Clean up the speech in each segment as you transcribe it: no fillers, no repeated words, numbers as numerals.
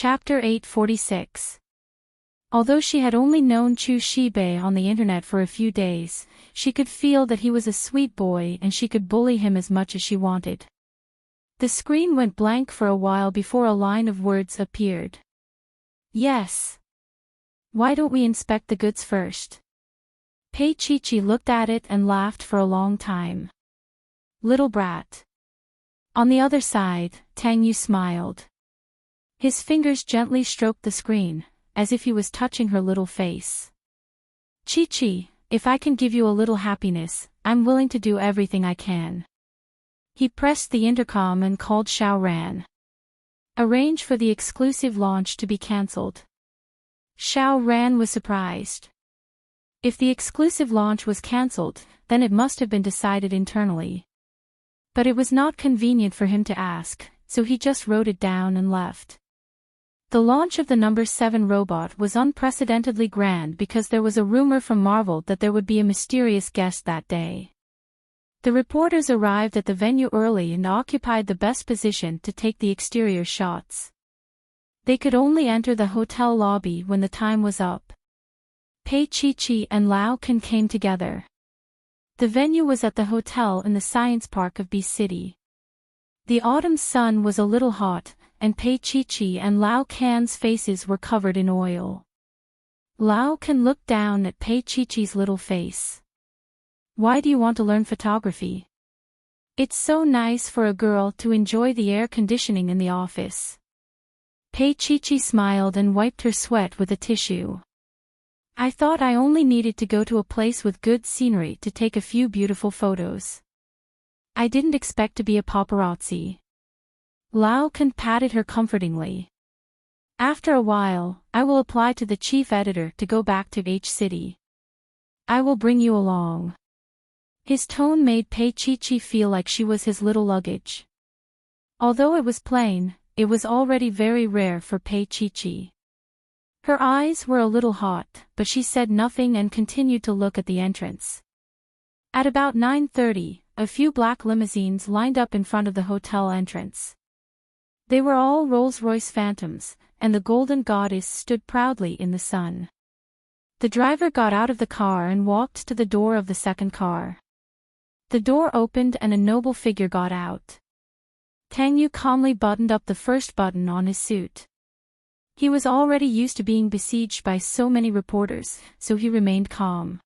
Chapter 846. Although she had only known Chu Shibei on the internet for a few days, she could feel that he was a sweet boy and she could bully him as much as she wanted. The screen went blank for a while before a line of words appeared. Yes. Why don't we inspect the goods first? Pei Chi looked at it and laughed for a long time. Little brat. On the other side, Tang Yu smiled. His fingers gently stroked the screen, as if he was touching her little face. Chi, if I can give you a little happiness, I'm willing to do everything I can. He pressed the intercom and called Xiao Ran. Arrange for the exclusive launch to be cancelled. Xiao Ran was surprised. If the exclusive launch was cancelled, then it must have been decided internally. But it was not convenient for him to ask, so he just wrote it down and left. The launch of the number 7 robot was unprecedentedly grand because there was a rumor from Marvel that there would be a mysterious guest that day. The reporters arrived at the venue early and occupied the best position to take the exterior shots. They could only enter the hotel lobby when the time was up. Pei Chi and Lao Kan came together. The venue was at the hotel in the science park of B City. The autumn sun was a little hot, and Pei Chi and Lao Kan's faces were covered in oil. Lao Kan looked down at Pei Chi's little face. Why do you want to learn photography? It's so nice for a girl to enjoy the air conditioning in the office. Pei Chi smiled and wiped her sweat with a tissue. I thought I only needed to go to a place with good scenery to take a few beautiful photos. I didn't expect to be a paparazzi. Lao Kan patted her comfortingly. After a while, I will apply to the chief editor to go back to H City. I will bring you along. His tone made Pei Chi feel like she was his little luggage. Although it was plain, it was already very rare for Pei Chi. Her eyes were a little hot, but she said nothing and continued to look at the entrance. At about 9:30, a few black limousines lined up in front of the hotel entrance. They were all Rolls-Royce Phantoms, and the Golden Goddess stood proudly in the sun. The driver got out of the car and walked to the door of the second car. The door opened and a noble figure got out. Tang Yu calmly buttoned up the first button on his suit. He was already used to being besieged by so many reporters, so he remained calm.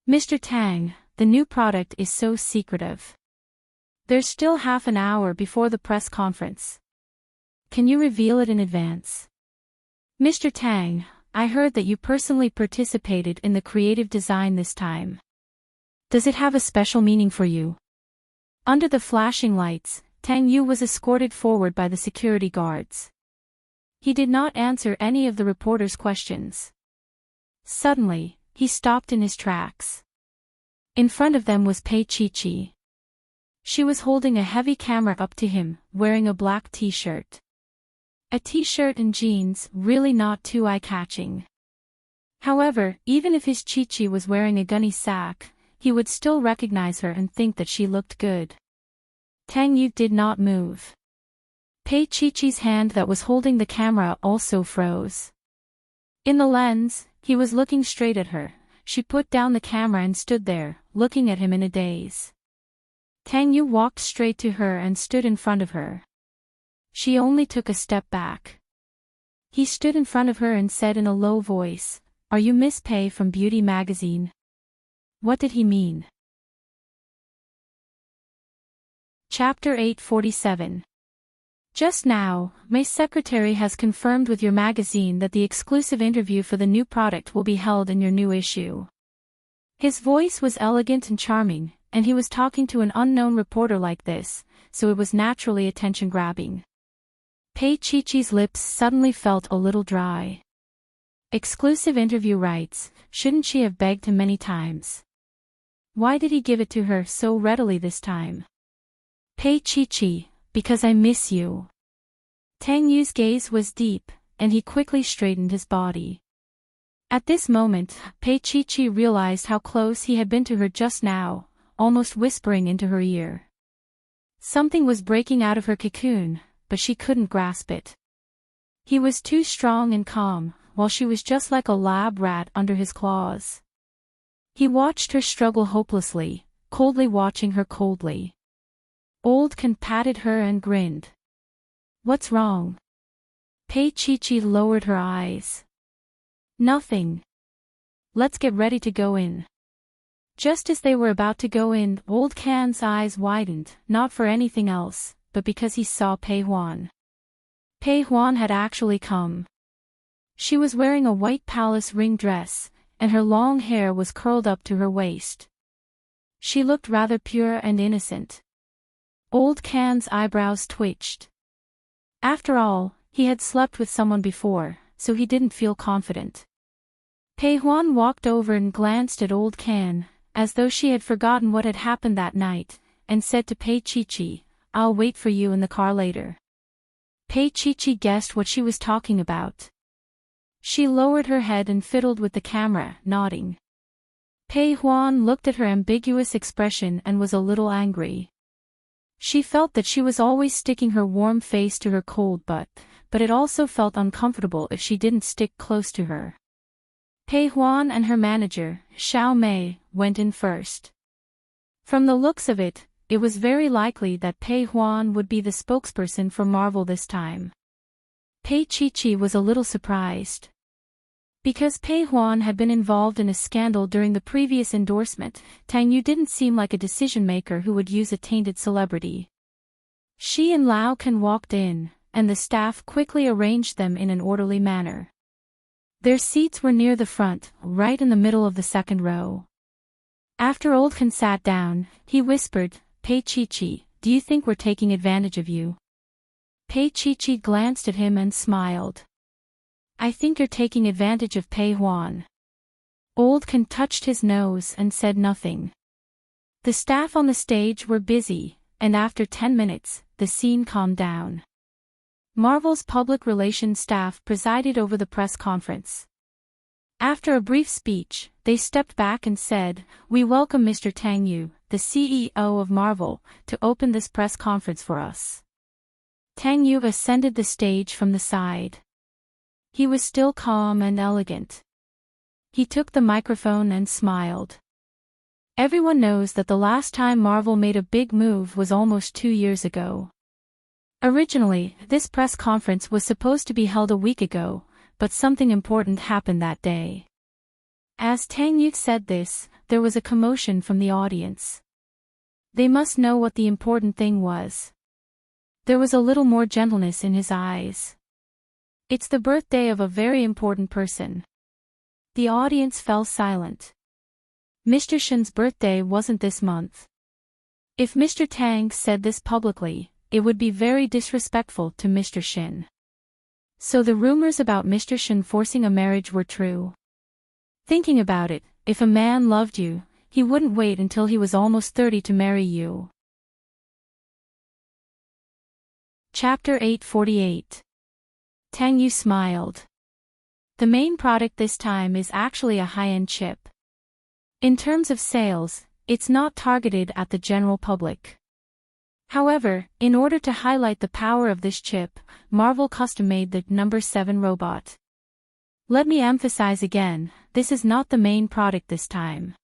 Mr. Tang, the new product is so secretive. There's still half an hour before the press conference. Can you reveal it in advance? Mr. Tang, I heard that you personally participated in the creative design this time. Does it have a special meaning for you? Under the flashing lights, Tang Yu was escorted forward by the security guards. He did not answer any of the reporters' questions. Suddenly, he stopped in his tracks. In front of them was Pei Chi. She was holding a heavy camera up to him, wearing a black t-shirt. A t-shirt and jeans, really not too eye-catching. However, even if his Chi was wearing a gunny sack, he would still recognize her and think that she looked good. Tang Yu did not move. Pei Chi's hand that was holding the camera also froze. In the lens, he was looking straight at her. She put down the camera and stood there, looking at him in a daze. Tang Yu walked straight to her and stood in front of her. She only took a step back. He stood in front of her and said in a low voice, "Are you Miss Pei from Beauty Magazine?" What did he mean? Chapter 847. Just now, my secretary has confirmed with your magazine that the exclusive interview for the new product will be held in your new issue. His voice was elegant and charming, and he was talking to an unknown reporter like this, so it was naturally attention-grabbing. Pei Chi's lips suddenly felt a little dry. Exclusive interview rights, shouldn't she have begged him many times? Why did he give it to her so readily this time? Pei Chi, because I miss you. Tang Yu's gaze was deep, and he quickly straightened his body. At this moment, Pei Chi realized how close he had been to her just now, almost whispering into her ear. Something was breaking out of her cocoon, but she couldn't grasp it. He was too strong and calm, while she was just like a lab rat under his claws. He watched her struggle hopelessly, coldly watching her coldly. Old Can patted her and grinned. "What's wrong?" Pei Chi lowered her eyes. "Nothing. Let's get ready to go in." Just as they were about to go in, Old Can's eyes widened, not for anything else, but because he saw Pei Huan. Pei Huan had actually come. She was wearing a white palace ring dress, and her long hair was curled up to her waist. She looked rather pure and innocent. Old Can's eyebrows twitched. After all, he had slept with someone before, so he didn't feel confident. Pei Huan walked over and glanced at Old Can, as though she had forgotten what had happened that night, and said to Pei Chi, "I'll wait for you in the car later." Pei Chi guessed what she was talking about. She lowered her head and fiddled with the camera, nodding. Pei Huan looked at her ambiguous expression and was a little angry. She felt that she was always sticking her warm face to her cold butt, but it also felt uncomfortable if she didn't stick close to her. Pei Huan and her manager, Xiao Mei, went in first. From the looks of it, it was very likely that Pei Huan would be the spokesperson for Marvel this time. Pei Chi was a little surprised. Because Pei Huan had been involved in a scandal during the previous endorsement, Tang Yu didn't seem like a decision-maker who would use a tainted celebrity. She and Lao Can walked in, and the staff quickly arranged them in an orderly manner. Their seats were near the front, right in the middle of the second row. After Old Can sat down, he whispered, "Pei Chi, do you think we're taking advantage of you?" Pei Chi glanced at him and smiled. "I think you're taking advantage of Pei Huan." Old Can touched his nose and said nothing. The staff on the stage were busy, and after 10 minutes, the scene calmed down. Marvel's public relations staff presided over the press conference. After a brief speech, they stepped back and said, "We welcome Mr. Tang Yu, the CEO of Marvel, to open this press conference for us." Tang Yu ascended the stage from the side. He was still calm and elegant. He took the microphone and smiled. Everyone knows that the last time Marvel made a big move was almost 2 years ago. Originally, this press conference was supposed to be held a week ago, but something important happened that day. As Tang Yu said this, there was a commotion from the audience. They must know what the important thing was. There was a little more gentleness in his eyes. "It's the birthday of a very important person." The audience fell silent. Mr. Shin's birthday wasn't this month. If Mr. Tang said this publicly, it would be very disrespectful to Mr. Shin. So the rumors about Mr. Shin forcing a marriage were true. Thinking about it, if a man loved you, he wouldn't wait until he was almost 30 to marry you. Chapter 848. Tang Yu smiled. The main product this time is actually a high-end chip. In terms of sales, it's not targeted at the general public. However, in order to highlight the power of this chip, Marvel custom-made the No. 7 robot. Let me emphasize again, this is not the main product this time.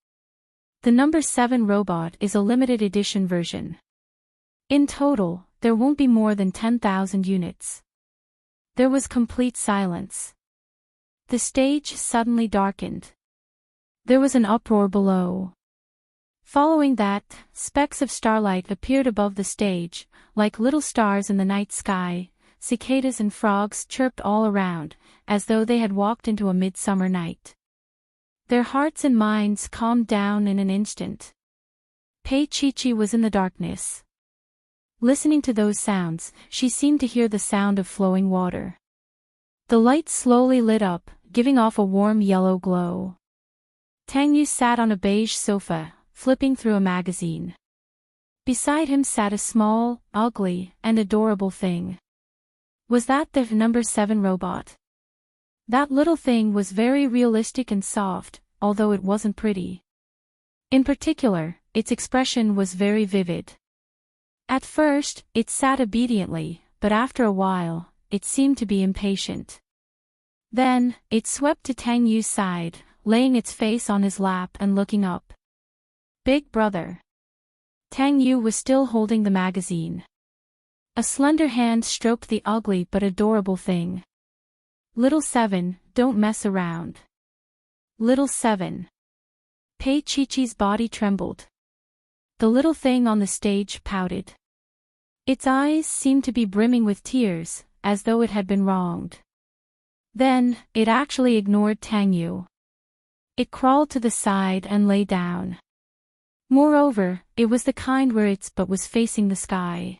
The No. 7 robot is a limited edition version. In total, there won't be more than 10,000 units. There was complete silence. The stage suddenly darkened. There was an uproar below. Following that, specks of starlight appeared above the stage, like little stars in the night sky. Cicadas and frogs chirped all around, as though they had walked into a midsummer night. Their hearts and minds calmed down in an instant. Pei Chi was in the darkness. Listening to those sounds, she seemed to hear the sound of flowing water. The light slowly lit up, giving off a warm yellow glow. Tang Yu sat on a beige sofa, flipping through a magazine. Beside him sat a small, ugly, and adorable thing. Was that the No. 7 robot? That little thing was very realistic and soft, although it wasn't pretty. In particular, its expression was very vivid. At first, it sat obediently, but after a while, it seemed to be impatient. Then, it swept to Tang Yu's side, laying its face on his lap and looking up. Big brother. Tang Yu was still holding the magazine. A slender hand stroked the ugly but adorable thing. Little Seven, don't mess around. Little Seven. Pei Chi-Chi's body trembled. The little thing on the stage pouted. Its eyes seemed to be brimming with tears, as though it had been wronged. Then, it actually ignored Tang Yu. It crawled to the side and lay down. Moreover, it was the kind where its butt was facing the sky.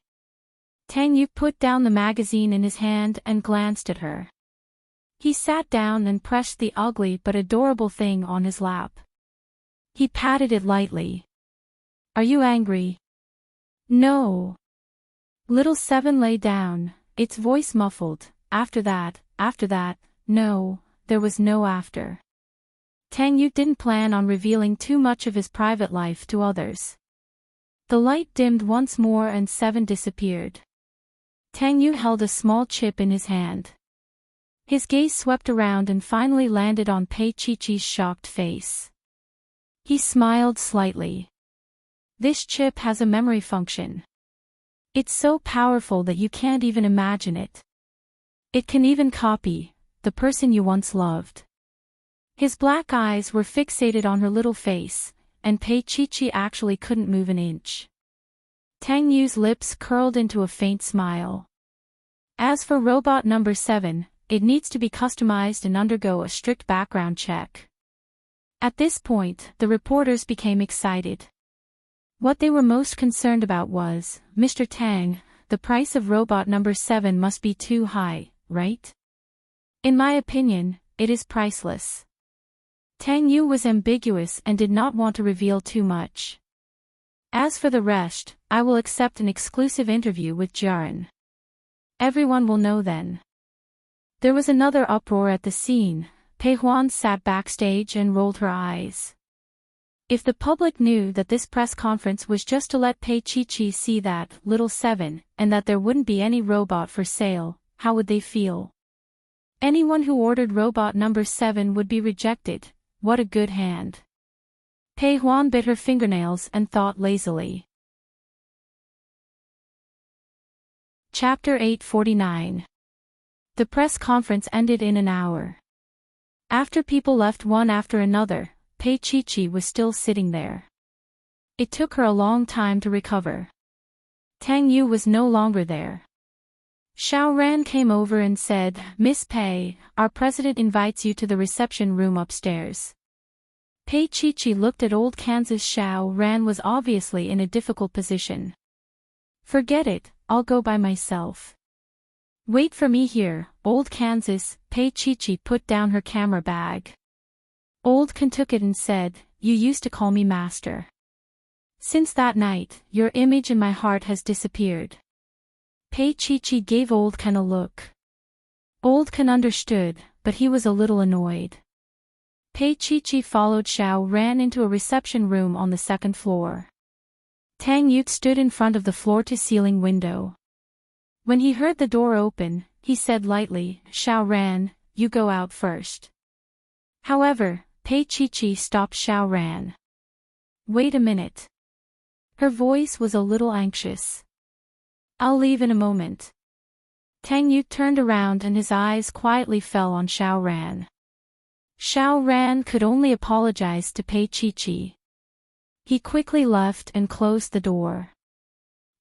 Tang Yu put down the magazine in his hand and glanced at her. He sat down and pressed the ugly but adorable thing on his lap. He patted it lightly. Are you angry? No. Little Seven lay down, its voice muffled. After that, no, there was no after. Tang Yu didn't plan on revealing too much of his private life to others. The light dimmed once more and Seven disappeared. Tang Yu held a small chip in his hand. His gaze swept around and finally landed on Pei Chi-Chi's shocked face. He smiled slightly. This chip has a memory function. It's so powerful that you can't even imagine it. It can even copy the person you once loved. His black eyes were fixated on her little face, and Pei Chi-Chi actually couldn't move an inch. Tang Yu's lips curled into a faint smile. As for robot number 7, it needs to be customized and undergo a strict background check. At this point, the reporters became excited. What they were most concerned about was, Mr. Tang, the price of robot number 7 must be too high, right? In my opinion, it is priceless. Tang Yu was ambiguous and did not want to reveal too much. As for the rest, I will accept an exclusive interview with Jiren. Everyone will know then. There was another uproar at the scene. Pei Huan sat backstage and rolled her eyes. If the public knew that this press conference was just to let Pei Chi-Chi see that Little Seven, and that there wouldn't be any robot for sale, how would they feel? Anyone who ordered robot number 7 would be rejected. What a good hand. Pei Huan bit her fingernails and thought lazily. Chapter 849. The press conference ended in an hour. After people left one after another, Pei Chi-Chi was still sitting there. It took her a long time to recover. Tang Yu was no longer there. Xiao Ran came over and said, Miss Pei, our president invites you to the reception room upstairs. Pei Chi-Chi looked at old Kansas. Xiao Ran was obviously in a difficult position. Forget it, I'll go by myself. Wait for me here, old Kansas. Pei Chi-Chi put down her camera bag. Old Kan took it and said, You used to call me master. Since that night, your image in my heart has disappeared. Pei Chi-Chi gave Old Kan a look. Old Kan understood, but he was a little annoyed. Pei Chi-Chi followed Xiao Ran into a reception room on the second floor. Tang Yu stood in front of the floor-to-ceiling window. When he heard the door open, he said lightly, Xiao Ran, you go out first. However, Pei Chi-Chi stopped Xiao Ran. Wait a minute. Her voice was a little anxious. I'll leave in a moment. Tang Yu turned around and his eyes quietly fell on Xiao Ran. Xiao Ran could only apologize to Pei Chi-Chi. He quickly left and closed the door.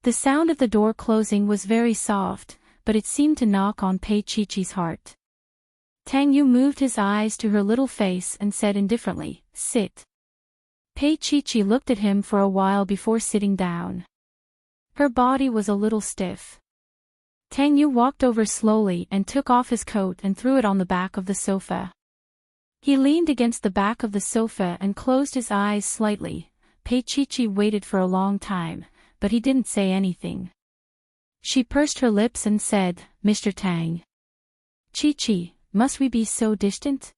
The sound of the door closing was very soft, but it seemed to knock on Pei Chi-Chi's heart. Tang Yu moved his eyes to her little face and said indifferently, Sit. Pei Chi-Chi looked at him for a while before sitting down. Her body was a little stiff. Tang Yu walked over slowly and took off his coat and threw it on the back of the sofa. He leaned against the back of the sofa and closed his eyes slightly. Pei Chi-Chi waited for a long time, but he didn't say anything. She pursed her lips and said, Mr. Tang. Chi-Chi, must we be so distant?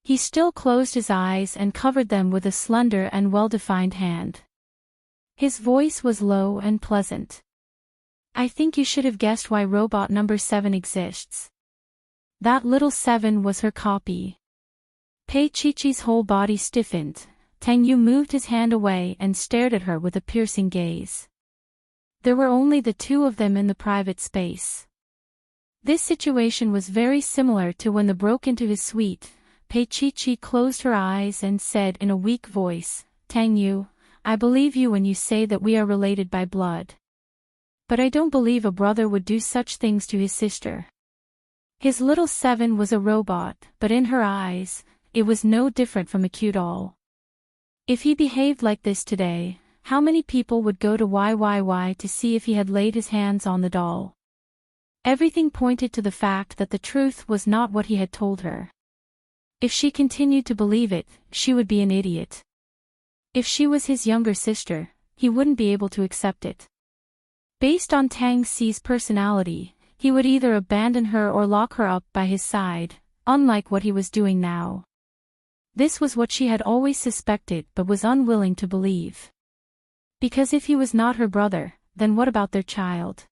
He still closed his eyes and covered them with a slender and well-defined hand. His voice was low and pleasant. I think you should have guessed why robot number 7 exists. That little 7 was her copy. Pei Chi-Chi's whole body stiffened. Tang Yu moved his hand away and stared at her with a piercing gaze. There were only the two of them in the private space. This situation was very similar to when they broke into his suite. Pei Chi-Chi closed her eyes and said in a weak voice, Tang Yu, I believe you when you say that we are related by blood. But I don't believe a brother would do such things to his sister. His little 7 was a robot, but in her eyes, it was no different from a cute doll. If he behaved like this today, how many people would go to YYY to see if he had laid his hands on the doll? Everything pointed to the fact that the truth was not what he had told her. If she continued to believe it, she would be an idiot. If she was his younger sister, he wouldn't be able to accept it. Based on Tang Xi's personality, he would either abandon her or lock her up by his side, unlike what he was doing now. This was what she had always suspected but was unwilling to believe. Because if he was not her brother, then what about their child?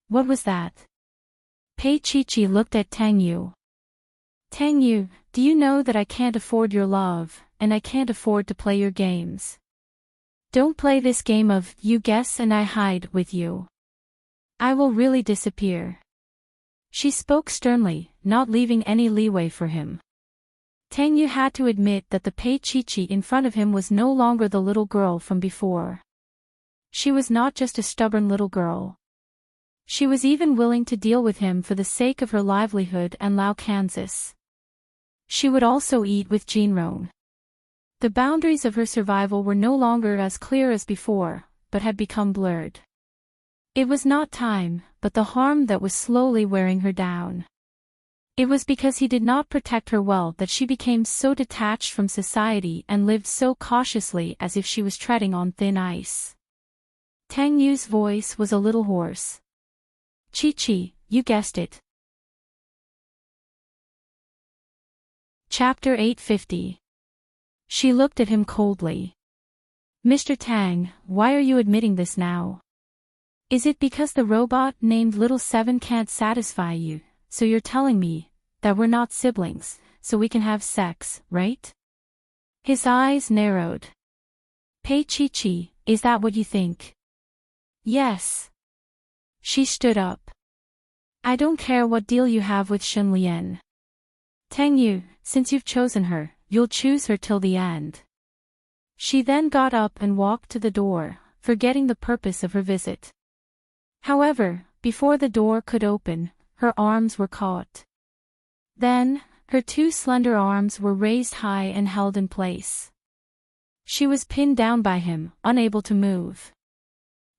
What was that? Pei Chi-Chi looked at Tang Yu. Tang Yu, do you know that I can't afford your love, and I can't afford to play your games? Don't play this game of you guess and I hide with you. I will really disappear. She spoke sternly, not leaving any leeway for him. Tang Yu had to admit that the Pei Chi-Chi in front of him was no longer the little girl from before. She was not just a stubborn little girl. She was even willing to deal with him for the sake of her livelihood and Lao Kansas. She would also eat with Jinrong. The boundaries of her survival were no longer as clear as before, but had become blurred. It was not time, but the harm that was slowly wearing her down. It was because he did not protect her well that she became so detached from society and lived so cautiously as if she was treading on thin ice. Tang Yu's voice was a little hoarse. Chi-Chi, you guessed it. Chapter 850. She looked at him coldly. Mr. Tang, why are you admitting this now? Is it because the robot named Little 7 can't satisfy you, so you're telling me that we're not siblings, so we can have sex, right? His eyes narrowed. Pei Chi-Chi, is that what you think? Yes. She stood up. I don't care what deal you have with Shun Lian. Tang Yu, since you've chosen her, you'll choose her till the end. She then got up and walked to the door, forgetting the purpose of her visit. However, before the door could open, her arms were caught. Then, her two slender arms were raised high and held in place. She was pinned down by him, unable to move.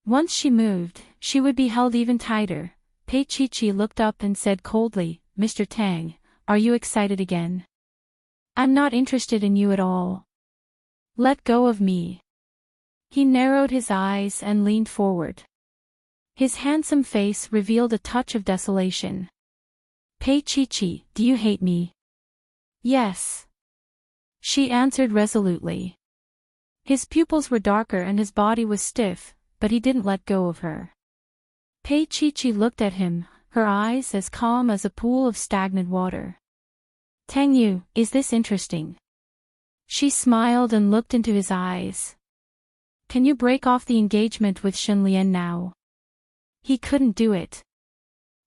Once she moved, she would be held even tighter. Pei Chi-Chi looked up and said coldly, Mr. Tang, are you excited again? I'm not interested in you at all. Let go of me. He narrowed his eyes and leaned forward. His handsome face revealed a touch of desolation. Pei Chi-Chi, do you hate me? Yes. She answered resolutely. His pupils were darker and his body was stiff, but he didn't let go of her. Pei Chi-Chi looked at him, her eyes as calm as a pool of stagnant water. Tang Yu, is this interesting? She smiled and looked into his eyes. Can you break off the engagement with Shun Lian now? He couldn't do it.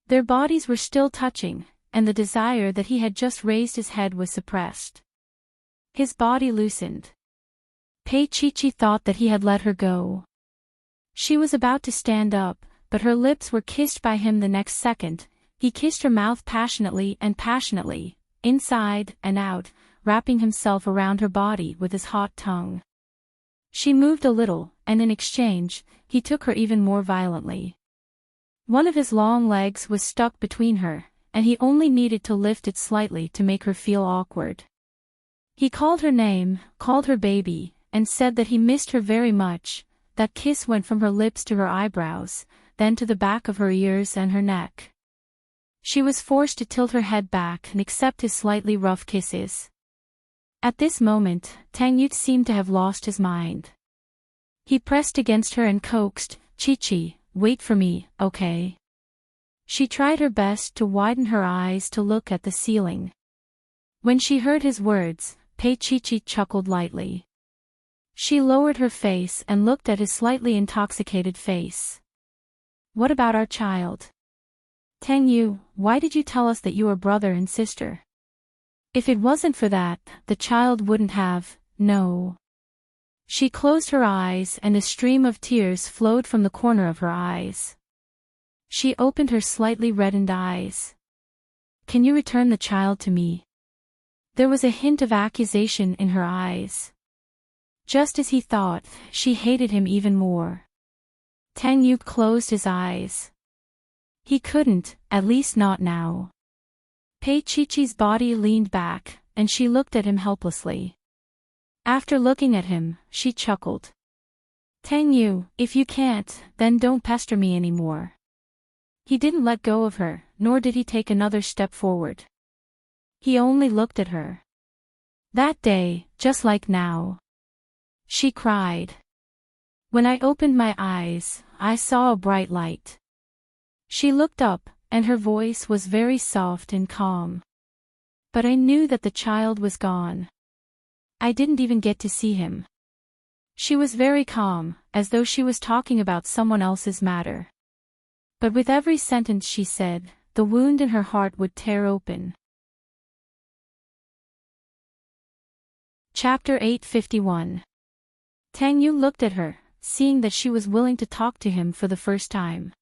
Their bodies were still touching, and the desire that he had just raised his head was suppressed. His body loosened. Pei Chi-Chi thought that he had let her go. She was about to stand up, but her lips were kissed by him the next second. He kissed her mouth passionately, inside and out, wrapping himself around her body with his hot tongue. She moved a little, and in exchange, he took her even more violently. One of his long legs was stuck between her, and he only needed to lift it slightly to make her feel awkward. He called her name, called her baby, and said that he missed her very much. That kiss went from her lips to her eyebrows, then to the back of her ears and her neck. She was forced to tilt her head back and accept his slightly rough kisses. At this moment, Tang Yu seemed to have lost his mind. He pressed against her and coaxed, Chi-Chi, wait for me, okay? She tried her best to widen her eyes to look at the ceiling. When she heard his words, Pei-Chi-Chi chuckled lightly. She lowered her face and looked at his slightly intoxicated face. What about our child? Tang Yu, why did you tell us that you were brother and sister? If it wasn't for that, the child wouldn't have, no. She closed her eyes and a stream of tears flowed from the corner of her eyes. She opened her slightly reddened eyes. Can you return the child to me? There was a hint of accusation in her eyes. Just as he thought, she hated him even more. Tang Yu closed his eyes. He couldn't, at least not now. Pei-Chi-Chi's body leaned back, and she looked at him helplessly. After looking at him, she chuckled. Tang Yu, if you can't, then don't pester me anymore. He didn't let go of her, nor did he take another step forward. He only looked at her. That day, just like now. She cried. When I opened my eyes, I saw a bright light. She looked up, and her voice was very soft and calm. But I knew that the child was gone. I didn't even get to see him. She was very calm, as though she was talking about someone else's matter. But with every sentence she said, the wound in her heart would tear open. Chapter 851. Tang Yu looked at her, seeing that she was willing to talk to him for the first time.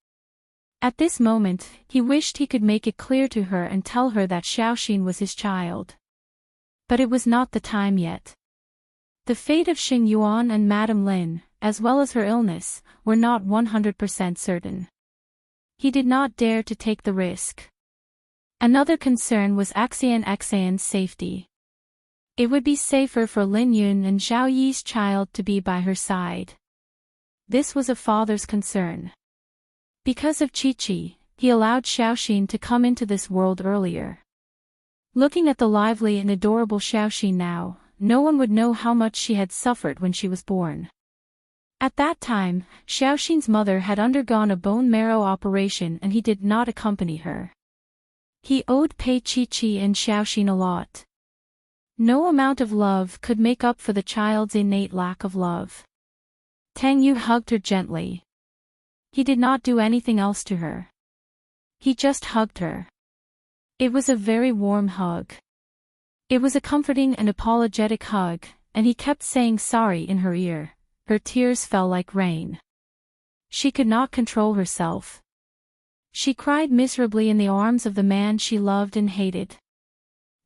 At this moment, he wished he could make it clear to her and tell her that Xiaoxin was his child. But it was not the time yet. The fate of Xing Yuan and Madame Lin, as well as her illness, were not 100% certain. He did not dare to take the risk. Another concern was Xian's safety. It would be safer for Lin Yun and Zhao Yi's child to be by her side. This was a father's concern. Because of Chi-Chi, he allowed Xiaoxin to come into this world earlier. Looking at the lively and adorable Xiaoxin now, no one would know how much she had suffered when she was born. At that time, Xiaoxin's mother had undergone a bone marrow operation and he did not accompany her. He owed Pei-Chi-Chi and Xiaoxin a lot. No amount of love could make up for the child's innate lack of love. Tang Yu hugged her gently. He did not do anything else to her. He just hugged her. It was a very warm hug. It was a comforting and apologetic hug, and he kept saying sorry in her ear. Her tears fell like rain. She could not control herself. She cried miserably in the arms of the man she loved and hated.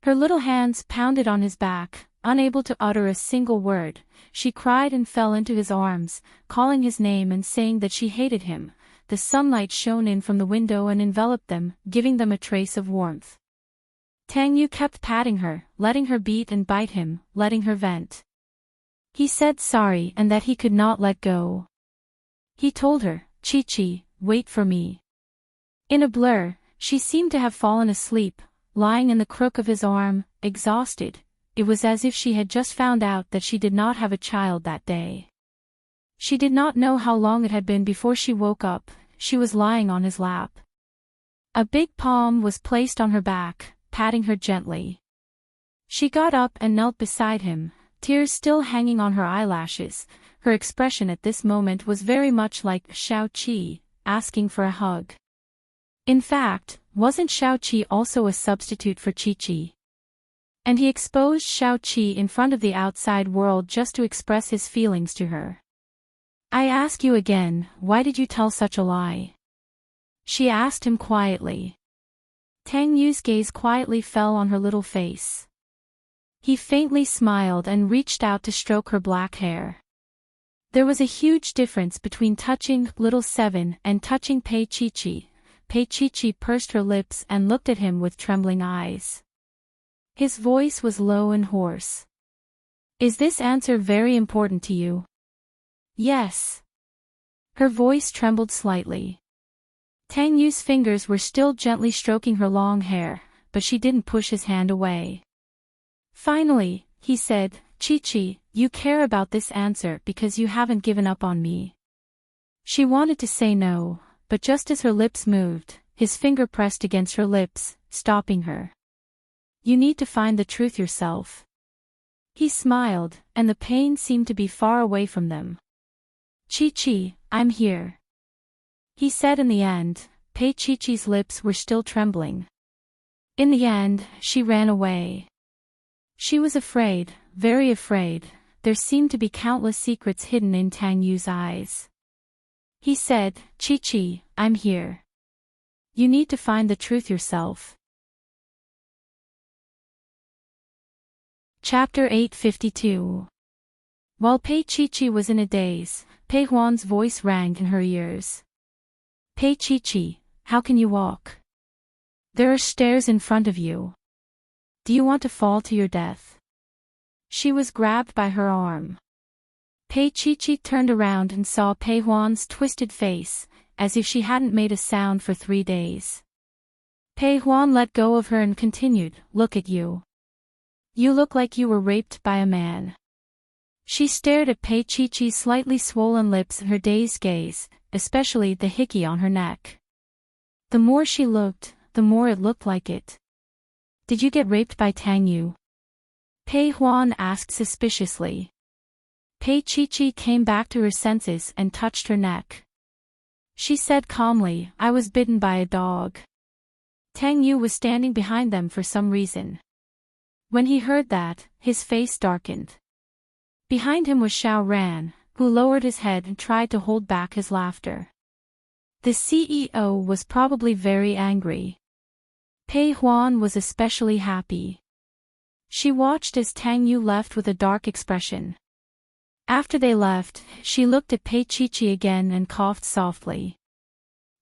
Her little hands pounded on his back, unable to utter a single word. She cried and fell into his arms, calling his name and saying that she hated him. The sunlight shone in from the window and enveloped them, giving them a trace of warmth. Tang Yu kept patting her, letting her beat and bite him, letting her vent. He said sorry and that he could not let go. He told her, Chi-Chi, wait for me. In a blur, she seemed to have fallen asleep, lying in the crook of his arm, exhausted. It was as if she had just found out that she did not have a child that day. She did not know how long it had been before she woke up. She was lying on his lap. A big palm was placed on her back, patting her gently. She got up and knelt beside him, tears still hanging on her eyelashes. Her expression at this moment was very much like Xiao-Qi, asking for a hug. In fact, wasn't Xiao-Qi also a substitute for Chi-Chi? And he exposed Xiao-Qi in front of the outside world just to express his feelings to her. I ask you again, why did you tell such a lie? She asked him quietly. Tang Yu's gaze quietly fell on her little face. He faintly smiled and reached out to stroke her black hair. There was a huge difference between touching little Seven and touching Pei-Chi-Chi. Pei-Chi-Chi pursed her lips and looked at him with trembling eyes. His voice was low and hoarse. Is this answer very important to you? Yes. Her voice trembled slightly. Tang Yu's fingers were still gently stroking her long hair, but she didn't push his hand away. Finally, he said, Chi-Chi, you care about this answer because you haven't given up on me. She wanted to say no, but just as her lips moved, his finger pressed against her lips, stopping her. You need to find the truth yourself. He smiled, and the pain seemed to be far away from them. Chi-Chi, I'm here. He said in the end. Chi-Chi's lips were still trembling. In the end, she ran away. She was afraid, very afraid. There seemed to be countless secrets hidden in Tang Yu's eyes. He said, Chi-Chi, I'm here. You need to find the truth yourself. Chapter 852. While Chi-Chi was in a daze, Pei Huan's voice rang in her ears. Chi-Chi, how can you walk? There are stairs in front of you. Do you want to fall to your death? She was grabbed by her arm. Chi-Chi turned around and saw Pei Huan's twisted face, as if she hadn't made a sound for 3 days. Pei Huan let go of her and continued, Look at you. You look like you were raped by a man. She stared at Chi-Chi's slightly swollen lips and her dazed gaze, especially the hickey on her neck. The more she looked, the more it looked like it. Did you get raped by Tang Yu? Pei Huan asked suspiciously. Chi-Chi came back to her senses and touched her neck. She said calmly, I was bitten by a dog. Tang Yu was standing behind them for some reason. When he heard that, his face darkened. Behind him was Xiao Ran, who lowered his head and tried to hold back his laughter. The CEO was probably very angry. Pei Huan was especially happy. She watched as Tang Yu left with a dark expression. After they left, she looked at Chi-Chi again and coughed softly.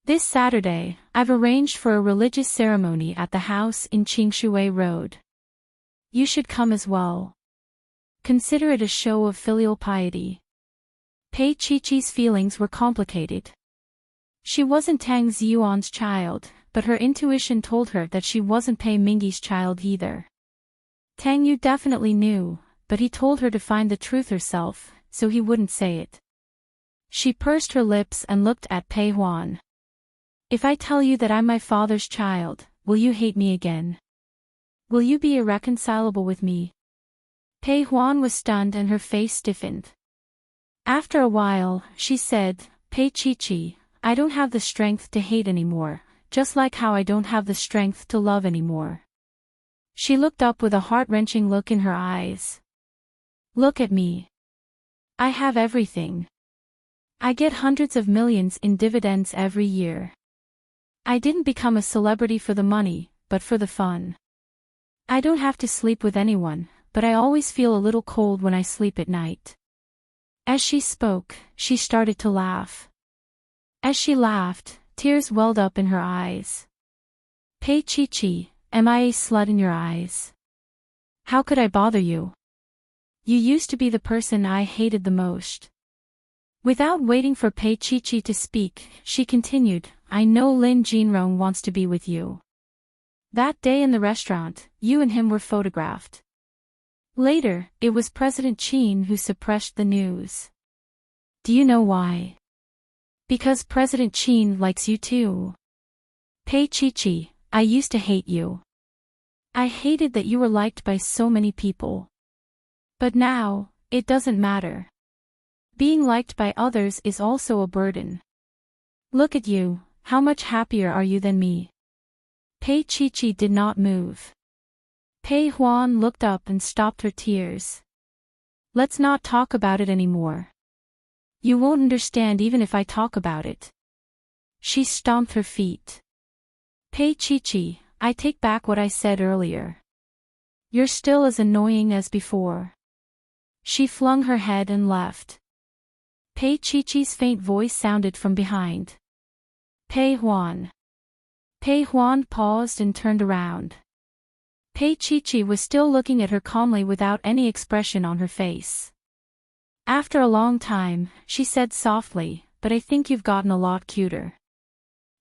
This Saturday, I've arranged for a religious ceremony at the house in Qingshui Road. You should come as well. Consider it a show of filial piety. Chi-Chi's feelings were complicated. She wasn't Tang Ziyuan's child, but her intuition told her that she wasn't Pei Mingyi's child either. Tang Yu definitely knew, but he told her to find the truth herself, so he wouldn't say it. She pursed her lips and looked at Pei Huan. If I tell you that I'm my father's child, will you hate me again? Will you be irreconcilable with me? Pei Huan was stunned and her face stiffened. After a while, she said, Chi-Chi, I don't have the strength to hate anymore, just like how I don't have the strength to love anymore. She looked up with a heart-wrenching look in her eyes. Look at me. I have everything. I get hundreds of millions in dividends every year. I didn't become a celebrity for the money, but for the fun. I don't have to sleep with anyone, but I always feel a little cold when I sleep at night. As she spoke, she started to laugh. As she laughed, tears welled up in her eyes. Chi-Chi, am I a slut in your eyes? How could I bother you? You used to be the person I hated the most. Without waiting for Chi-Chi to speak, she continued, I know Lin Jinrong wants to be with you. That day in the restaurant, you and him were photographed. Later, it was President Qin who suppressed the news. Do you know why? Because President Qin likes you too. Chi-Chi, I used to hate you. I hated that you were liked by so many people. But now, it doesn't matter. Being liked by others is also a burden. Look at you, how much happier are you than me? Chi-Chi did not move. Pei Huan looked up and stopped her tears. Let's not talk about it anymore. You won't understand even if I talk about it. She stomped her feet. Chi-Chi, I take back what I said earlier. You're still as annoying as before. She flung her head and left. Chi-Chi's faint voice sounded from behind. Pei Huan. Pei Huan paused and turned around. Chi-Chi was still looking at her calmly without any expression on her face. After a long time, she said softly, but I think you've gotten a lot cuter.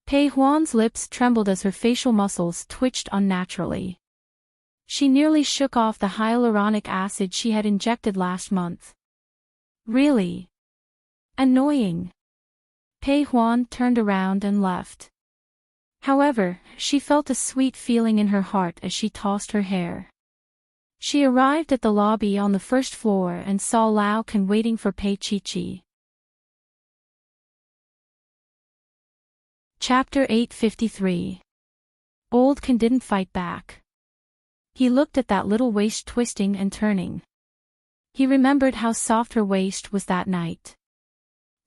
Pei Huan's lips trembled as her facial muscles twitched unnaturally. She nearly shook off the hyaluronic acid she had injected last month. Really? Annoying. Pei Huan turned around and left. However, she felt a sweet feeling in her heart as she tossed her hair. She arrived at the lobby on the first floor and saw Lao Can waiting for Pei Chi-Chi. Chapter 853. Old Can didn't fight back. He looked at that little waist twisting and turning. He remembered how soft her waist was that night.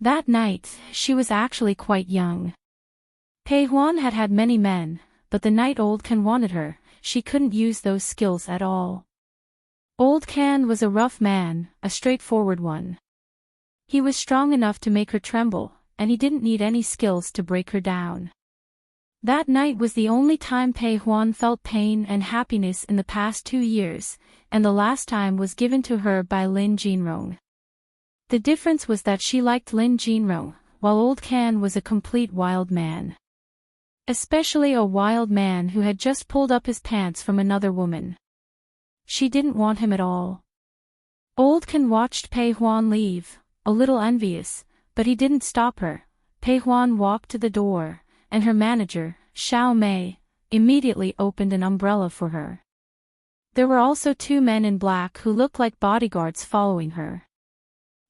That night, she was actually quite young. Pei Huan had had many men, but the night Old Can wanted her, she couldn't use those skills at all. Old Can was a rough man, a straightforward one. He was strong enough to make her tremble, and he didn't need any skills to break her down. That night was the only time Pei Huan felt pain and happiness in the past 2 years, and the last time was given to her by Lin Jinrong. The difference was that she liked Lin Jinrong, while Old Can was a complete wild man. Especially a wild man who had just pulled up his pants from another woman. She didn't want him at all. Old Can watched Pei Huan leave, a little envious, but he didn't stop her. Pei Huan walked to the door, and her manager, Xiao Mei, immediately opened an umbrella for her. There were also 2 men in black who looked like bodyguards following her.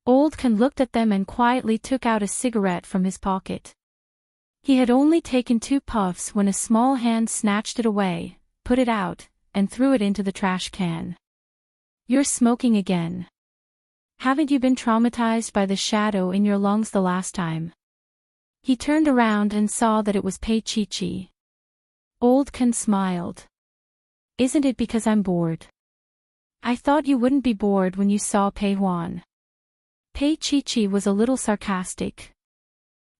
Old Can looked at them and quietly took out a cigarette from his pocket. He had only taken 2 puffs when a small hand snatched it away, put it out, and threw it into the trash can. "You're smoking again. Haven't you been traumatized by the shadow in your lungs the last time?" He turned around and saw that it was Pei Chi-Chi. Old Can smiled. "Isn't it because I'm bored? I thought you wouldn't be bored when you saw Pei Huan." Pei Chi-Chi was a little sarcastic.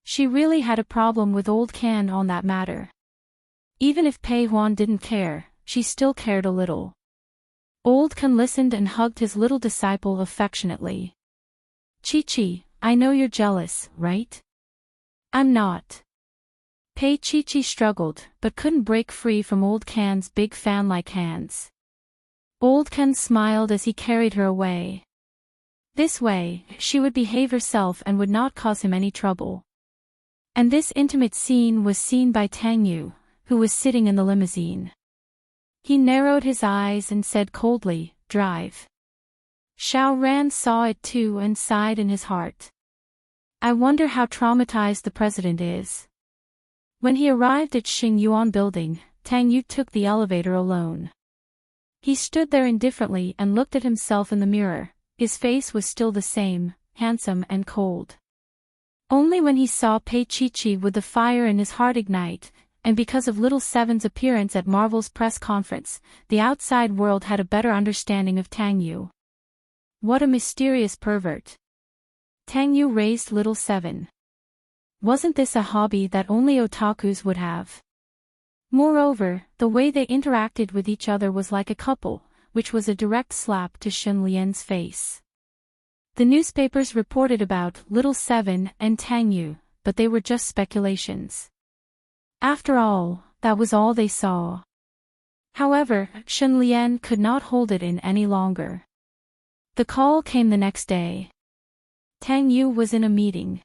She really had a problem with Old Can on that matter. Even if Pei Huan didn't care, she still cared a little. Old Can listened and hugged his little disciple affectionately. "Chi-Chi, I know you're jealous, right?" "I'm not." Pei Chi-Chi struggled, but couldn't break free from Old Can's big fan-like hands. Old Can smiled as he carried her away. This way, she would behave herself and would not cause him any trouble. And this intimate scene was seen by Tang Yu, who was sitting in the limousine. He narrowed his eyes and said coldly, "Drive." Xiao Ran saw it too and sighed in his heart. I wonder how traumatized the president is. When he arrived at Xingyuan building, Tang Yu took the elevator alone. He stood there indifferently and looked at himself in the mirror. His face was still the same, handsome and cold. Only when he saw Pei Chi-Chi would the fire in his heart ignite, and because of Little Seven's appearance at Marvel's press conference, the outside world had a better understanding of Tang Yu. What a mysterious pervert. Tang Yu raised Little Seven. Wasn't this a hobby that only otakus would have? Moreover, the way they interacted with each other was like a couple, which was a direct slap to Shen Lian's face. The newspapers reported about Little Seven and Tang Yu, but they were just speculations. After all, that was all they saw. However, Shen Lian could not hold it in any longer. The call came the next day. Tang Yu was in a meeting.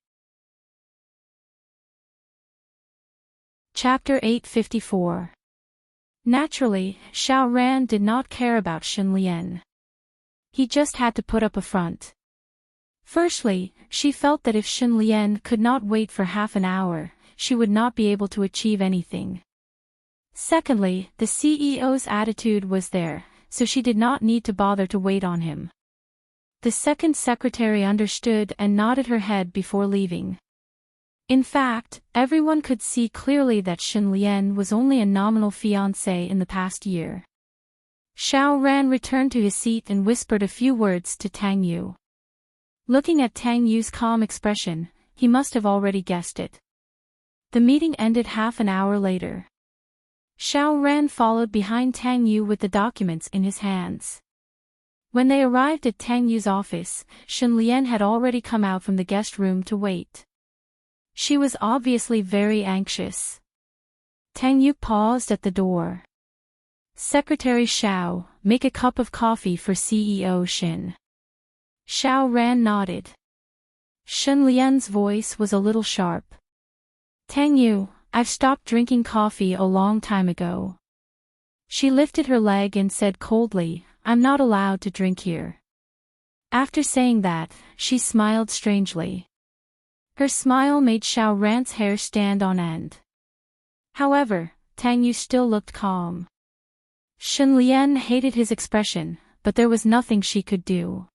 Chapter 854. Naturally, Xiao Ran did not care about Shen Lian. He just had to put up a front. Firstly, she felt that if Shen Lian could not wait for half an hour, she would not be able to achieve anything. Secondly, the CEO's attitude was there, so she did not need to bother to wait on him. The second secretary understood and nodded her head before leaving. In fact, everyone could see clearly that Shen Lian was only a nominal fiancé in the past year. Xiao Ran returned to his seat and whispered a few words to Tang Yu. Looking at Tang Yu's calm expression, he must have already guessed it. The meeting ended half an hour later. Xiao Ran followed behind Tang Yu with the documents in his hands. When they arrived at Tang Yu's office, Shen Lian had already come out from the guest room to wait. She was obviously very anxious. Tang Yu paused at the door. "Secretary Xiao, make a cup of coffee for CEO Shin." Xiao Ran nodded. Shen Lian's voice was a little sharp. Tang Yu, I've stopped drinking coffee a long time ago. She lifted her leg and said coldly, I'm not allowed to drink here. After saying that, she smiled strangely. Her smile made Xiao Ran's hair stand on end. However, Tang Yu still looked calm. Shen Lian hated his expression, but there was nothing she could do.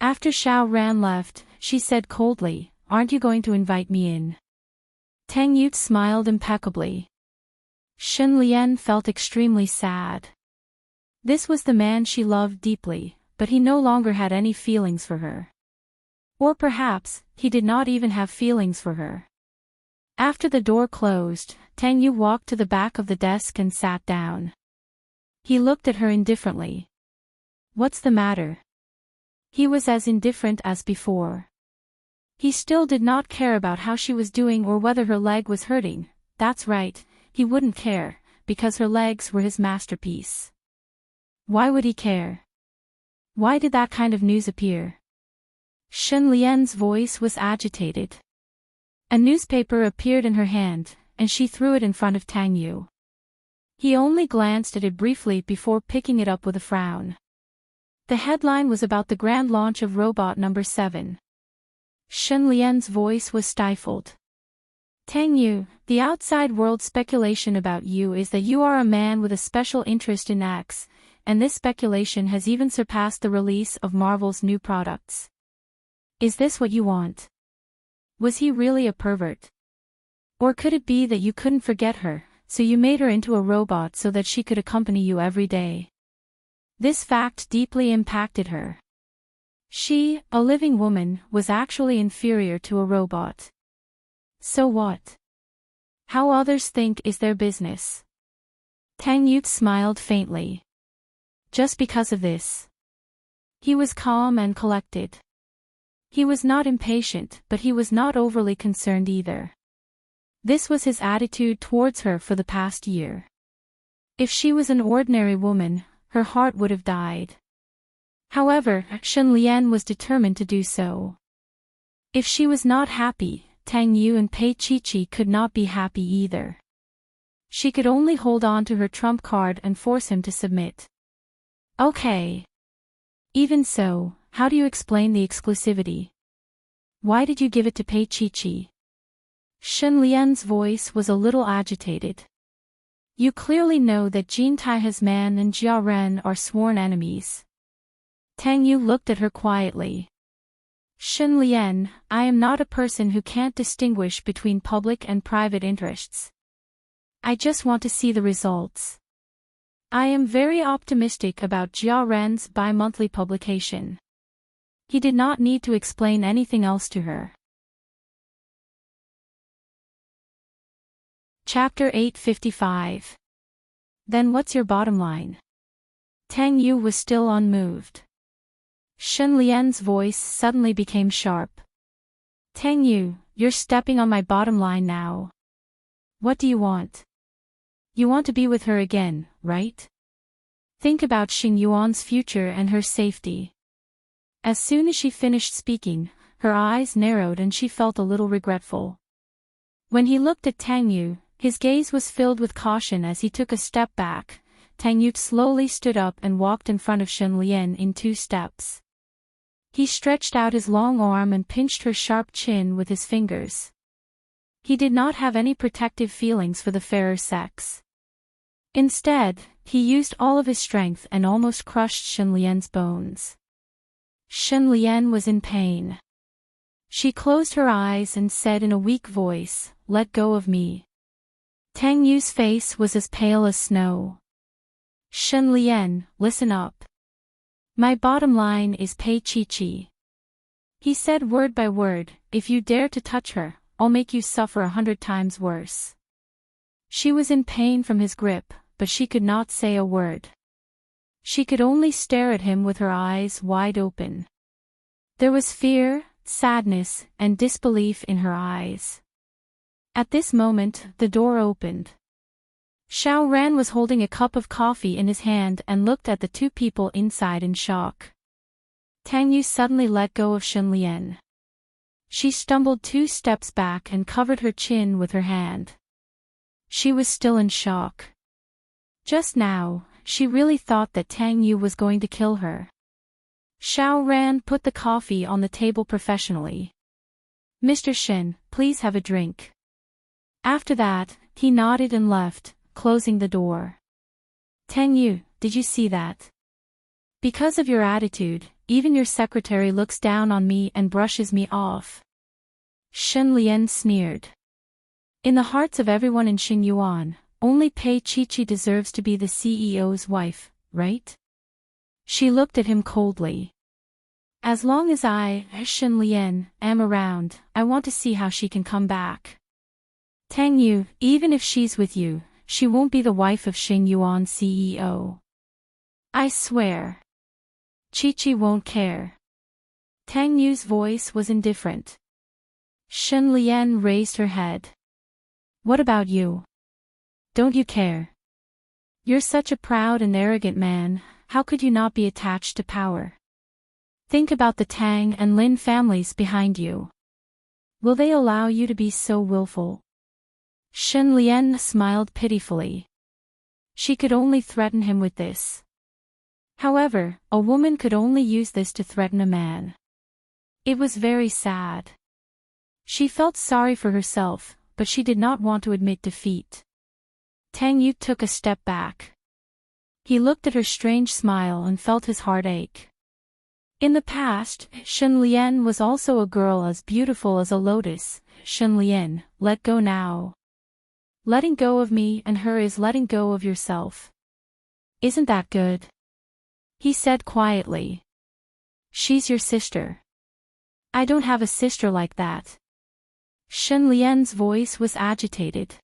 After Xiao Ran left, she said coldly, aren't you going to invite me in? Tang Yu smiled impeccably. Shen Lian felt extremely sad. This was the man she loved deeply, but he no longer had any feelings for her. Or perhaps, he did not even have feelings for her. After the door closed, Tang Yu walked to the back of the desk and sat down. He looked at her indifferently. What's the matter? He was as indifferent as before. He still did not care about how she was doing or whether her leg was hurting. That's right, he wouldn't care, because her legs were his masterpiece. Why would he care? Why did that kind of news appear? Shen Lian's voice was agitated. A newspaper appeared in her hand, and she threw it in front of Tang Yu. He only glanced at it briefly before picking it up with a frown. The headline was about the grand launch of Robot Number 7. Shen Lian's voice was stifled. Tang Yu, the outside world speculation about you is that you are a man with a special interest in X, and this speculation has even surpassed the release of Marvel's new products. Is this what you want? Was he really a pervert? Or could it be that you couldn't forget her, so you made her into a robot so that she could accompany you every day? This fact deeply impacted her. She, a living woman, was actually inferior to a robot. So what? How others think is their business. Tang Yu smiled faintly. Just because of this. He was calm and collected. He was not impatient, but he was not overly concerned either. This was his attitude towards her for the past year. If she was an ordinary woman, her heart would have died. However, Shen Lian was determined to do so. If she was not happy, Tang Yu and Pei Chi could not be happy either. She could only hold on to her trump card and force him to submit. Okay. Even so, how do you explain the exclusivity? Why did you give it to Pei Chi? Shen Lian's voice was a little agitated. You clearly know that Jin Taiha's man and Jia Ren are sworn enemies. Tang Yu looked at her quietly. Shen Lian, I am not a person who can't distinguish between public and private interests. I just want to see the results. I am very optimistic about Jia Ren's bi-monthly publication. He did not need to explain anything else to her. Chapter 855. Then what's your bottom line? Tang Yu was still unmoved. Shen Lian's voice suddenly became sharp. Tang Yu, you're stepping on my bottom line now. What do you want? You want to be with her again, right? Think about Xing Yuan's future and her safety. As soon as she finished speaking, her eyes narrowed and she felt a little regretful. When he looked at Tang Yu, his gaze was filled with caution as he took a step back. Tang Yu slowly stood up and walked in front of Shen Lian in 2 steps. He stretched out his long arm and pinched her sharp chin with his fingers. He did not have any protective feelings for the fairer sex. Instead, he used all of his strength and almost crushed Shen Lian's bones. Shen Lian was in pain. She closed her eyes and said in a weak voice, "Let go of me." Tang Yu's face was as pale as snow. Shen Lian, listen up. My bottom line is Pei Chi. He said word by word, if you dare to touch her, I'll make you suffer 100 times worse. She was in pain from his grip, but she could not say a word. She could only stare at him with her eyes wide open. There was fear, sadness, and disbelief in her eyes. At this moment, the door opened. Xiao Ran was holding a cup of coffee in his hand and looked at the 2 people inside in shock. Tang Yu suddenly let go of Shen Lian. She stumbled 2 steps back and covered her chin with her hand. She was still in shock. Just now, she really thought that Tang Yu was going to kill her. Xiao Ran put the coffee on the table professionally. "Mr. Shen, please have a drink." After that, he nodded and left, closing the door. "Tang Yu, did you see that? Because of your attitude, even your secretary looks down on me and brushes me off." Shen Lian sneered. "In the hearts of everyone in Xingyuan, only Pei Chichi deserves to be the CEO's wife, right?" She looked at him coldly. "As long as I, Shen Lian, am around, I want to see how she can come back. Tang Yu, even if she's with you, she won't be the wife of Xingyuan CEO. I swear. Chi-Chi won't care." Tang Yu's voice was indifferent. Shen Lian raised her head. "What about you? Don't you care? You're such a proud and arrogant man, how could you not be attached to power? Think about the Tang and Lin families behind you. Will they allow you to be so willful?" Shen Lian smiled pitifully. She could only threaten him with this. However, a woman could only use this to threaten a man. It was very sad. She felt sorry for herself, but she did not want to admit defeat. Tang Yu took a step back. He looked at her strange smile and felt his heart ache. In the past, Shen Lian was also a girl as beautiful as a lotus. "Shen Lian, let go now. Letting go of me and her is letting go of yourself. Isn't that good?" He said quietly. "She's your sister." "I don't have a sister like that." Shen Lian's voice was agitated.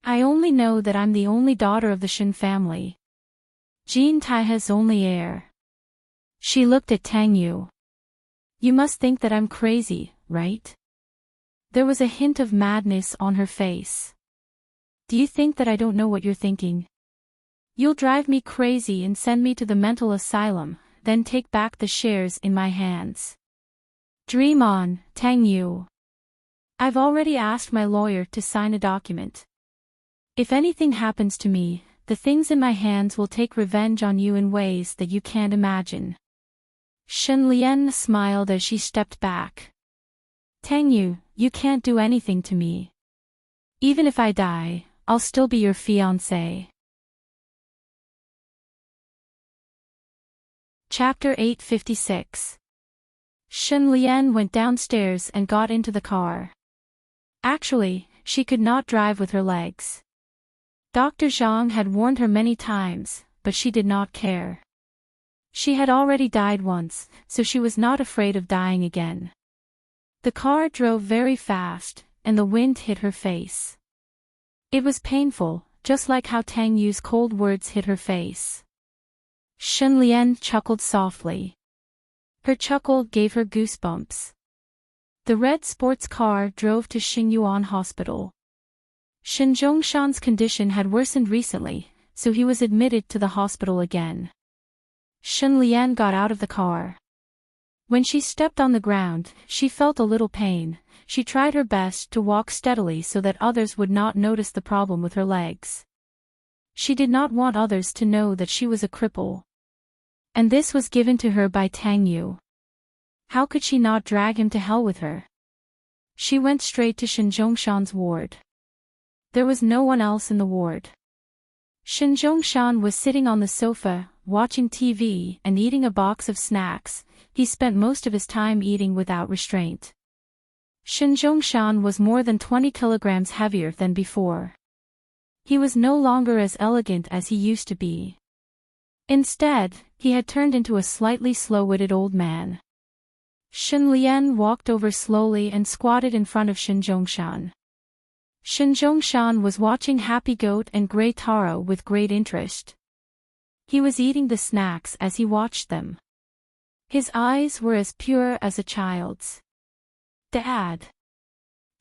"I only know that I'm the only daughter of the Shen family. Jean Taihe's only heir." She looked at Tang Yu. "You must think that I'm crazy, right?" There was a hint of madness on her face. "Do you think that I don't know what you're thinking? You'll drive me crazy and send me to the mental asylum, then take back the shares in my hands. Dream on, Tang Yu. I've already asked my lawyer to sign a document. If anything happens to me, the things in my hands will take revenge on you in ways that you can't imagine." Shen Lian smiled as she stepped back. "Tang Yu, you can't do anything to me. Even if I die, I'll still be your fiancé." Chapter 856. Shen Lian went downstairs and got into the car. Actually, she could not drive with her legs. Dr. Zhang had warned her many times, but she did not care. She had already died once, so she was not afraid of dying again. The car drove very fast, and the wind hit her face. It was painful, just like how Tang Yu's cold words hit her face. Shen Lian chuckled softly. Her chuckle gave her goosebumps. The red sports car drove to Xingyuan Hospital. Shen Zhongshan's condition had worsened recently, so he was admitted to the hospital again. Shen Lian got out of the car. When she stepped on the ground, she felt a little pain. She tried her best to walk steadily so that others would not notice the problem with her legs. She did not want others to know that she was a cripple. And this was given to her by Tang Yu. How could she not drag him to hell with her? She went straight to Shen Zhongshan's ward. There was no one else in the ward. Shen Zhongshan was sitting on the sofa, watching TV and eating a box of snacks. He spent most of his time eating without restraint. Shen Zhongshan was more than 20 kilograms heavier than before. He was no longer as elegant as he used to be. Instead, he had turned into a slightly slow-witted old man. Shen Lian walked over slowly and squatted in front of Shen Zhongshan. Shen Zhongshan was watching Happy Goat and Grey Taro with great interest. He was eating the snacks as he watched them. His eyes were as pure as a child's. "Dad."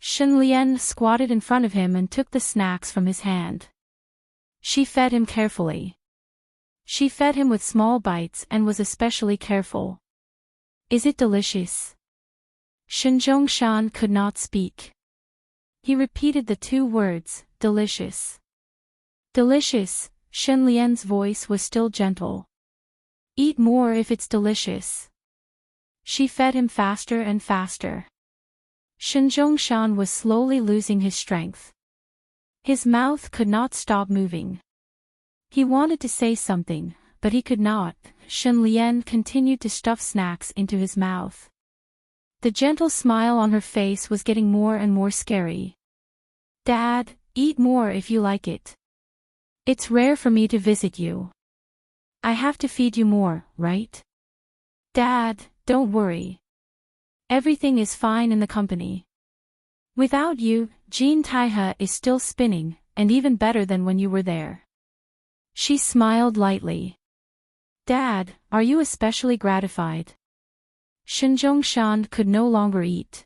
Shen Lian squatted in front of him and took the snacks from his hand. She fed him carefully. She fed him with small bites and was especially careful. "Is it delicious?" Shen Zhongshan could not speak. He repeated the two words, delicious. Delicious, Shen Lian's voice was still gentle. Eat more if it's delicious. She fed him faster and faster. Shen Zhongshan was slowly losing his strength. His mouth could not stop moving. He wanted to say something, but he could not. Shen Lian continued to stuff snacks into his mouth. The gentle smile on her face was getting more and more scary. Dad, eat more if you like it. It's rare for me to visit you. I have to feed you more, right? Dad, don't worry. Everything is fine in the company. Without you, Jean Taihe is still spinning, and even better than when you were there. She smiled lightly. Dad, are you especially gratified? Shen Zhongshan could no longer eat.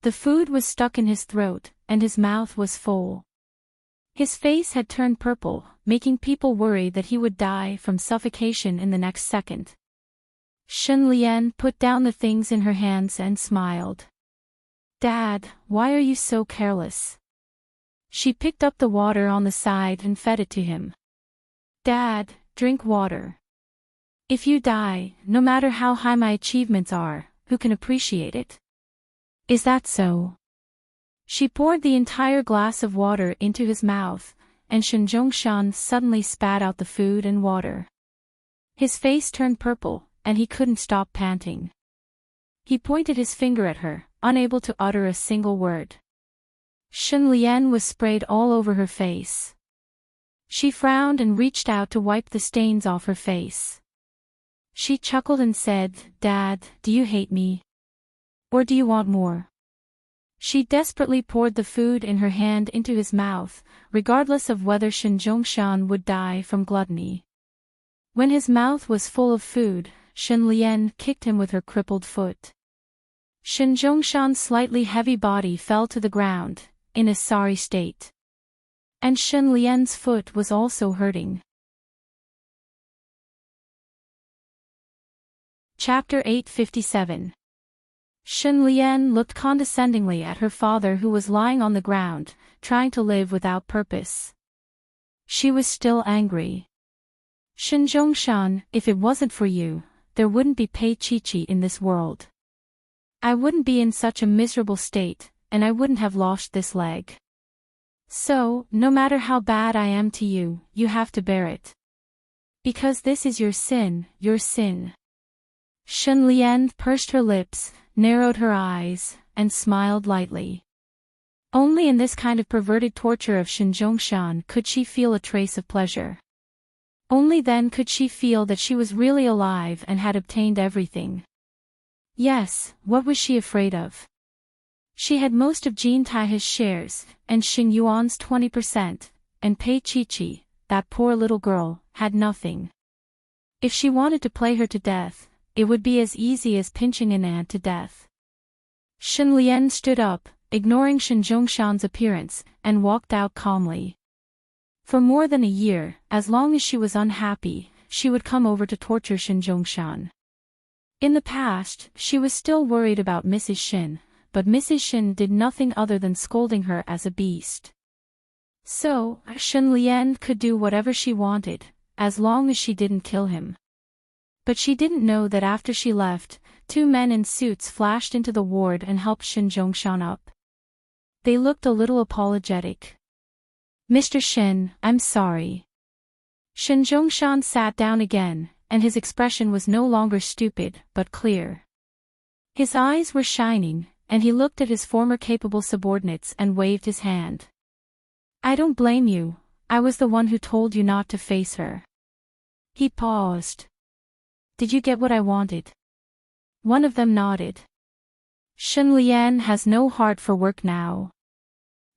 The food was stuck in his throat, and his mouth was full. His face had turned purple, making people worry that he would die from suffocation in the next second. Shen Lian put down the things in her hands and smiled. Dad, why are you so careless? She picked up the water on the side and fed it to him. Dad, drink water. If you die, no matter how high my achievements are, who can appreciate it? Is that so? She poured the entire glass of water into his mouth, and Shen Zhongshan suddenly spat out the food and water. His face turned purple, and he couldn't stop panting. He pointed his finger at her, unable to utter a single word. Shen Lian was sprayed all over her face. She frowned and reached out to wipe the stains off her face. She chuckled and said, Dad, do you hate me? Or do you want more? She desperately poured the food in her hand into his mouth, regardless of whether Shen Zhongshan would die from gluttony. When his mouth was full of food, Shen Lian kicked him with her crippled foot. Shen Zhongshan's slightly heavy body fell to the ground, in a sorry state. And Shen Lian's foot was also hurting. Chapter 857. Shen Lian looked condescendingly at her father who was lying on the ground, trying to live without purpose. She was still angry. Shen Zhongshan, if it wasn't for you, there wouldn't be Pei Qiqi in this world. I wouldn't be in such a miserable state, and I wouldn't have lost this leg. So, no matter how bad I am to you, you have to bear it. Because this is your sin, your sin. Shen Lian pursed her lips, narrowed her eyes, and smiled lightly. Only in this kind of perverted torture of Shen Zhongshan could she feel a trace of pleasure. Only then could she feel that she was really alive and had obtained everything. Yes, what was she afraid of? She had most of Jean Taihe's shares, and Xing Yuan's 20%, and Pei Qiqi, that poor little girl, had nothing. If she wanted to play her to death, it would be as easy as pinching an ant to death. Shen Lian stood up, ignoring Shen Zhongshan's appearance, and walked out calmly. For more than a year, as long as she was unhappy, she would come over to torture Shen Zhongshan. In the past, she was still worried about Mrs. Shen, but Mrs. Shen did nothing other than scolding her as a beast. So, Shen Lian could do whatever she wanted, as long as she didn't kill him. But she didn't know that after she left, two men in suits flashed into the ward and helped Shen Zhongshan up. They looked a little apologetic. Mr. Shen, I'm sorry. Shen Zhongshan sat down again, and his expression was no longer stupid, but clear. His eyes were shining, and he looked at his former capable subordinates and waved his hand. I don't blame you, I was the one who told you not to face her. He paused. Did you get what I wanted? One of them nodded. Shen Lian has no heart for work now.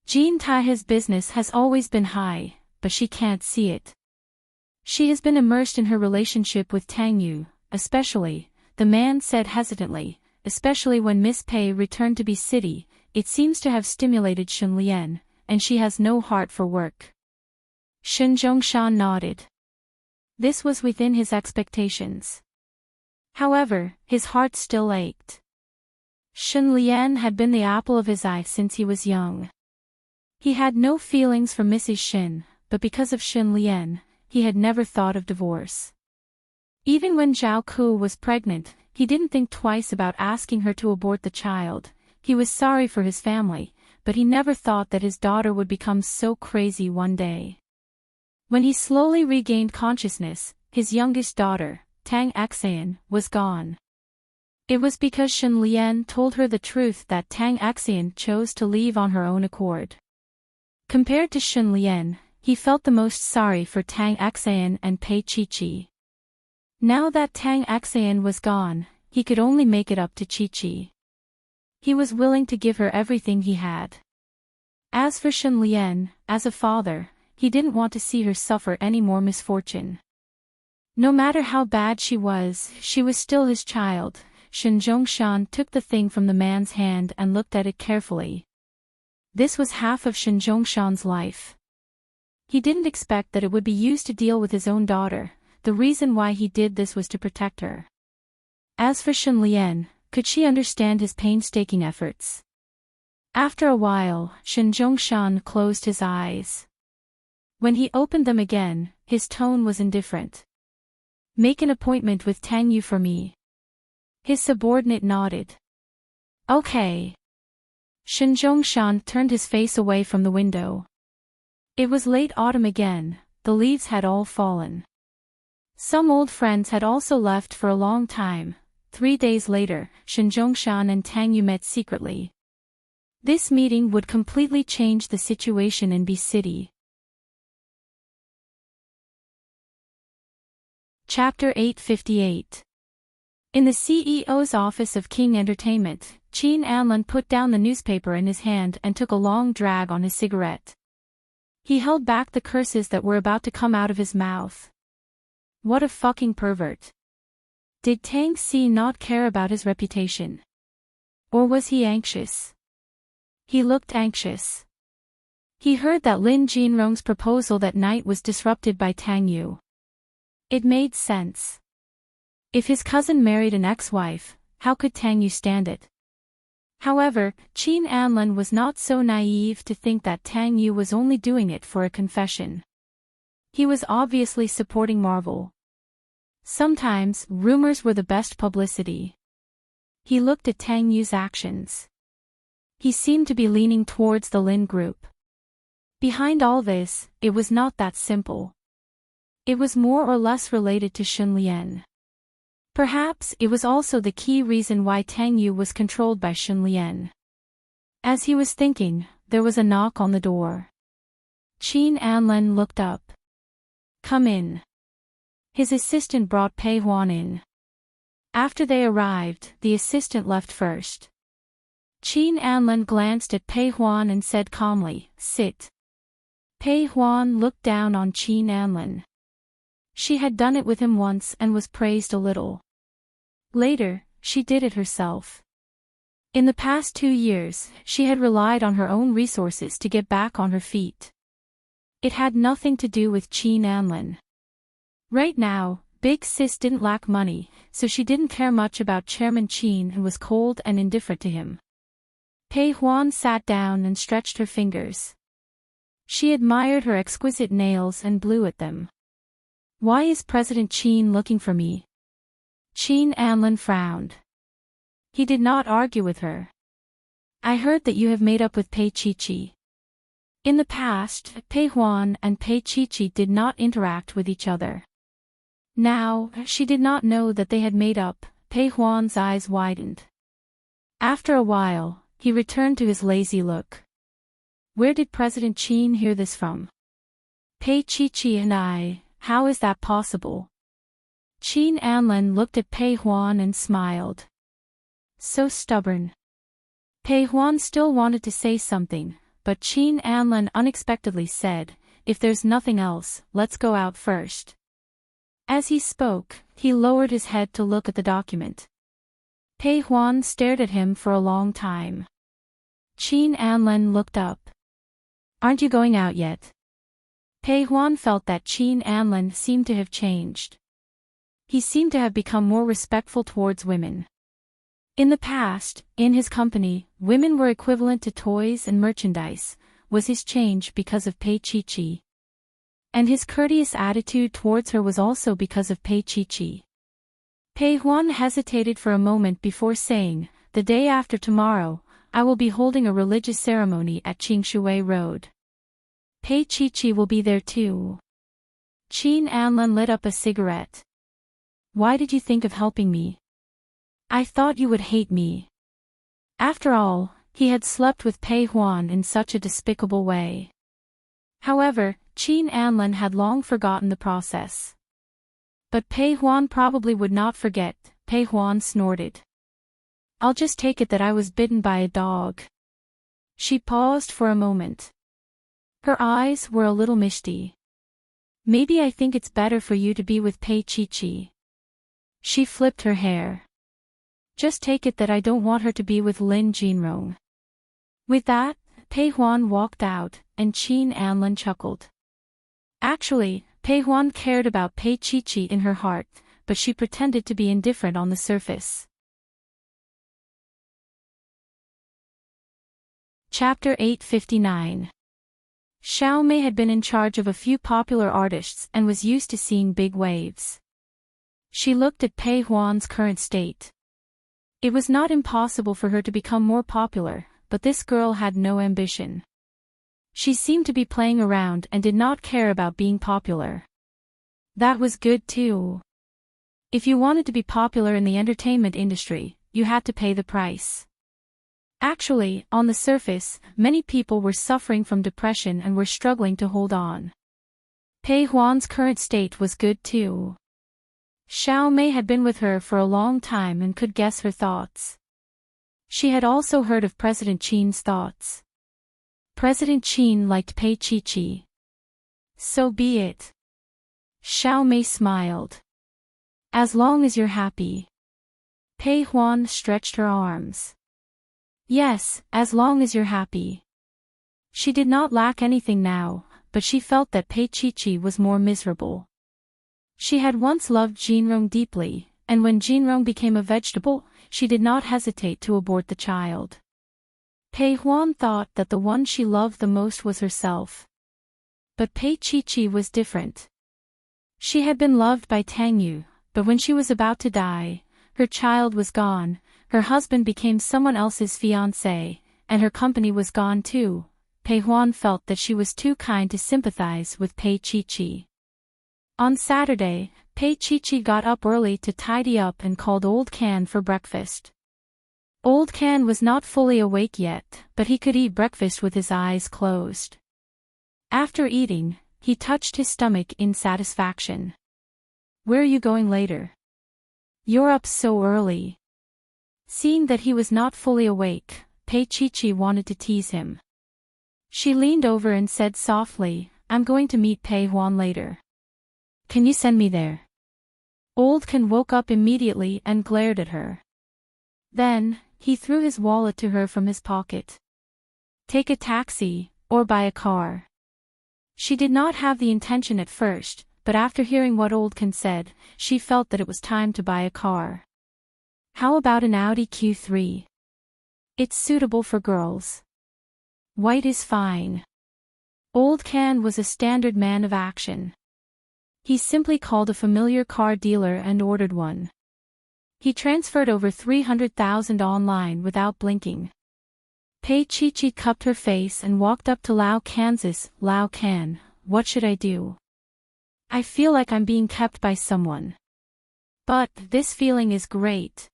Jean Taihe's business has always been high, but she can't see it. She has been immersed in her relationship with Tang Yu, especially, the man said hesitantly, especially when Miss Pei returned to Be City, it seems to have stimulated Shen Lian, and she has no heart for work. Shen Zhongshan nodded. This was within his expectations. However, his heart still ached. Shen Lian had been the apple of his eye since he was young. He had no feelings for Mrs. Shen, but because of Shen Lian, he had never thought of divorce. Even when Zhao Ku was pregnant, he didn't think twice about asking her to abort the child. He was sorry for his family, but he never thought that his daughter would become so crazy one day. When he slowly regained consciousness, his youngest daughter, Tang Xian, was gone. It was because Shen Lian told her the truth that Tang Xian chose to leave on her own accord. Compared to Shen Lian, he felt the most sorry for Tang Xian and Pei Chi. Now that Tang Xian was gone, he could only make it up to Chi. He was willing to give her everything he had. As for Shen Lian, as a father, he didn't want to see her suffer any more misfortune. No matter how bad she was still his child. Shen Zhongshan took the thing from the man's hand and looked at it carefully. This was half of Shen Zhongshan's life. He didn't expect that it would be used to deal with his own daughter. The reason why he did this was to protect her. As for Shen Lian, could she understand his painstaking efforts? After a while, Shen Zhongshan closed his eyes. When he opened them again, his tone was indifferent. Make an appointment with Tang Yu for me. His subordinate nodded. Okay. Shen Zhongshan turned his face away from the window. It was late autumn again, the leaves had all fallen. Some old friends had also left for a long time. 3 days later, Shen Zhongshan and Tang Yu met secretly. This meeting would completely change the situation in B City. Chapter 858. In the CEO's office of King Entertainment, Qin Anlin put down the newspaper in his hand and took a long drag on his cigarette. He held back the curses that were about to come out of his mouth. What a fucking pervert. Did Tang Xi not care about his reputation? Or was he anxious? He looked anxious. He heard that Lin Jinrong's proposal that night was disrupted by Tang Yu. It made sense. If his cousin married an ex-wife, how could Tang Yu stand it? However, Qin Anlin was not so naive to think that Tang Yu was only doing it for a confession. He was obviously supporting Marvel. Sometimes, rumors were the best publicity. He looked at Tang Yu's actions. He seemed to be leaning towards the Lin group. Behind all this, it was not that simple. It was more or less related to Shen Lian. Perhaps it was also the key reason why Tang Yu was controlled by Shen Lian. As he was thinking, there was a knock on the door. Qin Anlin looked up. Come in. His assistant brought Pei Huan in. After they arrived, the assistant left first. Qin Anlin glanced at Pei Huan and said calmly, sit. Pei Huan looked down on Qin Anlin. She had done it with him once and was praised a little. Later, she did it herself. In the past 2 years, she had relied on her own resources to get back on her feet. It had nothing to do with Qin Anlin. Right now, Big Sis didn't lack money, so she didn't care much about Chairman Qin and was cold and indifferent to him. Pei Huan sat down and stretched her fingers. She admired her exquisite nails and blew at them. Why is President Qin looking for me? Qin Anlin frowned. He did not argue with her. I heard that you have made up with Pei Chi. In the past, Pei Huan and Pei Chi did not interact with each other. Now, she did not know that they had made up. Pei Huan's eyes widened. After a while, he returned to his lazy look. Where did President Qin hear this from? Pei Chi and I, how is that possible? Qin Anlin looked at Pei Huan and smiled. So stubborn. Pei Huan still wanted to say something, but Qin Anlin unexpectedly said, if there's nothing else, let's go out first. As he spoke, he lowered his head to look at the document. Pei Huan stared at him for a long time. Qin Anlin looked up. Aren't you going out yet? Pei Huan felt that Qin Anlin seemed to have changed. He seemed to have become more respectful towards women. In the past, in his company, women were equivalent to toys and merchandise, was his change because of Pei Chi-Chi. And his courteous attitude towards her was also because of Pei Chi-Chi. Pei Huan hesitated for a moment before saying, "The day after tomorrow, I will be holding a religious ceremony at Qingshui Road. Pei Chi-Chi will be there too." Qin Anlin lit up a cigarette. "Why did you think of helping me? I thought you would hate me." After all, he had slept with Pei Huan in such a despicable way. However, Qin Anlin had long forgotten the process. But Pei Huan probably would not forget. Pei Huan snorted. "I'll just take it that I was bitten by a dog." She paused for a moment. Her eyes were a little misty. "Maybe I think it's better for you to be with Pei Chi-Chi." She flipped her hair. "Just take it that I don't want her to be with Lin Jinrong." With that, Pei Huan walked out, and Qin Anlin chuckled. Actually, Pei Huan cared about Pei Chi-Chi in her heart, but she pretended to be indifferent on the surface. Chapter 859. Xiao Mei had been in charge of a few popular artists and was used to seeing big waves. She looked at Pei Huan's current state. It was not impossible for her to become more popular, but this girl had no ambition. She seemed to be playing around and did not care about being popular. That was good too. If you wanted to be popular in the entertainment industry, you had to pay the price. Actually, on the surface, many people were suffering from depression and were struggling to hold on. Pei Huan's current state was good too. Xiao Mei had been with her for a long time and could guess her thoughts. She had also heard of President Qin's thoughts. President Qin liked Pei Chi-Chi. So be it. Xiao Mei smiled. "As long as you're happy." Pei Huan stretched her arms. "Yes, as long as you're happy." She did not lack anything now, but she felt that Pei Chi-Chi was more miserable. She had once loved Jinrong deeply, and when Jinrong became a vegetable, she did not hesitate to abort the child. Pei Huan thought that the one she loved the most was herself. But Pei Chi-Chi was different. She had been loved by Tang Yu, but when she was about to die, her child was gone, her husband became someone else's fiancé, and her company was gone too. Pei Huan felt that she was too kind to sympathize with Pei Chi-Chi. On Saturday, Pei Chi-Chi got up early to tidy up and called Old Can for breakfast. Old Can was not fully awake yet, but he could eat breakfast with his eyes closed. After eating, he touched his stomach in satisfaction. "Where are you going later? You're up so early." Seeing that he was not fully awake, Pei Chi-Chi wanted to tease him. She leaned over and said softly, "I'm going to meet Pei Huan later. Can you send me there?" Old Can woke up immediately and glared at her. Then, he threw his wallet to her from his pocket. "Take a taxi, or buy a car." She did not have the intention at first, but after hearing what Old Can said, she felt that it was time to buy a car. "How about an Audi Q3? It's suitable for girls. White is fine." Old Can was a standard man of action. He simply called a familiar car dealer and ordered one. He transferred over 300,000 online without blinking. Pei Chi-Chi cupped her face and walked up to Lao Can's. "Lao Can, what should I do? I feel like I'm being kept by someone. But this feeling is great."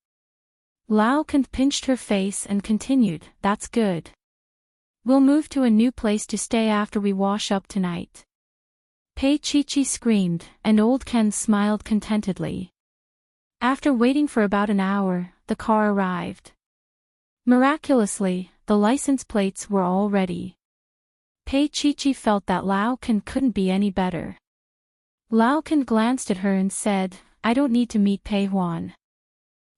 Lao Can pinched her face and continued, "That's good. We'll move to a new place to stay after we wash up tonight." Pei Chi-Chi screamed, and Old Ken smiled contentedly. After waiting for about an hour, the car arrived. Miraculously, the license plates were all ready. Pei Chi-Chi felt that Lao Can couldn't be any better. Lao Can glanced at her and said, "I don't need to meet Pei Huan."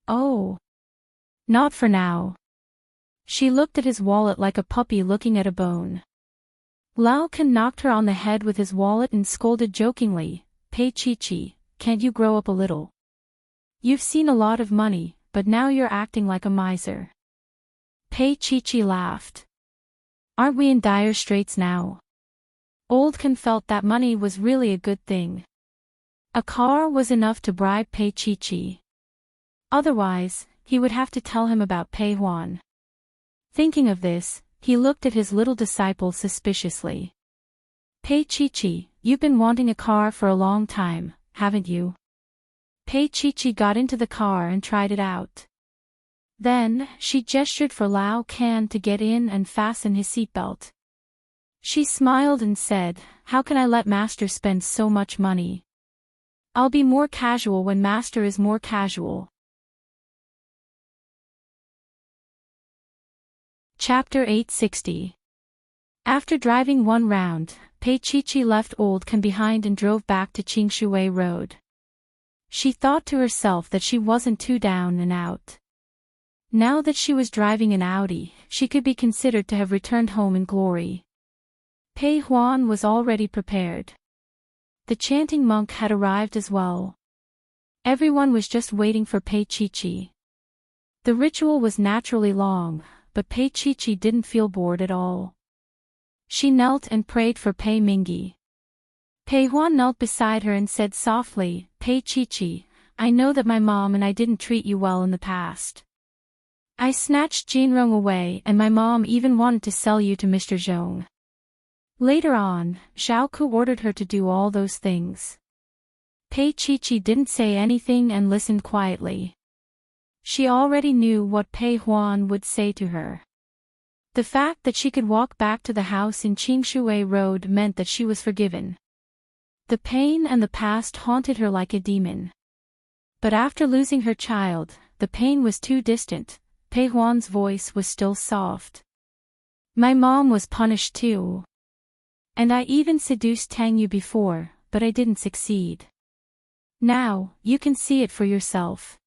"Oh. Not for now." She looked at his wallet like a puppy looking at a bone. Lao Can knocked her on the head with his wallet and scolded jokingly, "Pei Chi-Chi, can't you grow up a little? You've seen a lot of money, but now you're acting like a miser. Pei Chi laughed. Aren't we in dire straits now? Old Can felt that money was really a good thing. A car was enough to bribe Pei Chi. Otherwise, he would have to tell him about Pei Huan. Thinking of this, he looked at his little disciple suspiciously. Pei Chi, you've been wanting a car for a long time, haven't you? Pei Chi got into the car and tried it out. Then, she gestured for Lao Can to get in and fasten his seatbelt. She smiled and said, "How can I let Master spend so much money? I'll be more casual when Master is more casual." Chapter 860. After driving one round, Pei Chi left Old Can behind and drove back to Qingshui Road. She thought to herself that she wasn't too down and out. Now that she was driving an Audi, she could be considered to have returned home in glory. Pei Huan was already prepared. The chanting monk had arrived as well. Everyone was just waiting for Pei Chi. The ritual was naturally long, but Pei Chi didn't feel bored at all. She knelt and prayed for Pei Mingi. Pei Huan knelt beside her and said softly, "Pei Chi, I know that my mom and I didn't treat you well in the past. I snatched Jinrong away and my mom even wanted to sell you to Mr. Zhong. Later on, Zhao Ku ordered her to do all those things." Pei Chi didn't say anything and listened quietly. She already knew what Pei Huan would say to her. The fact that she could walk back to the house in Qingshui Road meant that she was forgiven. The pain and the past haunted her like a demon. But after losing her child, the pain was too distant. Pei Huan's voice was still soft. "My mom was punished too. And I even seduced Tang Yu before, but I didn't succeed. Now, you can see it for yourself.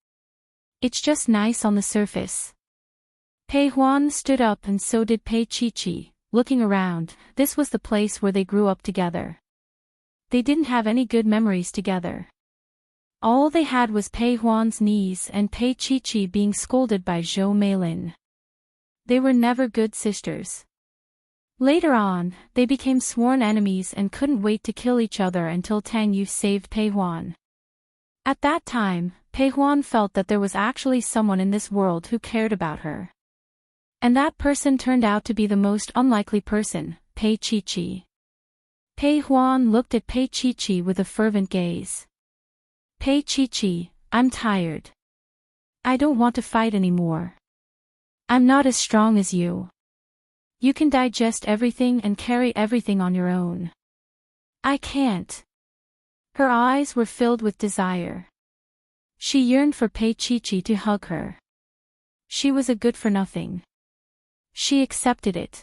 It's just nice on the surface." Pei Huan stood up and so did Pei Chi. Looking around, this was the place where they grew up together. They didn't have any good memories together. All they had was Pei Huan's knees and Pei Chi being scolded by Zhou Meilin. They were never good sisters. Later on, they became sworn enemies and couldn't wait to kill each other until Tang Yu saved Pei Huan. At that time, Pei Huan felt that there was actually someone in this world who cared about her. And that person turned out to be the most unlikely person, Pei Chi. Pei Huan looked at Pei Chi with a fervent gaze. "Pei Chi, I'm tired. I don't want to fight anymore. I'm not as strong as you. You can digest everything and carry everything on your own. I can't." Her eyes were filled with desire. She yearned for Pei Chi to hug her. She was a good-for-nothing. She accepted it.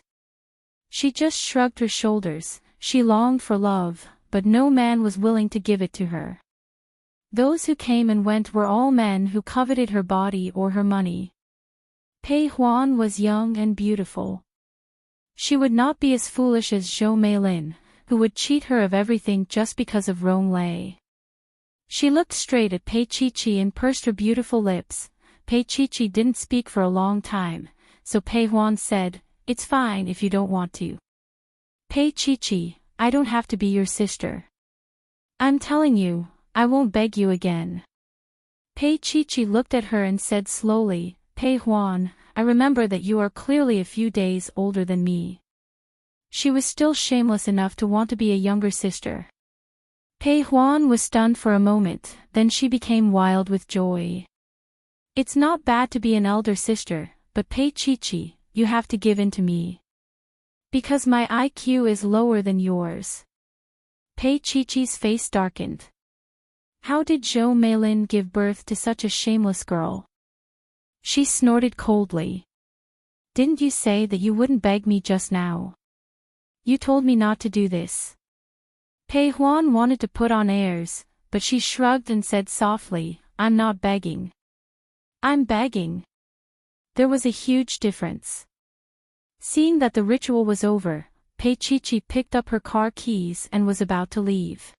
She just shrugged her shoulders. She longed for love, but no man was willing to give it to her. Those who came and went were all men who coveted her body or her money. Pei Huan was young and beautiful. She would not be as foolish as Zhou Meilin, who would cheat her of everything just because of Rong Lei. She looked straight at Pei Chi and pursed her beautiful lips. Pei Chi didn't speak for a long time, so Pei Huan said, "It's fine if you don't want to. Pei Chi, I don't have to be your sister. I'm telling you, I won't beg you again." Pei Chi looked at her and said slowly, "Pei Huan, I remember that you are clearly a few days older than me." She was still shameless enough to want to be a younger sister. Pei Huan was stunned for a moment, then she became wild with joy. "It's not bad to be an elder sister, but Pei Chi, you have to give in to me. Because my IQ is lower than yours." Pei Chi's face darkened. How did Zhou Meilin give birth to such a shameless girl? She snorted coldly. "Didn't you say that you wouldn't beg me just now? You told me not to do this." Pei Huan wanted to put on airs, but she shrugged and said softly, "I'm not begging. I'm begging." There was a huge difference. Seeing that the ritual was over, Pei Chi picked up her car keys and was about to leave.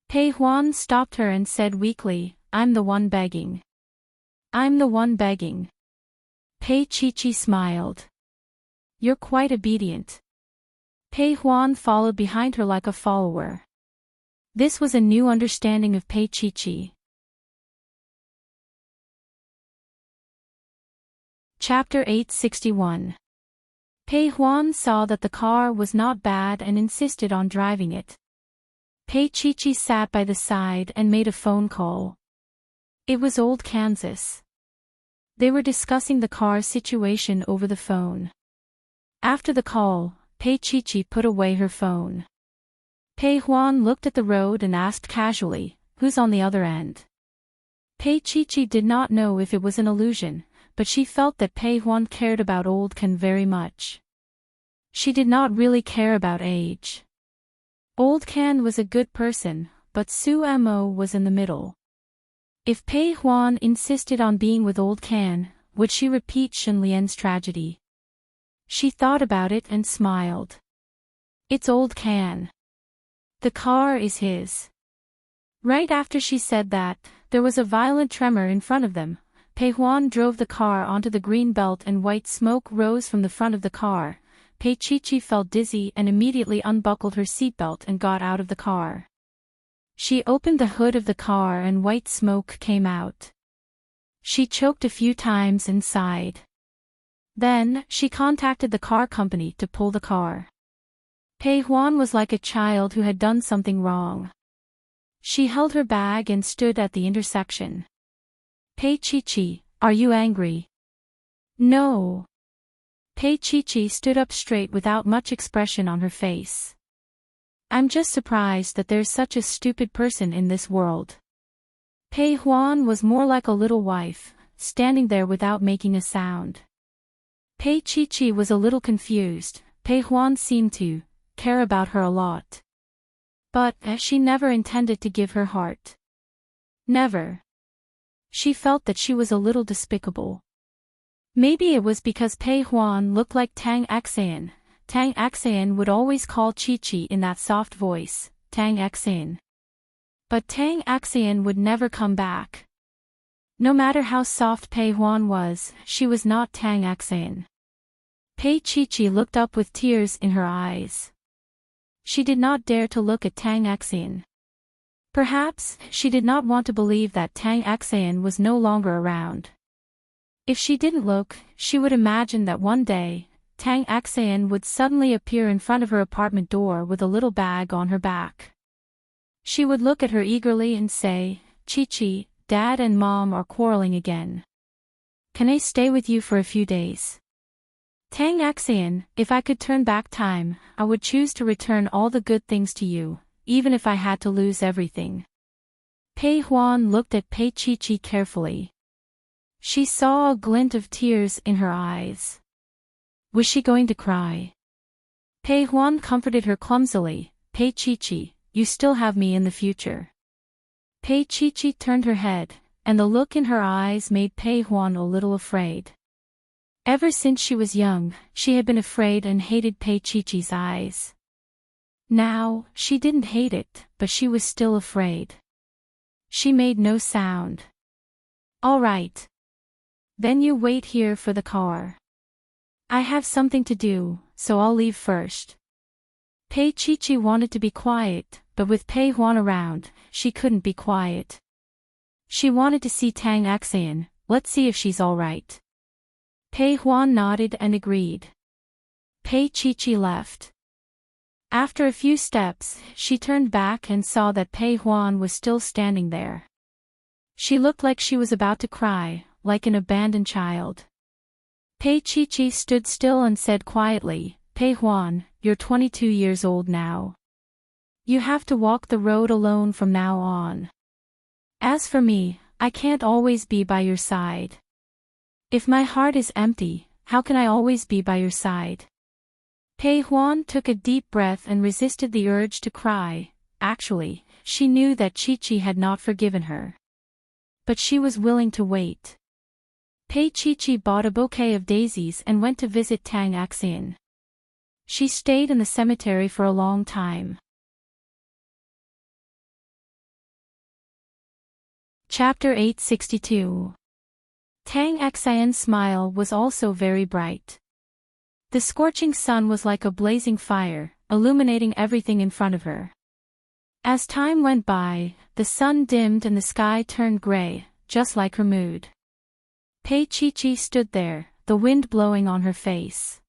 Pei Huan stopped her and said weakly, "I'm the one begging. I'm the one begging. Pei Chi smiled. You're quite obedient. Pei Huan followed behind her like a follower. This was a new understanding of Pei Chi. Chapter 861. Pei Huan saw that the car was not bad and insisted on driving it. Pei Chi sat by the side and made a phone call. It was Old Kansas. They were discussing the car's situation over the phone. After the call, Pei Chi put away her phone. Pei Huan looked at the road and asked casually, "Who's on the other end?" Pei Chi did not know if it was an illusion, but she felt that Pei Huan cared about Old Ken very much. She did not really care about age. Old Ken was a good person, but Su Mo was in the middle. If Pei Huan insisted on being with Old Ken, would she repeat Shen Lian's tragedy? She thought about it and smiled. It's Old Ken. The car is his. Right after she said that, there was a violent tremor in front of them. Pei Huan drove the car onto the green belt and white smoke rose from the front of the car. Pei Chi felt dizzy and immediately unbuckled her seatbelt and got out of the car. She opened the hood of the car and white smoke came out. She choked a few times and sighed. Then, she contacted the car company to pull the car. Pei Huan was like a child who had done something wrong. She held her bag and stood at the intersection. Pei Chi, are you angry? No. Pei Chi stood up straight without much expression on her face. I'm just surprised that there's such a stupid person in this world. Pei Huan was more like a little wife, standing there without making a sound. Pei Chi was a little confused. Pei Huan seemed to care about her a lot. But she never intended to give her heart. Never. She felt that she was a little despicable. Maybe it was because Pei Huan looked like Tang Xan. Tang Xan would always call Chi in that soft voice, Tang Xan. But Tang Xan would never come back. No matter how soft Pei Huan was, she was not Tang Xan. Pei Chi looked up with tears in her eyes. She did not dare to look at Tang Xan. Perhaps, she did not want to believe that Tang Xan was no longer around. If she didn't look, she would imagine that one day, Tang Xan would suddenly appear in front of her apartment door with a little bag on her back. She would look at her eagerly and say, Chi, Dad and Mom are quarreling again. Can I stay with you for a few days? Tang Xan, if I could turn back time, I would choose to return all the good things to you, even if I had to lose everything. Pei Huan looked at Pei Chi carefully. She saw a glint of tears in her eyes. Was she going to cry? Pei Huan comforted her clumsily. Pei Chi, you still have me in the future. Pei Chi turned her head, and the look in her eyes made Pei Huan a little afraid. Ever since she was young, she had been afraid and hated Pei Chi's eyes. Now, she didn't hate it, but she was still afraid. She made no sound. All right. Then you wait here for the car. I have something to do, so I'll leave first. Pei Chi wanted to be quiet, but with Pei Huan around, she couldn't be quiet. She wanted to see Tang Xan. Let's see if she's all right. Pei Huan nodded and agreed. Pei Chi left. After a few steps, she turned back and saw that Pei Huan was still standing there. She looked like she was about to cry, like an abandoned child. Pei Chi stood still and said quietly, Pei Huan, you're 22 years old now. You have to walk the road alone from now on. As for me, I can't always be by your side. If my heart is empty, how can I always be by your side? Pei Huan took a deep breath and resisted the urge to cry. Actually, she knew that Chi had not forgiven her. But she was willing to wait. Pei Chi bought a bouquet of daisies and went to visit Tang Xan. She stayed in the cemetery for a long time. Chapter 862. Tang Xian's smile was also very bright. The scorching sun was like a blazing fire, illuminating everything in front of her. As time went by, the sun dimmed and the sky turned gray, just like her mood. Pei Chi stood there, the wind blowing on her face.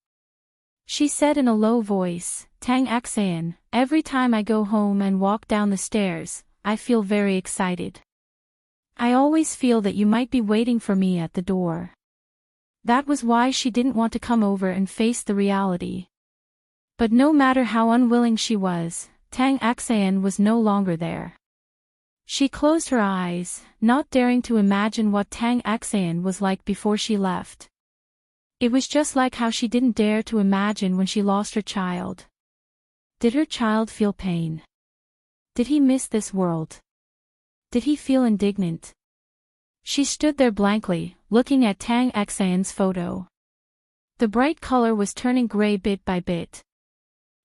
She said in a low voice, "Tang Xian, every time I go home and walk down the stairs, I feel very excited. I always feel that you might be waiting for me at the door." That was why she didn't want to come over and face the reality. But no matter how unwilling she was, Tang Xian was no longer there. She closed her eyes, not daring to imagine what Tang Xian was like before she left. It was just like how she didn't dare to imagine when she lost her child. Did her child feel pain? Did he miss this world? Did he feel indignant? She stood there blankly, looking at Tang Xian's photo. The bright color was turning gray bit by bit.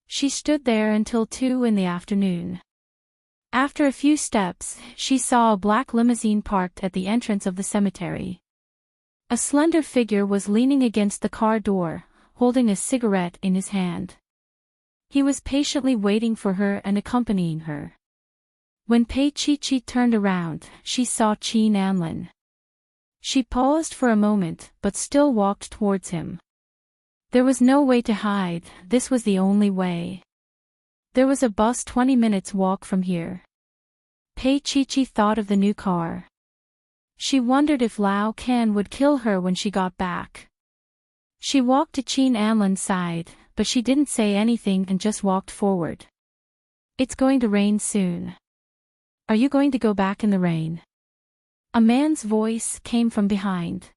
She stood there until 2 in the afternoon. After a few steps, she saw a black limousine parked at the entrance of the cemetery. A slender figure was leaning against the car door, holding a cigarette in his hand. He was patiently waiting for her and accompanying her. When Pei Chi turned around, she saw Qin Anlin. She paused for a moment, but still walked towards him. There was no way to hide, this was the only way. There was a bus 20 minutes walk from here. Pei Chi thought of the new car. She wondered if Lao Can would kill her when she got back. She walked to Qin Anlin's side, but she didn't say anything and just walked forward. "It's going to rain soon. Are you going to go back in the rain?" A man's voice came from behind.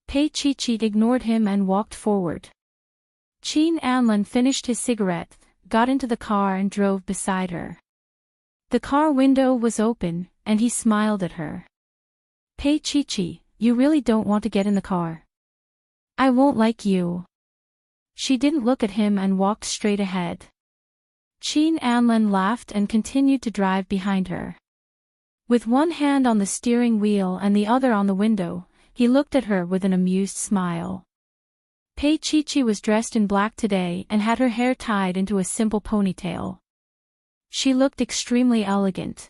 Pei Chi ignored him and walked forward. Qin Anlin finished his cigarette, got into the car and drove beside her. The car window was open, and he smiled at her. "Pei Chi, you really don't want to get in the car? I won't like you." She didn't look at him and walked straight ahead. Qin Anlin laughed and continued to drive behind her. With one hand on the steering wheel and the other on the window, he looked at her with an amused smile. Pei Chi was dressed in black today and had her hair tied into a simple ponytail. She looked extremely elegant.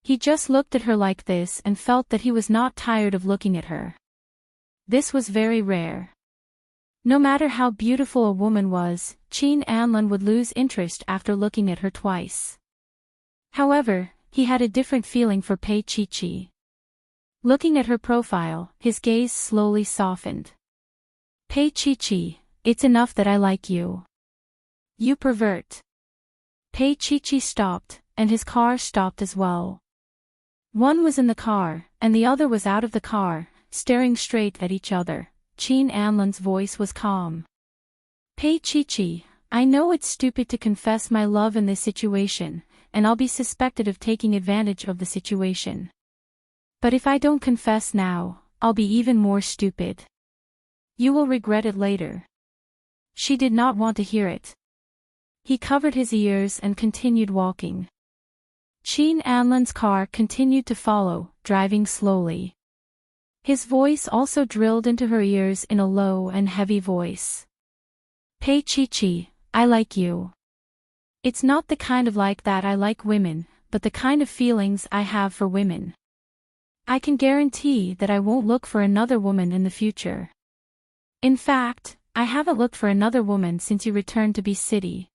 He just looked at her like this and felt that he was not tired of looking at her. This was very rare. No matter how beautiful a woman was, Qin Anlin would lose interest after looking at her twice. However, he had a different feeling for Pei Chi. Looking at her profile, his gaze slowly softened. "Pei Chi, it's enough that I like you. You pervert." Pei Chi stopped, and his car stopped as well. One was in the car, and the other was out of the car, staring straight at each other. Qin Anlin's voice was calm. "Pei Chi, I know it's stupid to confess my love in this situation, and I'll be suspected of taking advantage of the situation. But if I don't confess now, I'll be even more stupid. You will regret it later." She did not want to hear it. He covered his ears and continued walking. Qin Anlin's car continued to follow, driving slowly. His voice also drilled into her ears in a low and heavy voice. "Pei Chi, I like you. It's not the kind of like that I like women, but the kind of feelings I have for women. I can guarantee that I won't look for another woman in the future. In fact, I haven't looked for another woman since you returned to B City."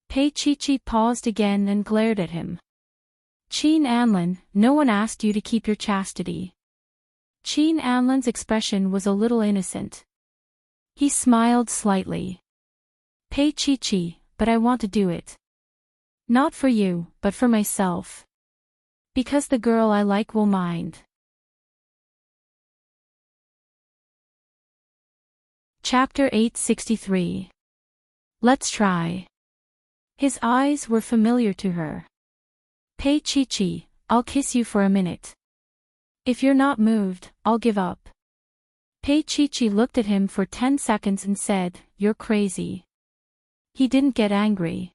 Pei Chi paused again and glared at him. "Qin Anlin, no one asked you to keep your chastity." Qin Anlin's expression was a little innocent. He smiled slightly. "Pei Chi, but I want to do it. Not for you, but for myself. Because the girl I like will mind." Chapter 863. Let's try. His eyes were familiar to her. "Pei Chi, I'll kiss you for a minute. If you're not moved, I'll give up." Pei Chi looked at him for 10 seconds and said, "You're crazy." He didn't get angry.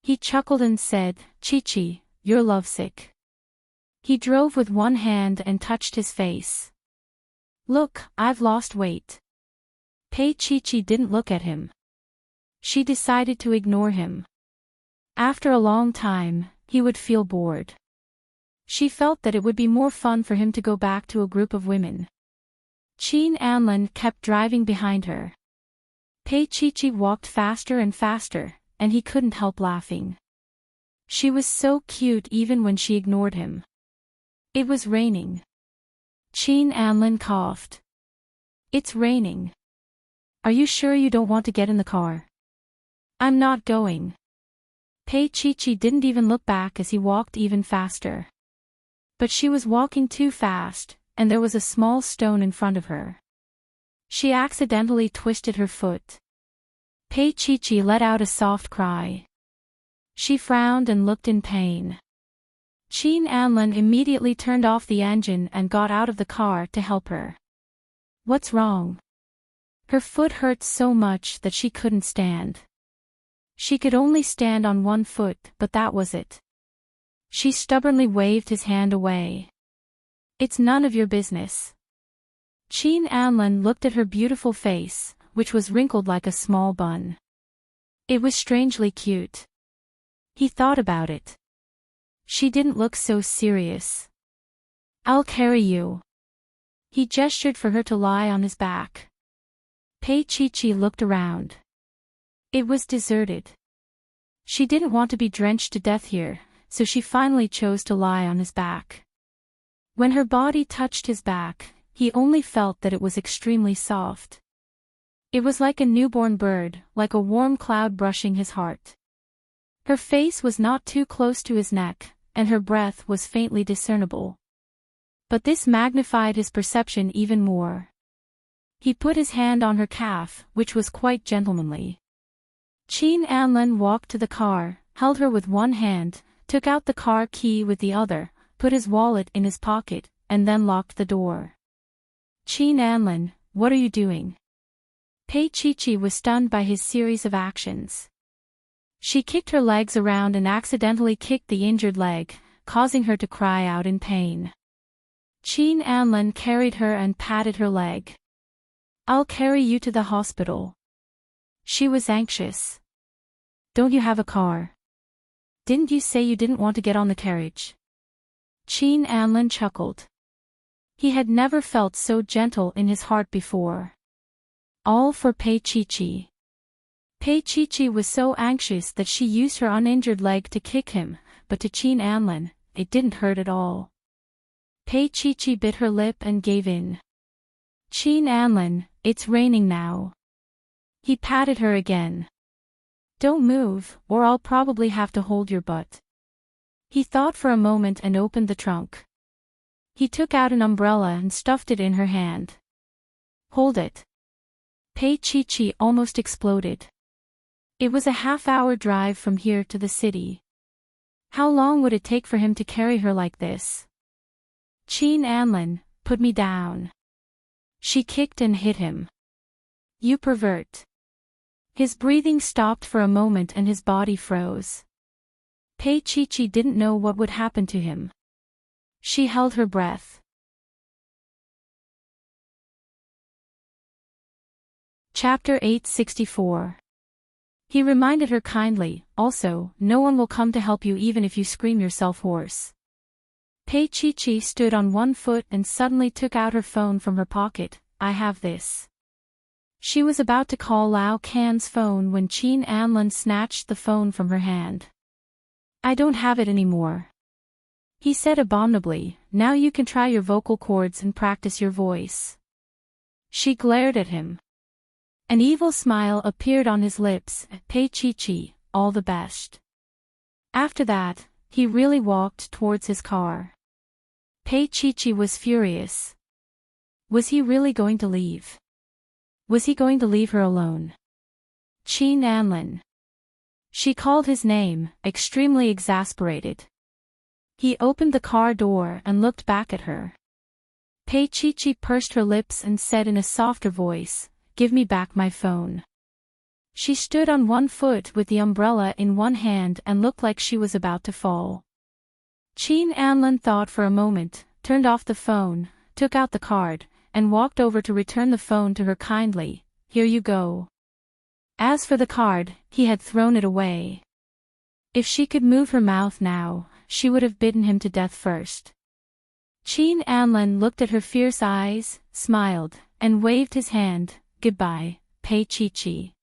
He chuckled and said, "Chi, you're lovesick." He drove with one hand and touched his face. Look, I've lost weight. Pei Chi didn't look at him. She decided to ignore him. After a long time, he would feel bored. She felt that it would be more fun for him to go back to a group of women. Qin Anlin kept driving behind her. Pei Chi walked faster and faster, and he couldn't help laughing. She was so cute even when she ignored him. It was raining. Qin Anlin coughed. It's raining. Are you sure you don't want to get in the car? I'm not going. Pei Chi didn't even look back as he walked even faster. But she was walking too fast, and there was a small stone in front of her. She accidentally twisted her foot. Pei Chi let out a soft cry. She frowned and looked in pain. Qin Anlin immediately turned off the engine and got out of the car to help her. What's wrong? Her foot hurt so much that she couldn't stand. She could only stand on one foot, but that was it. She stubbornly waved his hand away. It's none of your business. Qin Anlin looked at her beautiful face, which was wrinkled like a small bun. It was strangely cute. He thought about it. She didn't look so serious. I'll carry you. He gestured for her to lie on his back. Pei Chi looked around. It was deserted. She didn't want to be drenched to death here, so she finally chose to lie on his back. When her body touched his back, he only felt that it was extremely soft. It was like a newborn bird, like a warm cloud brushing his heart. Her face was not too close to his neck, and her breath was faintly discernible. But this magnified his perception even more. He put his hand on her calf, which was quite gentlemanly. Qin Anlin walked to the car, held her with one hand, took out the car key with the other, put his wallet in his pocket, and then locked the door. Qin Anlin, what are you doing? Pei Chi was stunned by his series of actions. She kicked her legs around and accidentally kicked the injured leg, causing her to cry out in pain. Qin Anlin carried her and patted her leg. I'll carry you to the hospital. She was anxious. Don't you have a car? Didn't you say you didn't want to get on the carriage? Qin Anlin chuckled. He had never felt so gentle in his heart before. All for Pei Chi. Pei Chi was so anxious that she used her uninjured leg to kick him, but to Qin Anlin, it didn't hurt at all. Pei Chi bit her lip and gave in. Qin Anlin, it's raining now. He patted her again. Don't move, or I'll probably have to hold your butt. He thought for a moment and opened the trunk. He took out an umbrella and stuffed it in her hand. Hold it. Pei Chi almost exploded. It was a half-hour drive from here to the city. How long would it take for him to carry her like this? Qin Anlin, put me down. She kicked and hit him. You pervert. His breathing stopped for a moment and his body froze. Pei Chi didn't know what would happen to him. She held her breath. Chapter 864. He reminded her kindly, also, no one will come to help you even if you scream yourself hoarse. Pei Chi stood on one foot and suddenly took out her phone from her pocket. I have this. She was about to call Lao Can's phone when Qin Anlin snatched the phone from her hand. I don't have it anymore. He said abominably, now you can try your vocal cords and practice your voice. She glared at him. An evil smile appeared on his lips. Pei Chi, all the best. After that, he really walked towards his car. Pei Chi was furious. Was he really going to leave? Was he going to leave her alone? Qin Anlin. She called his name, extremely exasperated. He opened the car door and looked back at her. Pei Chi pursed her lips and said in a softer voice, give me back my phone. She stood on one foot with the umbrella in one hand and looked like she was about to fall. Qin Anlin thought for a moment, turned off the phone, took out the card, and walked over to return the phone to her kindly. "Here you go." As for the card, he had thrown it away. If she could move her mouth now, she would have bitten him to death first. Qin Anlin looked at her fierce eyes, smiled, and waved his hand. "Goodbye, Pei Chi-Chi."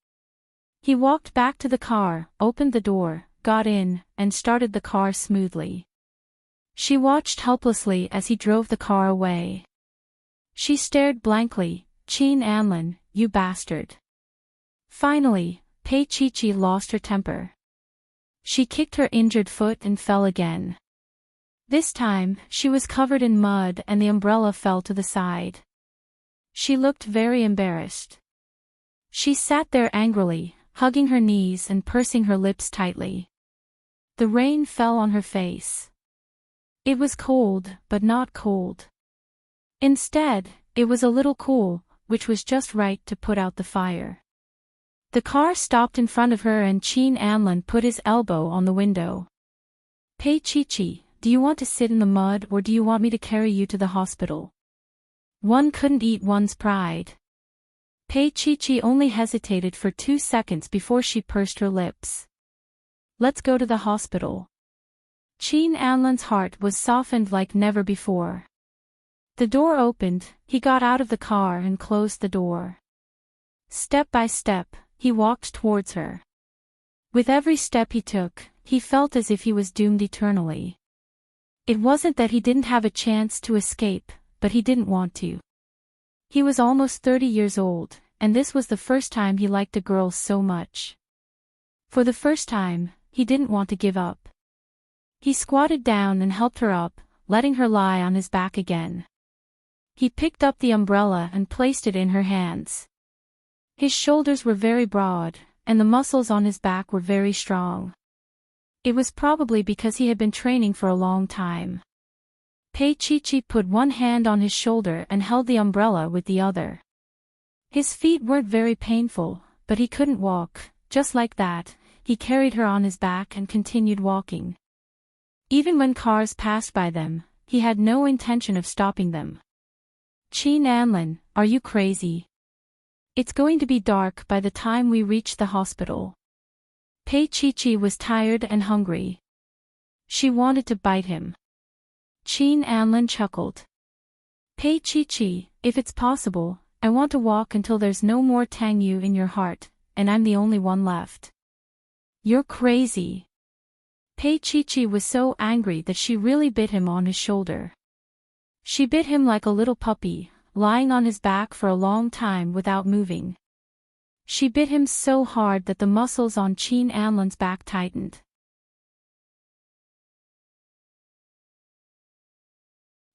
He walked back to the car, opened the door, got in, and started the car smoothly. She watched helplessly as he drove the car away. She stared blankly. "Qin Anlin, you bastard." Finally, Pei Chi-Chi lost her temper. She kicked her injured foot and fell again. This time, she was covered in mud and the umbrella fell to the side. She looked very embarrassed. She sat there angrily, hugging her knees and pursing her lips tightly. The rain fell on her face. It was cold, but not cold. Instead, it was a little cool, which was just right to put out the fire. The car stopped in front of her and Qin Anlin put his elbow on the window. "Pei Chi-Chi, do you want to sit in the mud or do you want me to carry you to the hospital?" One couldn't eat one's pride. Pei Chi-Chi only hesitated for 2 seconds before she pursed her lips. "Let's go to the hospital." Qin Anlin's heart was softened like never before. The door opened, he got out of the car and closed the door. Step by step, he walked towards her. With every step he took, he felt as if he was doomed eternally. It wasn't that he didn't have a chance to escape, but he didn't want to. He was almost 30 years old, and this was the first time he liked a girl so much. For the first time, he didn't want to give up. He squatted down and helped her up, letting her lie on his back again. He picked up the umbrella and placed it in her hands. His shoulders were very broad, and the muscles on his back were very strong. It was probably because he had been training for a long time. Pei Chi-Chi put one hand on his shoulder and held the umbrella with the other. His feet weren't very painful, but he couldn't walk. Just like that, he carried her on his back and continued walking. Even when cars passed by them, he had no intention of stopping them. "Qin Anlin, are you crazy? It's going to be dark by the time we reach the hospital." Pei Chi-Chi was tired and hungry. She wanted to bite him. Qin Anlin chuckled. "Pei Chi-Chi, if it's possible, I want to walk until there's no more Tang Yu in your heart, and I'm the only one left." "You're crazy." Pei Chi-Chi was so angry that she really bit him on his shoulder. She bit him like a little puppy, lying on his back for a long time without moving. She bit him so hard that the muscles on Qin Anlin's back tightened.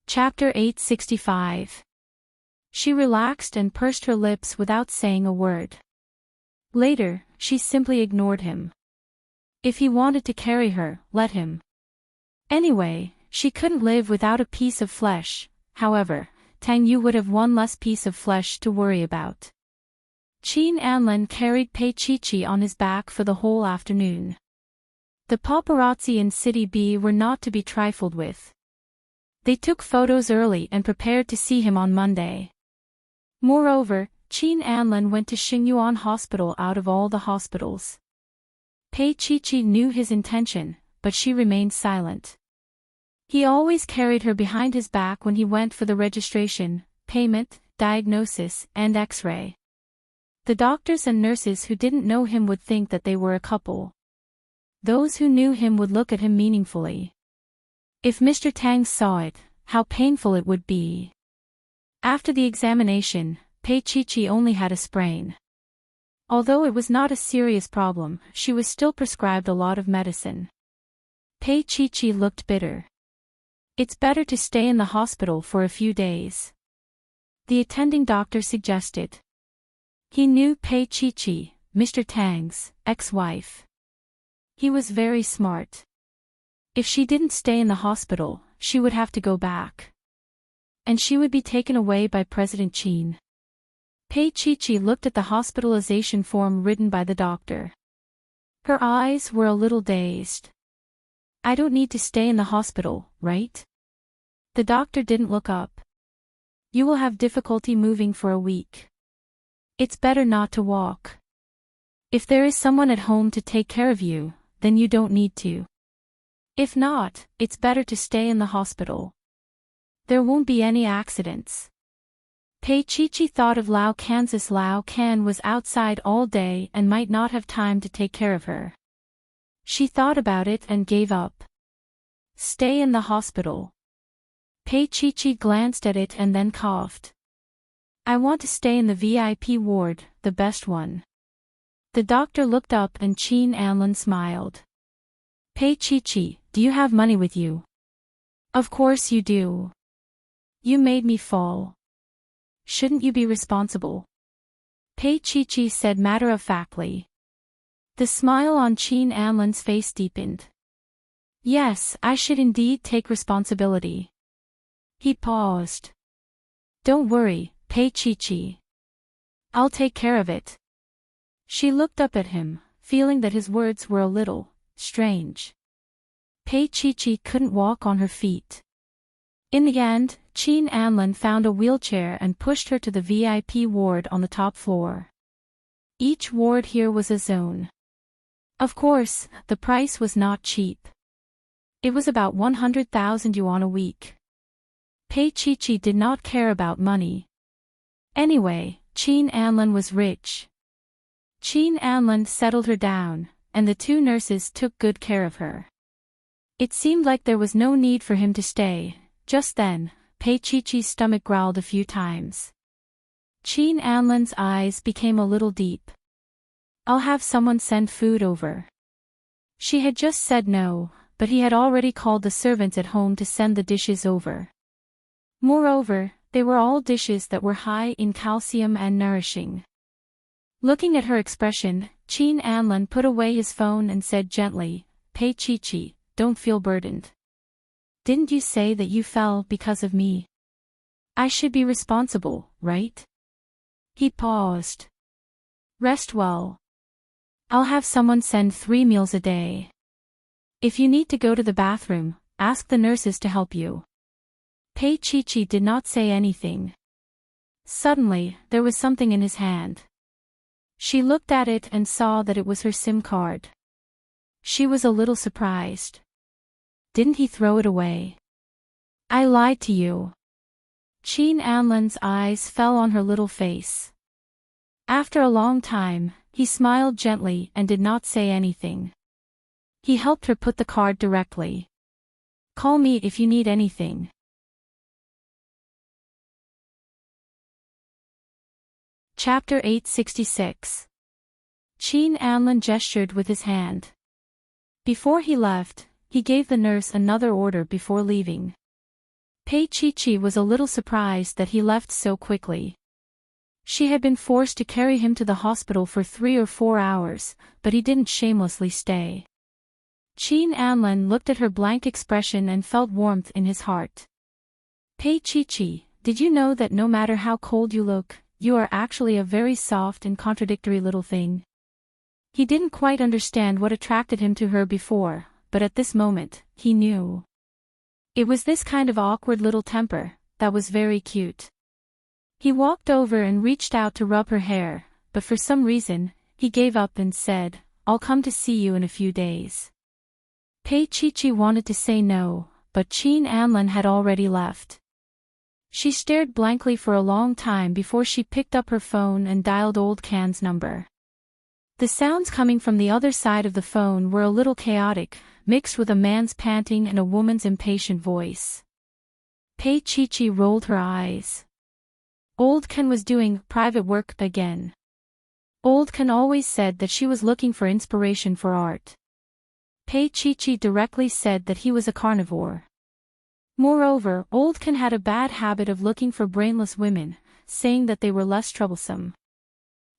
Chapter 865. She relaxed and pursed her lips without saying a word. Later, she simply ignored him. If he wanted to carry her, let him. Anyway, she couldn't live without a piece of flesh. However, Tang Yu would have one less piece of flesh to worry about. Qin Anlin carried Pei Chi-Chi on his back for the whole afternoon. The paparazzi in City B were not to be trifled with. They took photos early and prepared to see him on Monday. Moreover, Qin Anlin went to Xingyuan Hospital out of all the hospitals. Pei Chi-Chi knew his intention, but she remained silent. He always carried her behind his back when he went for the registration, payment, diagnosis, and X-ray. The doctors and nurses who didn't know him would think that they were a couple. Those who knew him would look at him meaningfully. If Mr. Tang saw it, how painful it would be. After the examination, Pei Chi-Chi only had a sprain. Although it was not a serious problem, she was still prescribed a lot of medicine. Pei Chi-Chi looked bitter. "It's better to stay in the hospital for a few days," the attending doctor suggested. He knew Pei Chi-Chi, Mr. Tang's ex-wife. He was very smart. If she didn't stay in the hospital, she would have to go back. And she would be taken away by President Qin. Pei Chi-Chi looked at the hospitalization form written by the doctor. Her eyes were a little dazed. "I don't need to stay in the hospital, right?" The doctor didn't look up. You will have difficulty moving for a week. It's better not to walk. If there is someone at home to take care of you, then you don't need to. If not, it's better to stay in the hospital. There won't be any accidents. Pei Chi thought of Lao Kansas. Lao Kan was outside all day and might not have time to take care of her. She thought about it and gave up. Stay in the hospital. Pei Chi glanced at it and then coughed. I want to stay in the VIP ward, the best one. The doctor looked up and Qin Anlin smiled. Pei Chi, do you have money with you? Of course you do. You made me fall. Shouldn't you be responsible? Pei Chi said matter-of-factly. The smile on Qin Anlin's face deepened. Yes, I should indeed take responsibility. He paused. Don't worry, Pei Chi. I'll take care of it. She looked up at him, feeling that his words were a little strange. Pei Chi couldn't walk on her feet. In the end, Qin Anlin found a wheelchair and pushed her to the VIP ward on the top floor. Each ward here was a zone. Of course, the price was not cheap. It was about 100,000 yuan a week. Pei Chi did not care about money. Anyway, Qin Anlin was rich. Qin Anlin settled her down, and the two nurses took good care of her. It seemed like there was no need for him to stay. Just then, Pei Chi's stomach growled a few times. Qin Anlin's eyes became a little deep. I'll have someone send food over. She had just said no, but he had already called the servants at home to send the dishes over. Moreover, they were all dishes that were high in calcium and nourishing. Looking at her expression, Qin Anlin put away his phone and said gently, Pei Chi, don't feel burdened. Didn't you say that you fell because of me? I should be responsible, right? He paused. Rest well. I'll have someone send 3 meals a day. If you need to go to the bathroom, ask the nurses to help you. Pei Chi did not say anything. Suddenly, there was something in his hand. She looked at it and saw that it was her SIM card. She was a little surprised. Didn't he throw it away? I lied to you. Qin Anlin's eyes fell on her little face. After a long time, he smiled gently and did not say anything. He helped her put the card directly. Call me if you need anything. Chapter 866. Qin Anlin gestured with his hand. Before he left, he gave the nurse another order before leaving. Pei Chi was a little surprised that he left so quickly. She had been forced to carry him to the hospital for 3 or 4 hours, but he didn't shamelessly stay. Qin Anlin looked at her blank expression and felt warmth in his heart. Pei Chi, did you know that no matter how cold you look, you are actually a very soft and contradictory little thing? He didn't quite understand what attracted him to her before, but at this moment, he knew. It was this kind of awkward little temper that was very cute. He walked over and reached out to rub her hair, but for some reason, he gave up and said, I'll come to see you in a few days. Pei Chi wanted to say no, but Qin Anlin had already left. She stared blankly for a long time before she picked up her phone and dialed Old Can's number. The sounds coming from the other side of the phone were a little chaotic, mixed with a man's panting and a woman's impatient voice. Pei Chi rolled her eyes. Old Can was doing private work again. Old Can always said that she was looking for inspiration for art. Pei Chi directly said that he was a carnivore. Moreover, Old Can had a bad habit of looking for brainless women, saying that they were less troublesome.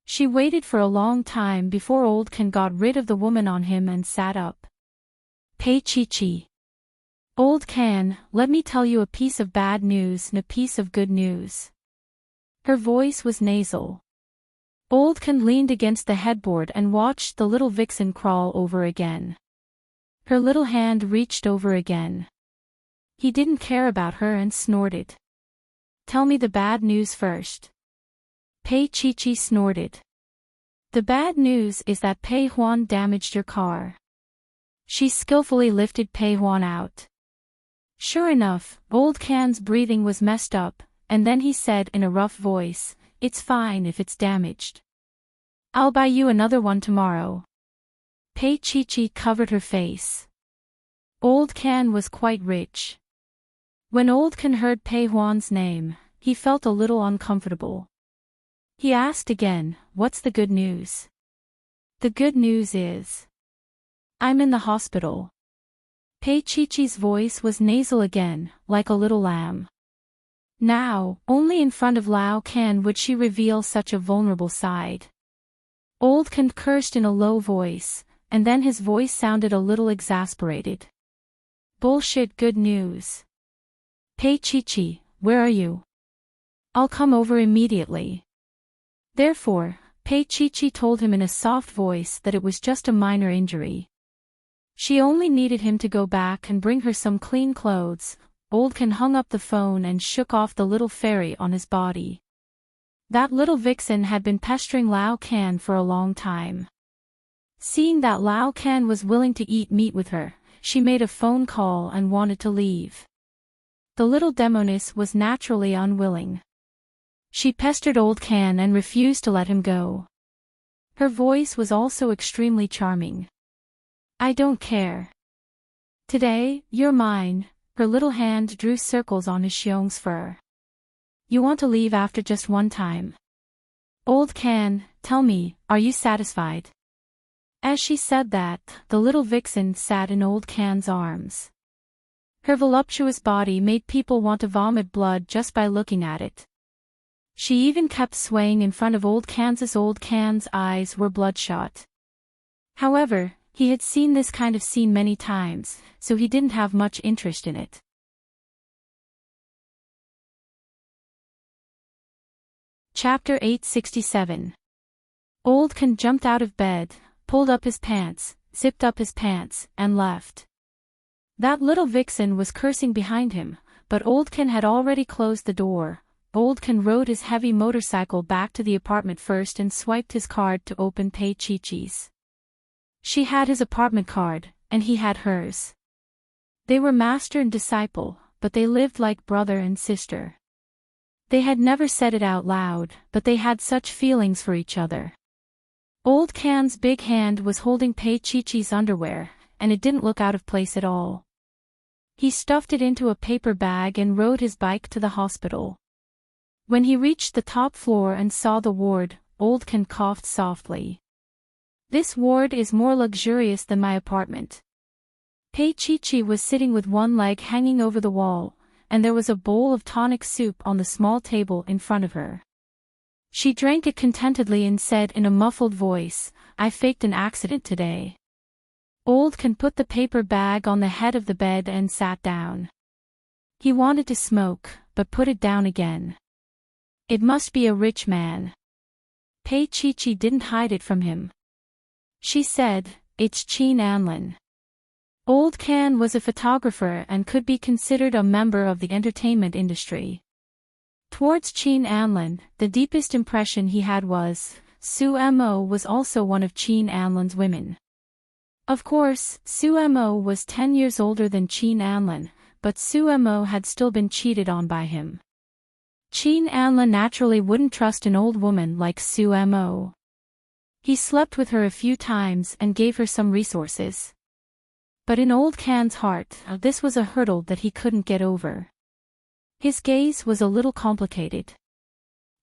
She waited for a long time before Old Can got rid of the woman on him and sat up. Pei Chi. Old Can, let me tell you a piece of bad news and a piece of good news. Her voice was nasal. Old Can leaned against the headboard and watched the little vixen crawl over again. Her little hand reached over again. He didn't care about her and snorted. tell me the bad news first. Pei Chi snorted. The bad news is that Pei Huan damaged your car. She skillfully lifted Pei Huan out. Sure enough, Old Can's breathing was messed up, and then he said in a rough voice, "It's fine if it's damaged. I'll buy you another one tomorrow." Pei Chi covered her face. Old Can was quite rich. When Old Can heard Pei Huan's name, he felt a little uncomfortable. He asked again, "What's the good news?" "The good news is, I'm in the hospital." Pei Chi's voice was nasal again, like a little lamb. Now, only in front of Lao Can would she reveal such a vulnerable side. Old Can cursed in a low voice, and then his voice sounded a little exasperated. "Bullshit good news. Pei Chi, where are you? I'll come over immediately." Therefore, Pei Chi told him in a soft voice that it was just a minor injury. She only needed him to go back and bring her some clean clothes. Old Can hung up the phone and shook off the little fairy on his body. That little vixen had been pestering Lao Can for a long time. Seeing that Lao Can was willing to eat meat with her, she made a phone call and wanted to leave. The little demoness was naturally unwilling. She pestered Old Can and refused to let him go. Her voice was also extremely charming. "I don't care. Today, you're mine." Her little hand drew circles on his Xiong's fur. "You want to leave after just one time? Old Can, tell me, are you satisfied?" As she said that, the little vixen sat in Old Can's arms. Her voluptuous body made people want to vomit blood just by looking at it. She even kept swaying in front of Old Can's. Old Can's eyes were bloodshot. However, he had seen this kind of scene many times, so he didn't have much interest in it. Chapter 867. Old Can jumped out of bed, pulled up his pants, zipped up his pants, and left. That little vixen was cursing behind him, but Old Can had already closed the door. Old Can rode his heavy motorcycle back to the apartment first and swiped his card to open Pei Chi's. She had his apartment card, and he had hers. They were master and disciple, but they lived like brother and sister. They had never said it out loud, but they had such feelings for each other. Old Can's big hand was holding Pei Chi's underwear, and it didn't look out of place at all. He stuffed it into a paper bag and rode his bike to the hospital. When he reached the top floor and saw the ward, Old Can coughed softly. "This ward is more luxurious than my apartment." Pei Chi was sitting with one leg hanging over the wall, and there was a bowl of tonic soup on the small table in front of her. She drank it contentedly and said in a muffled voice, "I faked an accident today." Old Can put the paper bag on the head of the bed and sat down. He wanted to smoke, but put it down again. It must be a rich man. Pei Chi didn't hide it from him. She said, "It's Qin Anlin." Old Can was a photographer and could be considered a member of the entertainment industry. Towards Qin Anlin, the deepest impression he had was, Su Mo was also one of Qin Anlin's women. Of course, Su Mo was 10 years older than Qin Anlin, but Su Mo had still been cheated on by him. Qin Anlin naturally wouldn't trust an old woman like Su Mo. He slept with her a few times and gave her some resources. But in Old Can's heart, this was a hurdle that he couldn't get over. His gaze was a little complicated.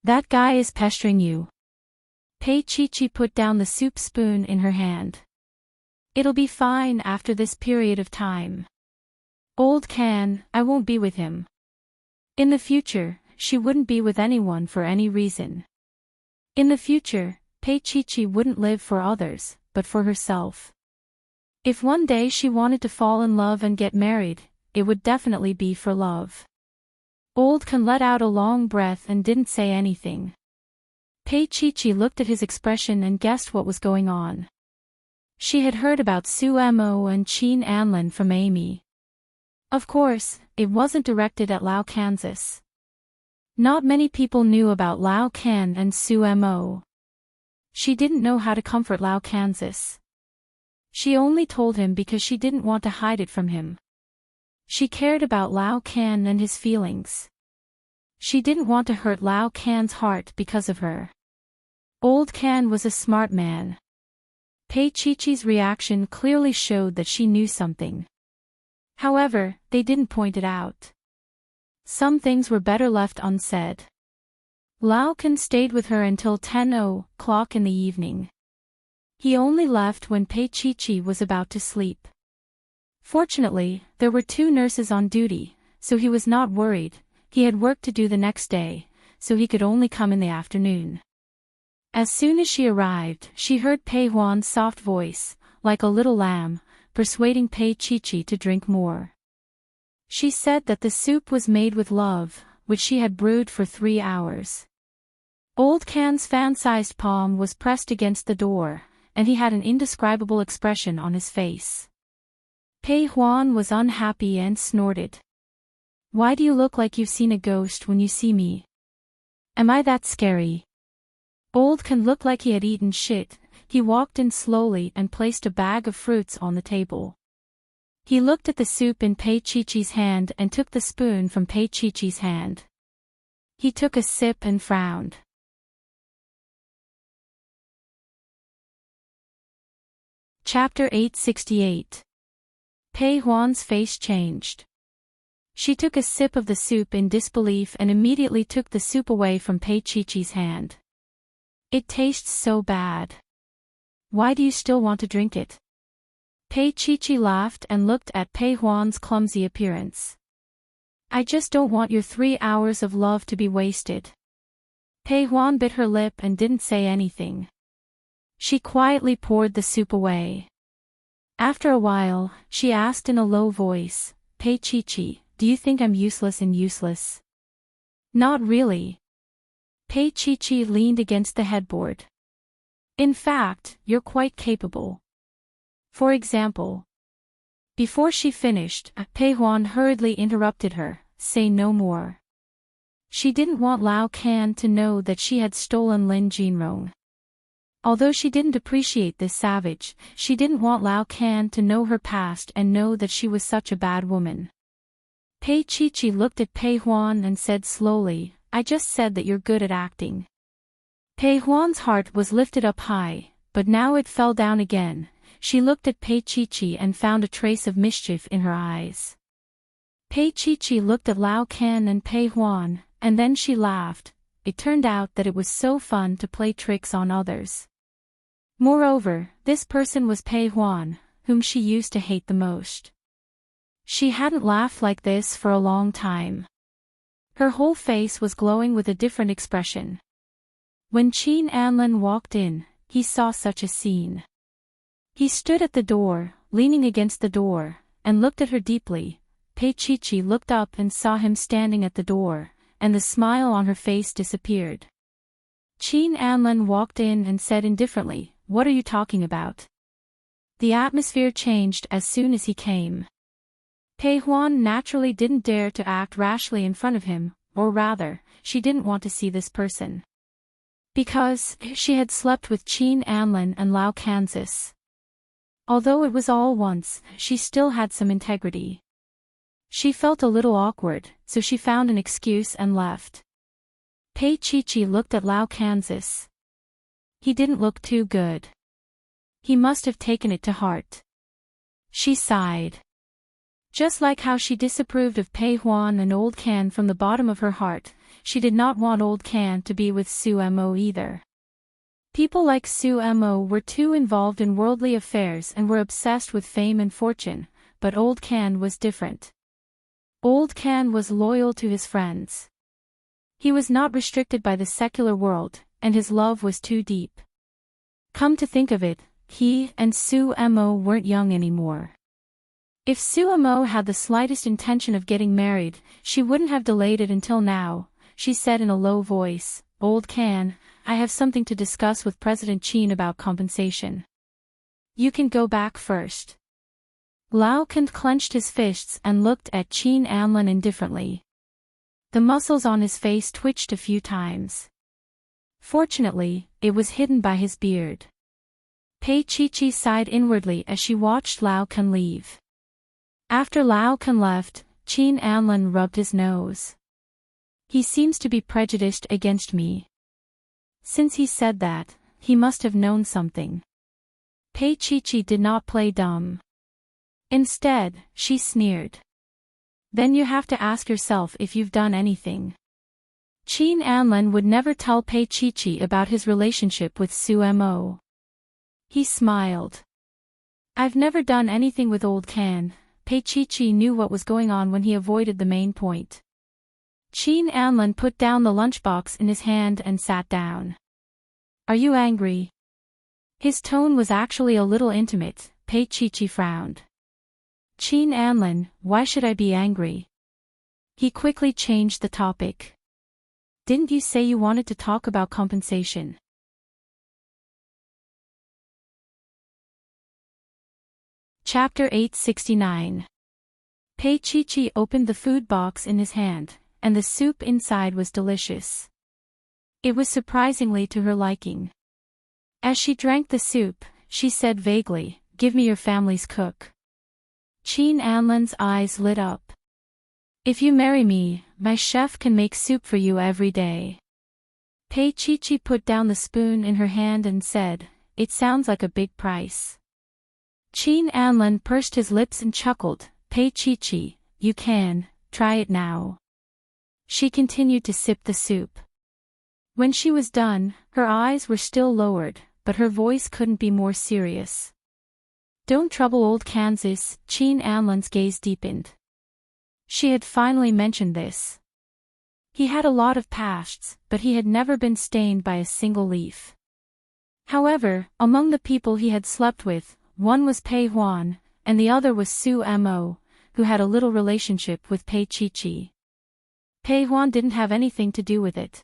"That guy is pestering you." Pei Chi put down the soup spoon in her hand. "It'll be fine after this period of time. Old Can, I won't be with him." In the future, she wouldn't be with anyone for any reason. In the future, Pei Chi wouldn't live for others, but for herself. If one day she wanted to fall in love and get married, it would definitely be for love. Old Can let out a long breath and didn't say anything. Pei Chi looked at his expression and guessed what was going on. She had heard about Su Mo and Qin Anlin from Amy. Of course, it wasn't directed at Lao, Kansas. Not many people knew about Lao Can and Su Mo. She didn't know how to comfort Lao Kansas. She only told him because she didn't want to hide it from him. She cared about Lao Can and his feelings. She didn't want to hurt Lao Can's heart because of her. Old Can was a smart man. Pei Chi-Chi's reaction clearly showed that she knew something. However, they didn't point it out. Some things were better left unsaid. Lao Can stayed with her until 10 o'clock in the evening. He only left when Pei Chi-Chi was about to sleep. Fortunately, there were 2 nurses on duty, so he was not worried. He had work to do the next day, so he could only come in the afternoon. As soon as she arrived, she heard Pei Huan's soft voice, like a little lamb, persuading Pei Chi-Chi to drink more. She said that the soup was made with love, which she had brewed for 3 hours. Old Can's fan-sized palm was pressed against the door, and he had an indescribable expression on his face. Pei Huan was unhappy and snorted. "Why do you look like you've seen a ghost when you see me? Am I that scary?" Old Can looked like he had eaten shit. He walked in slowly and placed a bag of fruits on the table. He looked at the soup in Pei Chi-Chi's hand and took the spoon from Pei Chi-Chi's hand. He took a sip and frowned. Chapter 868. Pei Huan's face changed. She took a sip of the soup in disbelief and immediately took the soup away from Pei Chi-Chi's hand. "It tastes so bad. Why do you still want to drink it?" Pei Chi-Chi laughed and looked at Pei Huan's clumsy appearance. "I just don't want your 3 hours of love to be wasted." Pei Huan bit her lip and didn't say anything. She quietly poured the soup away. After a while, she asked in a low voice, "Pei Chi-Chi, do you think I'm useless and useless?" "Not really." Pei Chi-Chi leaned against the headboard. "In fact, you're quite capable. For example." Before she finished, Pei Huan hurriedly interrupted her, "Say no more." She didn't want Lao Can to know that she had stolen Lin Jinrong. Although she didn't appreciate this savage, she didn't want Lao Can to know her past and know that she was such a bad woman. Pei Chi-Chi looked at Pei Huan and said slowly, "I just said that you're good at acting." Pei Huan's heart was lifted up high, but now it fell down again. She looked at Pei Chi-Chi and found a trace of mischief in her eyes. Pei Chi-Chi looked at Lao Can and Pei Huan, and then she laughed. It turned out that it was so fun to play tricks on others. Moreover, this person was Pei Huan, whom she used to hate the most. She hadn't laughed like this for a long time. Her whole face was glowing with a different expression. When Qin Anlin walked in, he saw such a scene. He stood at the door, leaning against the door, and looked at her deeply. Pei Chi-Chi looked up and saw him standing at the door, and the smile on her face disappeared. Qin Anlin walked in and said indifferently, "What are you talking about?" The atmosphere changed as soon as he came. Pei Huan naturally didn't dare to act rashly in front of him, or rather, she didn't want to see this person. Because she had slept with Qin Anlin and Lao Kansas. Although it was all once, she still had some integrity. She felt a little awkward, so she found an excuse and left. Pei Chi-Chi looked at Lao Kansas. He didn't look too good. He must have taken it to heart. She sighed. Just like how she disapproved of Pei Huan and Old Can from the bottom of her heart, she did not want Old Can to be with Su Mo either. People like Su Mo were too involved in worldly affairs and were obsessed with fame and fortune, but Old Can was different. Old Can was loyal to his friends. He was not restricted by the secular world, and his love was too deep. Come to think of it, he and Su Mo weren't young anymore. If Su Mo had the slightest intention of getting married, she wouldn't have delayed it until now. She said in a low voice, "Old Can, I have something to discuss with President Qin about compensation. You can go back first." Lao Can clenched his fists and looked at Qin Anlin indifferently. The muscles on his face twitched a few times. Fortunately, it was hidden by his beard. Pei Chi sighed inwardly as she watched Lao Kan leave. After Lao Kan left, Qin Anlin rubbed his nose. He seems to be prejudiced against me. Since he said that, he must have known something. Pei Chi did not play dumb. Instead, she sneered. Then you have to ask yourself if you've done anything. Qin Anlin would never tell Pei Chi about his relationship with Su Mo. He smiled. I've never done anything with old Can. Pei Chi knew what was going on when he avoided the main point. Qin Anlin put down the lunchbox in his hand and sat down. Are you angry? His tone was actually a little intimate. Pei Chi frowned. Qin Anlin, why should I be angry? He quickly changed the topic. Didn't you say you wanted to talk about compensation? Chapter 869. Pei Chi opened the food box in his hand, and the soup inside was delicious. It was surprisingly to her liking. As she drank the soup, she said vaguely, "Give me your family's cook." Qin Anlin's eyes lit up. "If you marry me, my chef can make soup for you every day." Pei Chi put down the spoon in her hand and said, "It sounds like a big price." Qin Anlin pursed his lips and chuckled, "Pei Chi, you can, try it now." She continued to sip the soup. When she was done, her eyes were still lowered, but her voice couldn't be more serious. "Don't trouble old Kansas." Qin Anlin's gaze deepened. She had finally mentioned this. He had a lot of pasts, but he had never been stained by a single leaf. However, among the people he had slept with, one was Pei Huan, and the other was Su Mo, who had a little relationship with Pei Chi. Pei Huan didn't have anything to do with it.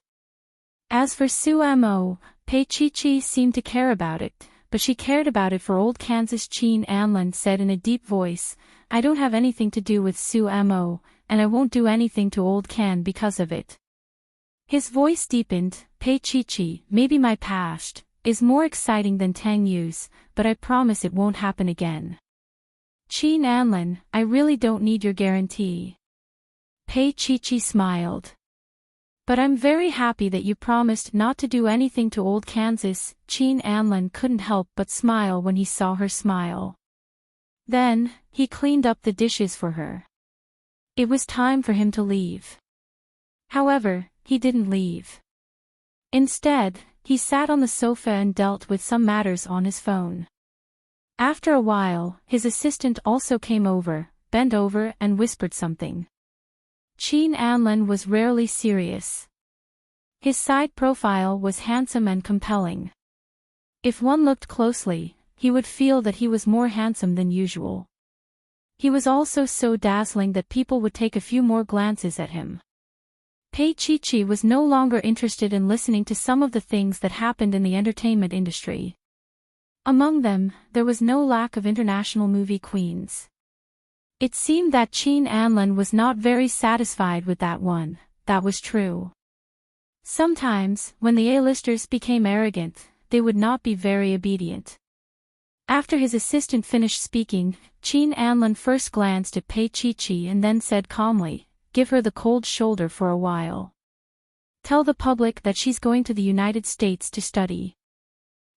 As for Su Mo, Pei Chi seemed to care about it, but she cared about it for old Kansas. Qin Anlin said in a deep voice, "I don't have anything to do with Su Mo, and I won't do anything to old Can because of it." His voice deepened. "Pei Chi, maybe my past is more exciting than Tang Yu's, but I promise it won't happen again." "Qin Anlin, I really don't need your guarantee." Pei Chi smiled. "But I'm very happy that you promised not to do anything to old Kansas." Qin Anlin couldn't help but smile when he saw her smile. Then, he cleaned up the dishes for her. It was time for him to leave. However, he didn't leave. Instead, he sat on the sofa and dealt with some matters on his phone. After a while, his assistant also came over, bent over and whispered something. Qin Anlin was rarely serious. His side profile was handsome and compelling. If one looked closely, he would feel that he was more handsome than usual. He was also so dazzling that people would take a few more glances at him. Pei Chi was no longer interested in listening to some of the things that happened in the entertainment industry. Among them, there was no lack of international movie queens. It seemed that Qin Anlin was not very satisfied with that one. That was true. Sometimes, when the A-listers became arrogant, they would not be very obedient. After his assistant finished speaking, Qin Anlin first glanced at Pei Chi and then said calmly, "Give her the cold shoulder for a while. Tell the public that she's going to the United States to study."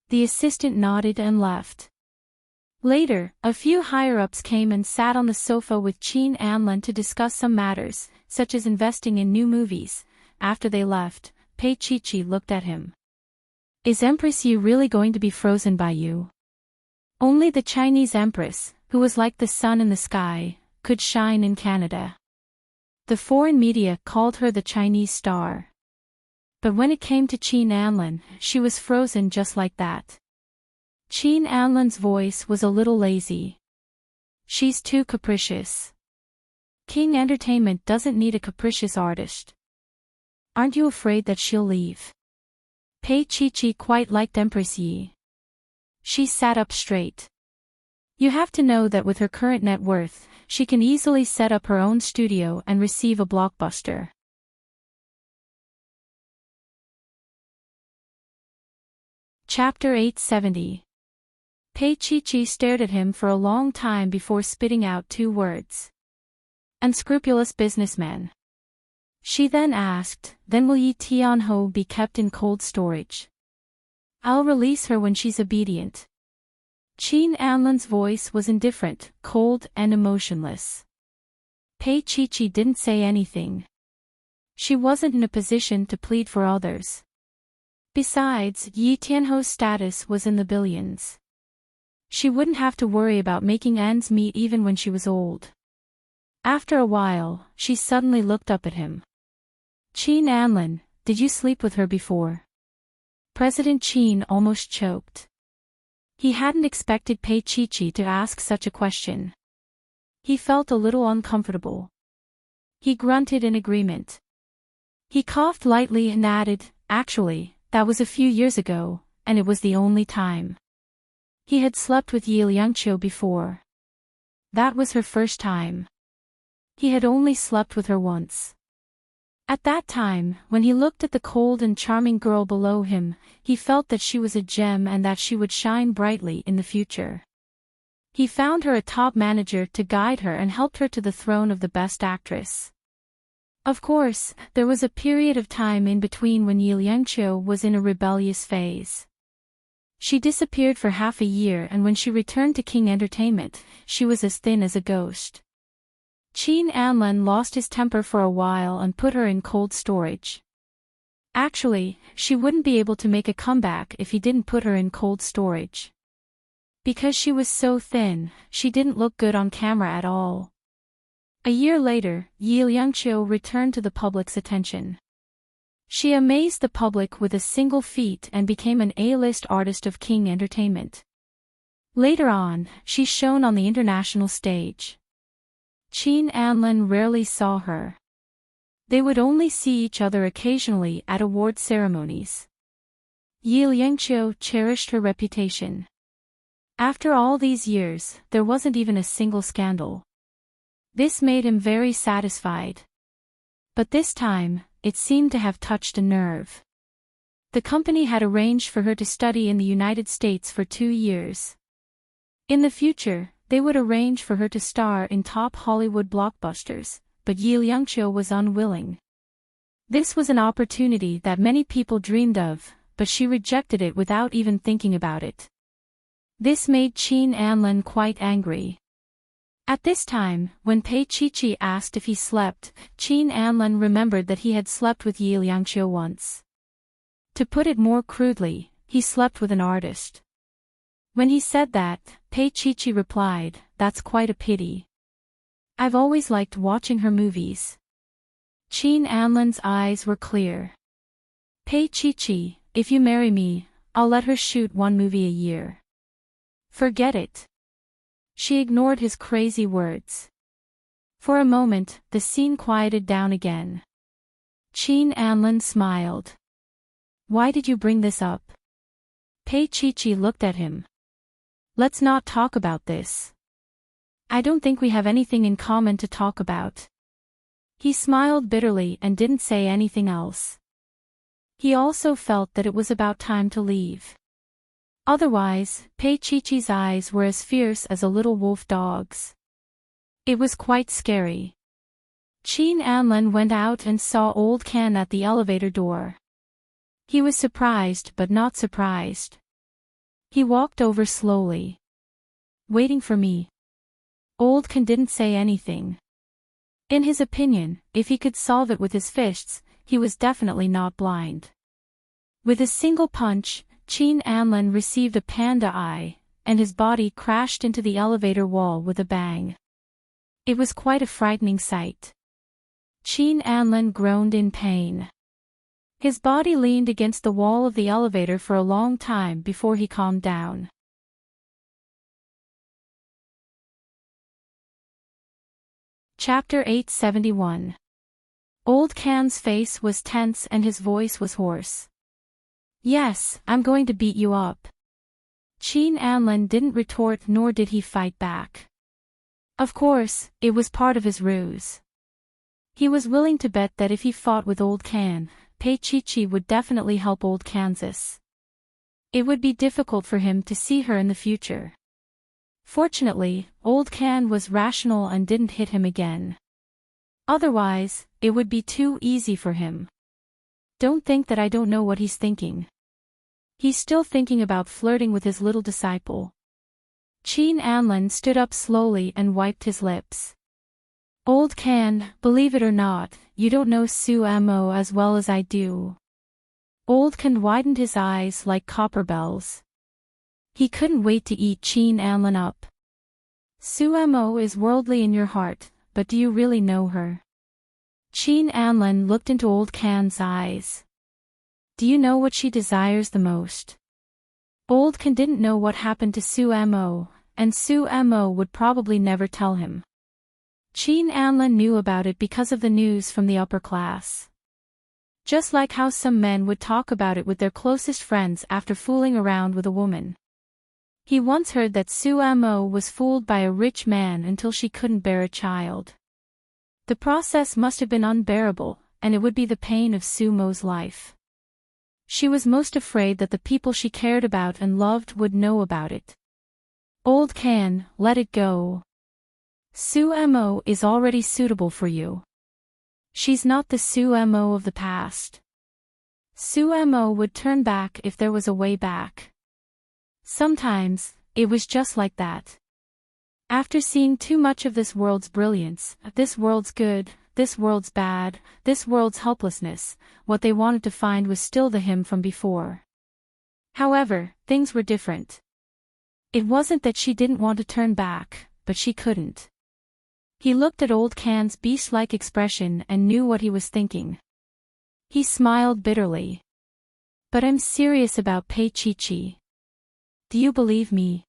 The assistant nodded and left. Later, a few higher-ups came and sat on the sofa with Qin Anlin to discuss some matters, such as investing in new movies. After they left, Pei Chi looked at him. "Is Empress Yi really going to be frozen by you?" Only the Chinese Empress, who was like the sun in the sky, could shine in Canada. The foreign media called her the Chinese star. But when it came to Qin Anlin, she was frozen just like that. Qin Anlin's voice was a little lazy. "She's too capricious. King Entertainment doesn't need a capricious artist." "Aren't you afraid that she'll leave?" Pei Chi quite liked Empress Yi. She sat up straight. "You have to know that with her current net worth, she can easily set up her own studio and receive a blockbuster. Chapter 870. Pei Chi stared at him for a long time before spitting out 2 words. Unscrupulous businessman. She then asked, then will Yi Tianho be kept in cold storage? I'll release her when she's obedient. Qin Anlan's voice was indifferent, cold, and emotionless. Pei Chi didn't say anything. She wasn't in a position to plead for others. Besides, Yi Tianho's status was in the billions. She wouldn't have to worry about making ends meet even when she was old. After a while, she suddenly looked up at him. Qin Anlan, did you sleep with her before? President Qin almost choked. He hadn't expected Pei Chi to ask such a question. He felt a little uncomfortable. He grunted in agreement. He coughed lightly and added, actually, that was a few years ago, and it was the only time. He had slept with Yi Liangqiu before. That was her first time. He had only slept with her once. At that time, when he looked at the cold and charming girl below him, he felt that she was a gem and that she would shine brightly in the future. He found her a top manager to guide her and helped her to the throne of the best actress. Of course, there was a period of time in between when Yi Liangqiu was in a rebellious phase. She disappeared for half a year, and when she returned to King Entertainment, she was as thin as a ghost. Qin Anlan lost his temper for a while and put her in cold storage. Actually, she wouldn't be able to make a comeback if he didn't put her in cold storage. Because she was so thin, she didn't look good on camera at all. A year later, Yi Liangqiu returned to the public's attention. She amazed the public with a single feat and became an A-list artist of King Entertainment. Later on, she shone on the international stage. Qin Anlan rarely saw her. They would only see each other occasionally at award ceremonies. Yi Liangqiu cherished her reputation. After all these years, there wasn't even a single scandal. This made him very satisfied. But this time, it seemed to have touched a nerve. The company had arranged for her to study in the United States for 2 years. In the future, they would arrange for her to star in top Hollywood blockbusters, but Yi Liangqiu was unwilling. This was an opportunity that many people dreamed of, but she rejected it without even thinking about it. This made Qin Anlan quite angry. At this time, when Pei Chi asked if he slept, Qin Anlan remembered that he had slept with Yi Liangqiu once. To put it more crudely, he slept with an artist. When he said that, Pei Chi replied, "That's quite a pity. I've always liked watching her movies." Qin Anlan's eyes were clear. "Pei Chi, if you marry me, I'll let her shoot 1 movie a year." "Forget it." She ignored his crazy words. For a moment, the scene quieted down again. Qin Anlan smiled. "Why did you bring this up?" Pei Chi looked at him. "Let's not talk about this. I don't think we have anything in common to talk about." He smiled bitterly and didn't say anything else. He also felt that it was about time to leave. Otherwise, Pei Chi's eyes were as fierce as a little wolf dog's. It was quite scary. Qin Anlan went out and saw old Ken at the elevator door. He was surprised but not surprised. He walked over slowly. "Waiting for me." Old Ken didn't say anything. In his opinion, if he could solve it with his fists, he was definitely not blind. With a single punch, Qin Anlan received a panda eye, and his body crashed into the elevator wall with a bang. It was quite a frightening sight. Qin Anlan groaned in pain. His body leaned against the wall of the elevator for a long time before he calmed down. Chapter 871. Old Can's face was tense and his voice was hoarse. "Yes, I'm going to beat you up." Qin Anlan didn't retort nor did he fight back. Of course, it was part of his ruse. He was willing to bet that if he fought with Old Can, Pei Chi would definitely help Old Kansas. It would be difficult for him to see her in the future. Fortunately, old Can was rational and didn't hit him again. Otherwise, it would be too easy for him. Don't think that I don't know what he's thinking. He's still thinking about flirting with his little disciple. Chin Anlin stood up slowly and wiped his lips. Old Can, believe it or not, you don't know Su Mo as well as I do. Old Can widened his eyes like copper bells. He couldn't wait to eat Chin Anlin up. Su Mo is worldly in your heart, but do you really know her? Chin Anlin looked into Old Can's eyes. Do you know what she desires the most? Old Can didn't know what happened to Su Mo, and Su Mo would probably never tell him. Chin Anlin knew about it because of the news from the upper class. Just like how some men would talk about it with their closest friends after fooling around with a woman. He once heard that Su Mo was fooled by a rich man until she couldn't bear a child. The process must have been unbearable, and it would be the pain of Su Mo's life. She was most afraid that the people she cared about and loved would know about it. Old Can, let it go. Su Mo is already suitable for you. She's not the Su Mo of the past. Su Mo would turn back if there was a way back. Sometimes, it was just like that. After seeing too much of this world's brilliance, this world's good, this world's bad, this world's helplessness, what they wanted to find was still the him from before. However, things were different. It wasn't that she didn't want to turn back, but she couldn't. He looked at Old Can's beast-like expression and knew what he was thinking. He smiled bitterly. But I'm serious about Pei Chi. Do you believe me?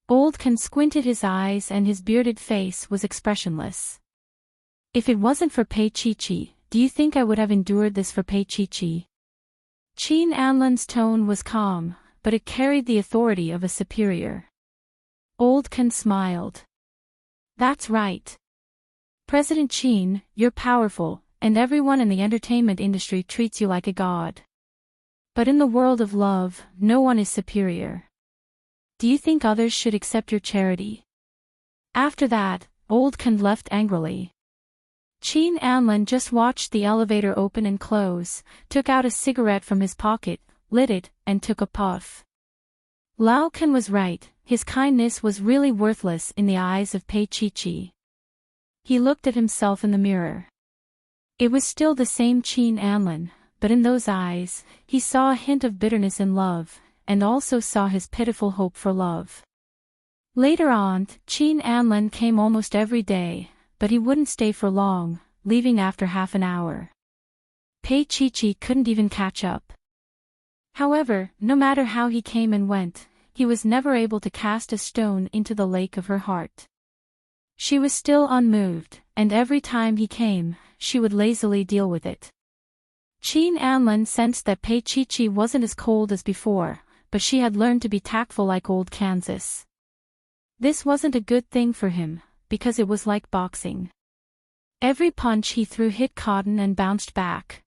Old Can squinted his eyes and his bearded face was expressionless. If it wasn't for Pei Chi, do you think I would have endured this for Pei Chi? Chin Anlin's tone was calm, but it carried the authority of a superior. Old Can smiled. That's right. President Chin, you're powerful, and everyone in the entertainment industry treats you like a god. But in the world of love, no one is superior. Do you think others should accept your charity? After that, Old Can left angrily. Chin Anlin just watched the elevator open and close, took out a cigarette from his pocket, lit it, and took a puff. Lao Can was right, his kindness was really worthless in the eyes of Pei Chi. He looked at himself in the mirror. It was still the same Chin Anlin, but in those eyes, he saw a hint of bitterness in love, and also saw his pitiful hope for love. Later on, Chin Anlin came almost every day, but he wouldn't stay for long, leaving after half an hour. Pei Chi couldn't even catch up. However, no matter how he came and went, he was never able to cast a stone into the lake of her heart. She was still unmoved, and every time he came, she would lazily deal with it. Chin Anlin sensed that Pei Chi wasn't as cold as before, but she had learned to be tactful like old Kansas. This wasn't a good thing for him, because it was like boxing. Every punch he threw hit cotton and bounced back.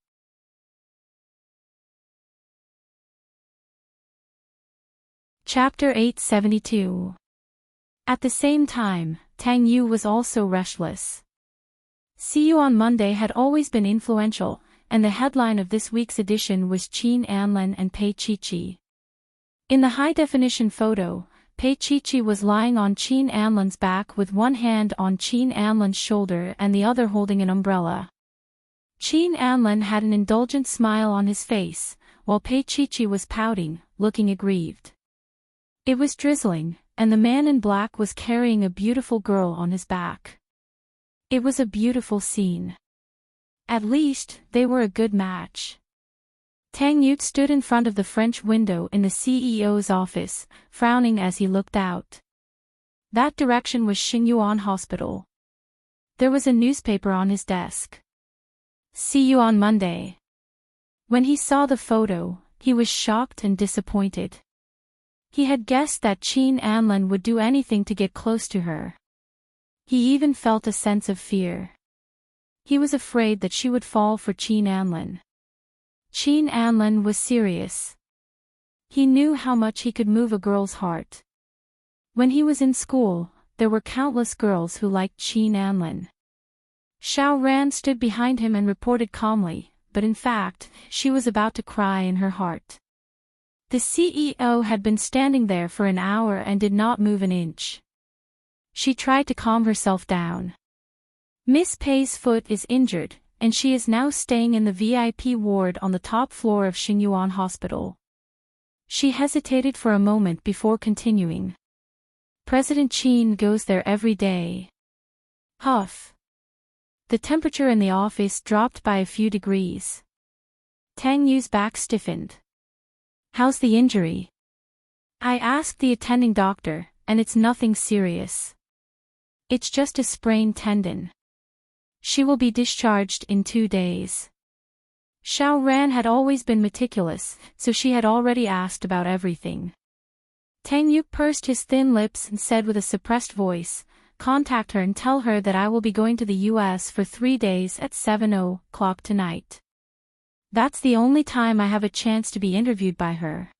Chapter 872. At the same time, Tang Yu was also restless. See You on Monday had always been influential, and the headline of this week's edition was Chin Anlin and Pei Chi. In the high-definition photo, Pei Chi was lying on Chin Anlin's back with one hand on Chin Anlin's shoulder and the other holding an umbrella. Chin Anlin had an indulgent smile on his face, while Pei Chi was pouting, looking aggrieved. It was drizzling, and the man in black was carrying a beautiful girl on his back. It was a beautiful scene. At least, they were a good match. Tang Yu stood in front of the French window in the CEO's office, frowning as he looked out. That direction was Xingyuan Hospital. There was a newspaper on his desk. See you on Monday. When he saw the photo, he was shocked and disappointed. He had guessed that Chin Anlin would do anything to get close to her. He even felt a sense of fear. He was afraid that she would fall for Chin Anlin. Chin Anlin was serious. He knew how much he could move a girl's heart. When he was in school, there were countless girls who liked Qin Anlin. Xiao Ran stood behind him and reported calmly, but in fact, she was about to cry in her heart. The CEO had been standing there for an hour and did not move an inch. She tried to calm herself down. Miss Pei's foot is injured, and she is now staying in the VIP ward on the top floor of Xingyuan Hospital. She hesitated for a moment before continuing. President Qin goes there every day. Huff. The temperature in the office dropped by a few degrees. Tang Yu's back stiffened. How's the injury? I asked the attending doctor, and it's nothing serious. It's just a sprained tendon. She will be discharged in 2 days. Xiao Ran had always been meticulous, so she had already asked about everything. Tang Yu pursed his thin lips and said with a suppressed voice, "Contact her and tell her that I will be going to the US for 3 days at 7:00 tonight. That's the only time I have a chance to be interviewed by her."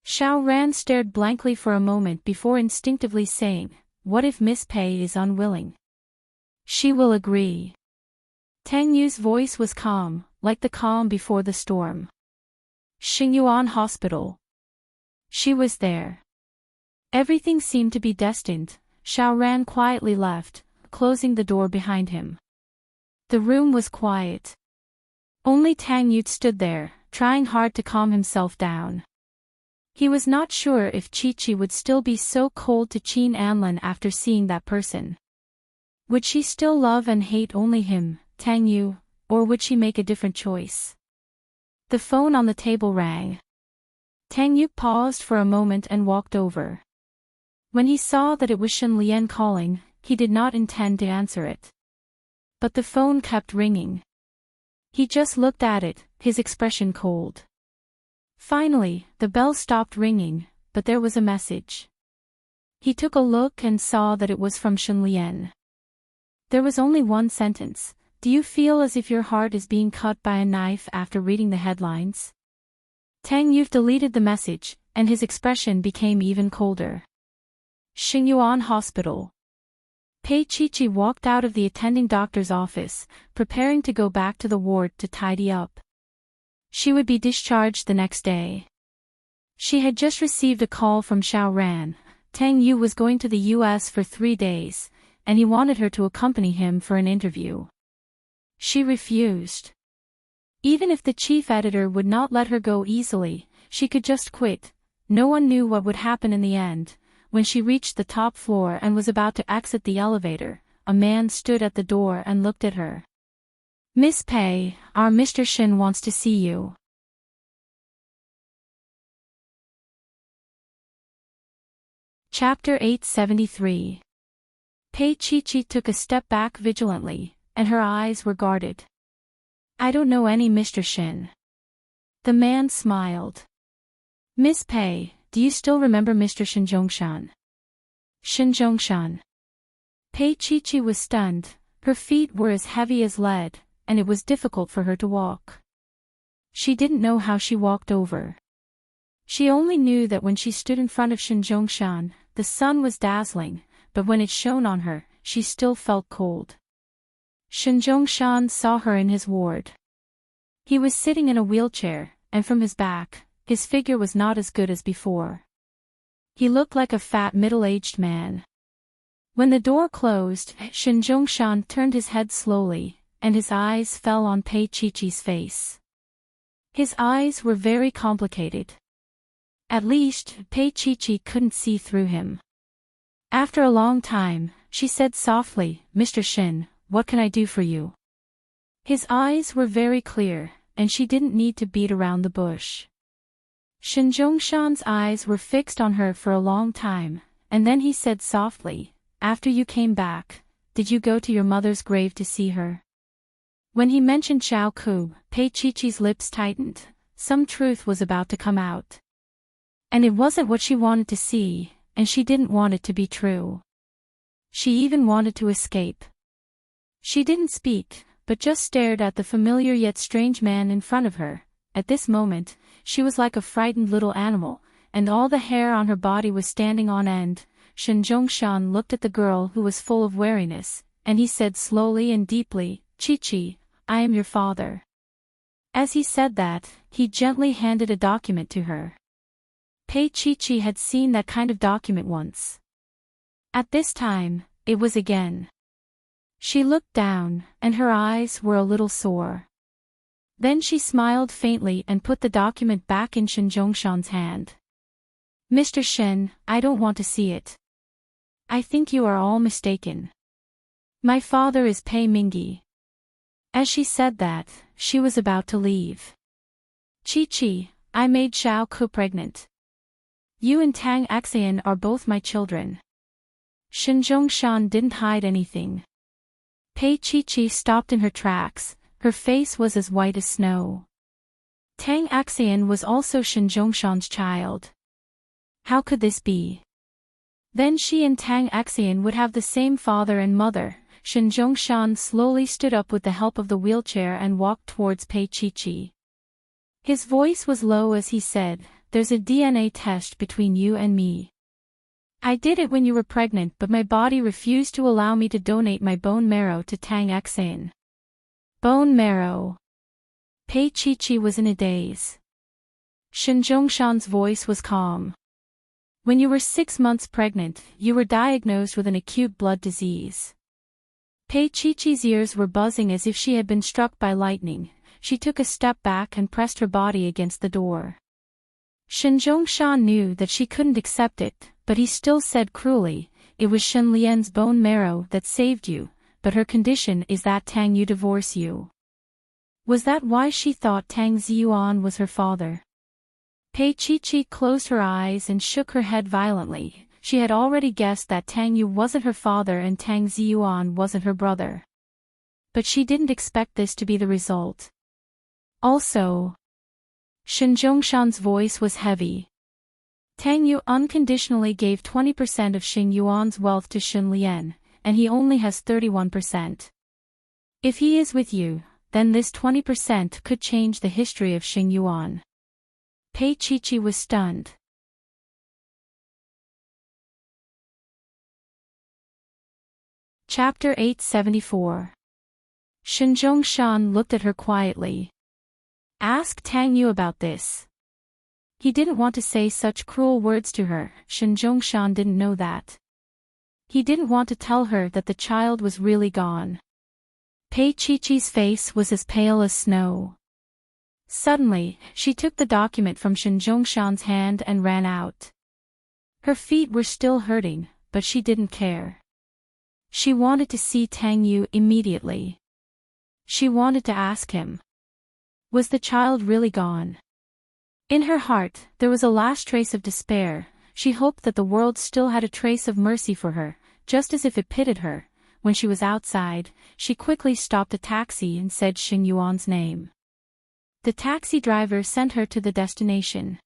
Xiao Ran stared blankly for a moment before instinctively saying, "What if Miss Pei is unwilling? She will agree." Tang Yu's voice was calm, like the calm before the storm. Xingyuan Hospital. She was there. Everything seemed to be destined. Xiao Ran quietly left, closing the door behind him. The room was quiet. Only Tang Yu stood there, trying hard to calm himself down. He was not sure if Chi-Chi would still be so cold to Qin Anlin after seeing that person. Would she still love and hate only him, Tang Yu, or would she make a different choice? The phone on the table rang. Tang Yu paused for a moment and walked over. When he saw that it was Shen Lian calling, he did not intend to answer it. But the phone kept ringing. He just looked at it, his expression cold. Finally, the bell stopped ringing, but there was a message. He took a look and saw that it was from Shen Lian. There was only one sentence. "Do you feel as if your heart is being cut by a knife after reading the headlines?" Tang Yu deleted the message, and his expression became even colder. Xingyuan Hospital. Pei Chi-Chi walked out of the attending doctor's office, preparing to go back to the ward to tidy up. She would be discharged the next day. She had just received a call from Xiao Ran. Tang Yu was going to the US for 3 days, and he wanted her to accompany him for an interview. She refused. Even if the chief editor would not let her go easily, she could just quit. No one knew what would happen in the end. When she reached the top floor and was about to exit the elevator, a man stood at the door and looked at her. "Miss Pei, our Mr. Shin wants to see you." Chapter 873. Pei Chi-Chi took a step back vigilantly, and her eyes were guarded. "I don't know any Mr. Shin." The man smiled. "Miss Pei, do you still remember Mr. Shin Zhongshan?" Shin Zhongshan. Pei Chi-Chi was stunned. Her feet were as heavy as lead, and it was difficult for her to walk. She didn't know how she walked over. She only knew that when she stood in front of Shin Zhongshan, the sun was dazzling, but when it shone on her, she still felt cold. Shin Zhongshan saw her in his ward. He was sitting in a wheelchair, and from his back, his figure was not as good as before. He looked like a fat middle-aged man. When the door closed, Shin Zhongshan turned his head slowly, and his eyes fell on Pei Chi-Chi's face. His eyes were very complicated. At least, Pei Chi-Chi couldn't see through him. After a long time, she said softly, "Mr. Shin, what can I do for you?" His eyes were very clear, and she didn't need to beat around the bush. Shin Zhongshan's eyes were fixed on her for a long time, and then he said softly, "After you came back, did you go to your mother's grave to see her?" When he mentioned Xiao Ku, Pei Chi-Chi's lips tightened. Some truth was about to come out. And it wasn't what she wanted to see, and she didn't want it to be true. She even wanted to escape. She didn't speak, but just stared at the familiar yet strange man in front of her. At this moment, she was like a frightened little animal, and all the hair on her body was standing on end. Shen Zhongshan looked at the girl who was full of wariness, and he said slowly and deeply, "Chi-Chi, I am your father." As he said that, he gently handed a document to her. Pei Chi-Chi had seen that kind of document once. At this time, it was again. She looked down, and her eyes were a little sore. Then she smiled faintly and put the document back in Shen Zhongshan's hand. "Mr. Shen, I don't want to see it. I think you are all mistaken. My father is Pei Mingyi." As she said that, she was about to leave. "Chi-Chi, I made Xiao Ku pregnant. You and Tang Axian are both my children." Shen Zhongshan didn't hide anything. Pei Chi-Chi stopped in her tracks, her face was as white as snow. Tang Axian was also Shen Zhongshan's child. How could this be? Then she and Tang Axian would have the same father and mother. Shen Zhongshan slowly stood up with the help of the wheelchair and walked towards Pei Chi-Chi. His voice was low as he said, "There's a DNA test between you and me. I did it when you were pregnant, but my body refused to allow me to donate my bone marrow to Tang Axian." Bone marrow. Pei Chi-Chi was in a daze. Shen Zhongshan's voice was calm. "When you were 6 months pregnant, you were diagnosed with an acute blood disease." Pei Chi-Chi's ears were buzzing as if she had been struck by lightning. She took a step back and pressed her body against the door. Shen Zhongshan knew that she couldn't accept it, but he still said cruelly, "It was Shen Lian's bone marrow that saved you, but her condition is that Tang Yu divorce you." Was that why she thought Tang Ziyuan was her father? Pei Chi-Chi closed her eyes and shook her head violently. She had already guessed that Tang Yu wasn't her father and Tang Ziyuan wasn't her brother. But she didn't expect this to be the result. Also, Shen Zhongshan's voice was heavy. Tang Yu unconditionally gave 20% of Xing Yuan's wealth to Shen Lian, and he only has 31%. If he is with you, then this 20% could change the history of Xing Yuan. Pei Chi-Chi was stunned. Chapter 874. Shen Zhongshan looked at her quietly. "Ask Tang Yu about this." He didn't want to say such cruel words to her. Shen Zhongshan didn't know that. He didn't want to tell her that the child was really gone. Pei Chi-Chi's face was as pale as snow. Suddenly, she took the document from Shen Zhongshan's hand and ran out. Her feet were still hurting, but she didn't care. She wanted to see Tang Yu immediately. She wanted to ask him. Was the child really gone? In her heart, there was a last trace of despair. She hoped that the world still had a trace of mercy for her, just as if it pitied her. When she was outside, she quickly stopped a taxi and said Xing Yuan's name. The taxi driver sent her to the destination.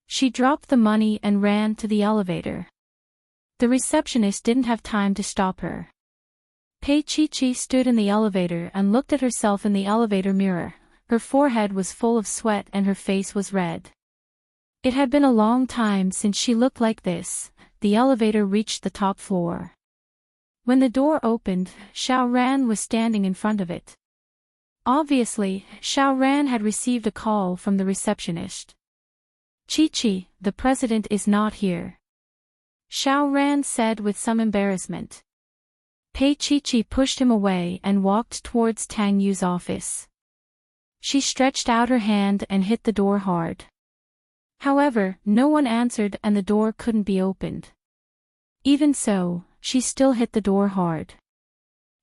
She dropped the money and ran to the elevator. The receptionist didn't have time to stop her. Pei Chi-Chi stood in the elevator and looked at herself in the elevator mirror. Her forehead was full of sweat and her face was red. It had been a long time since she looked like this. The elevator reached the top floor. When the door opened, Xiao Ran was standing in front of it. Obviously, Xiao Ran had received a call from the receptionist. "Chi-Chi, the president is not here," Xiao Ran said with some embarrassment. Pei Chi-Chi pushed him away and walked towards Tang Yu's office. She stretched out her hand and hit the door hard. However, no one answered and the door couldn't be opened. Even so, she still hit the door hard.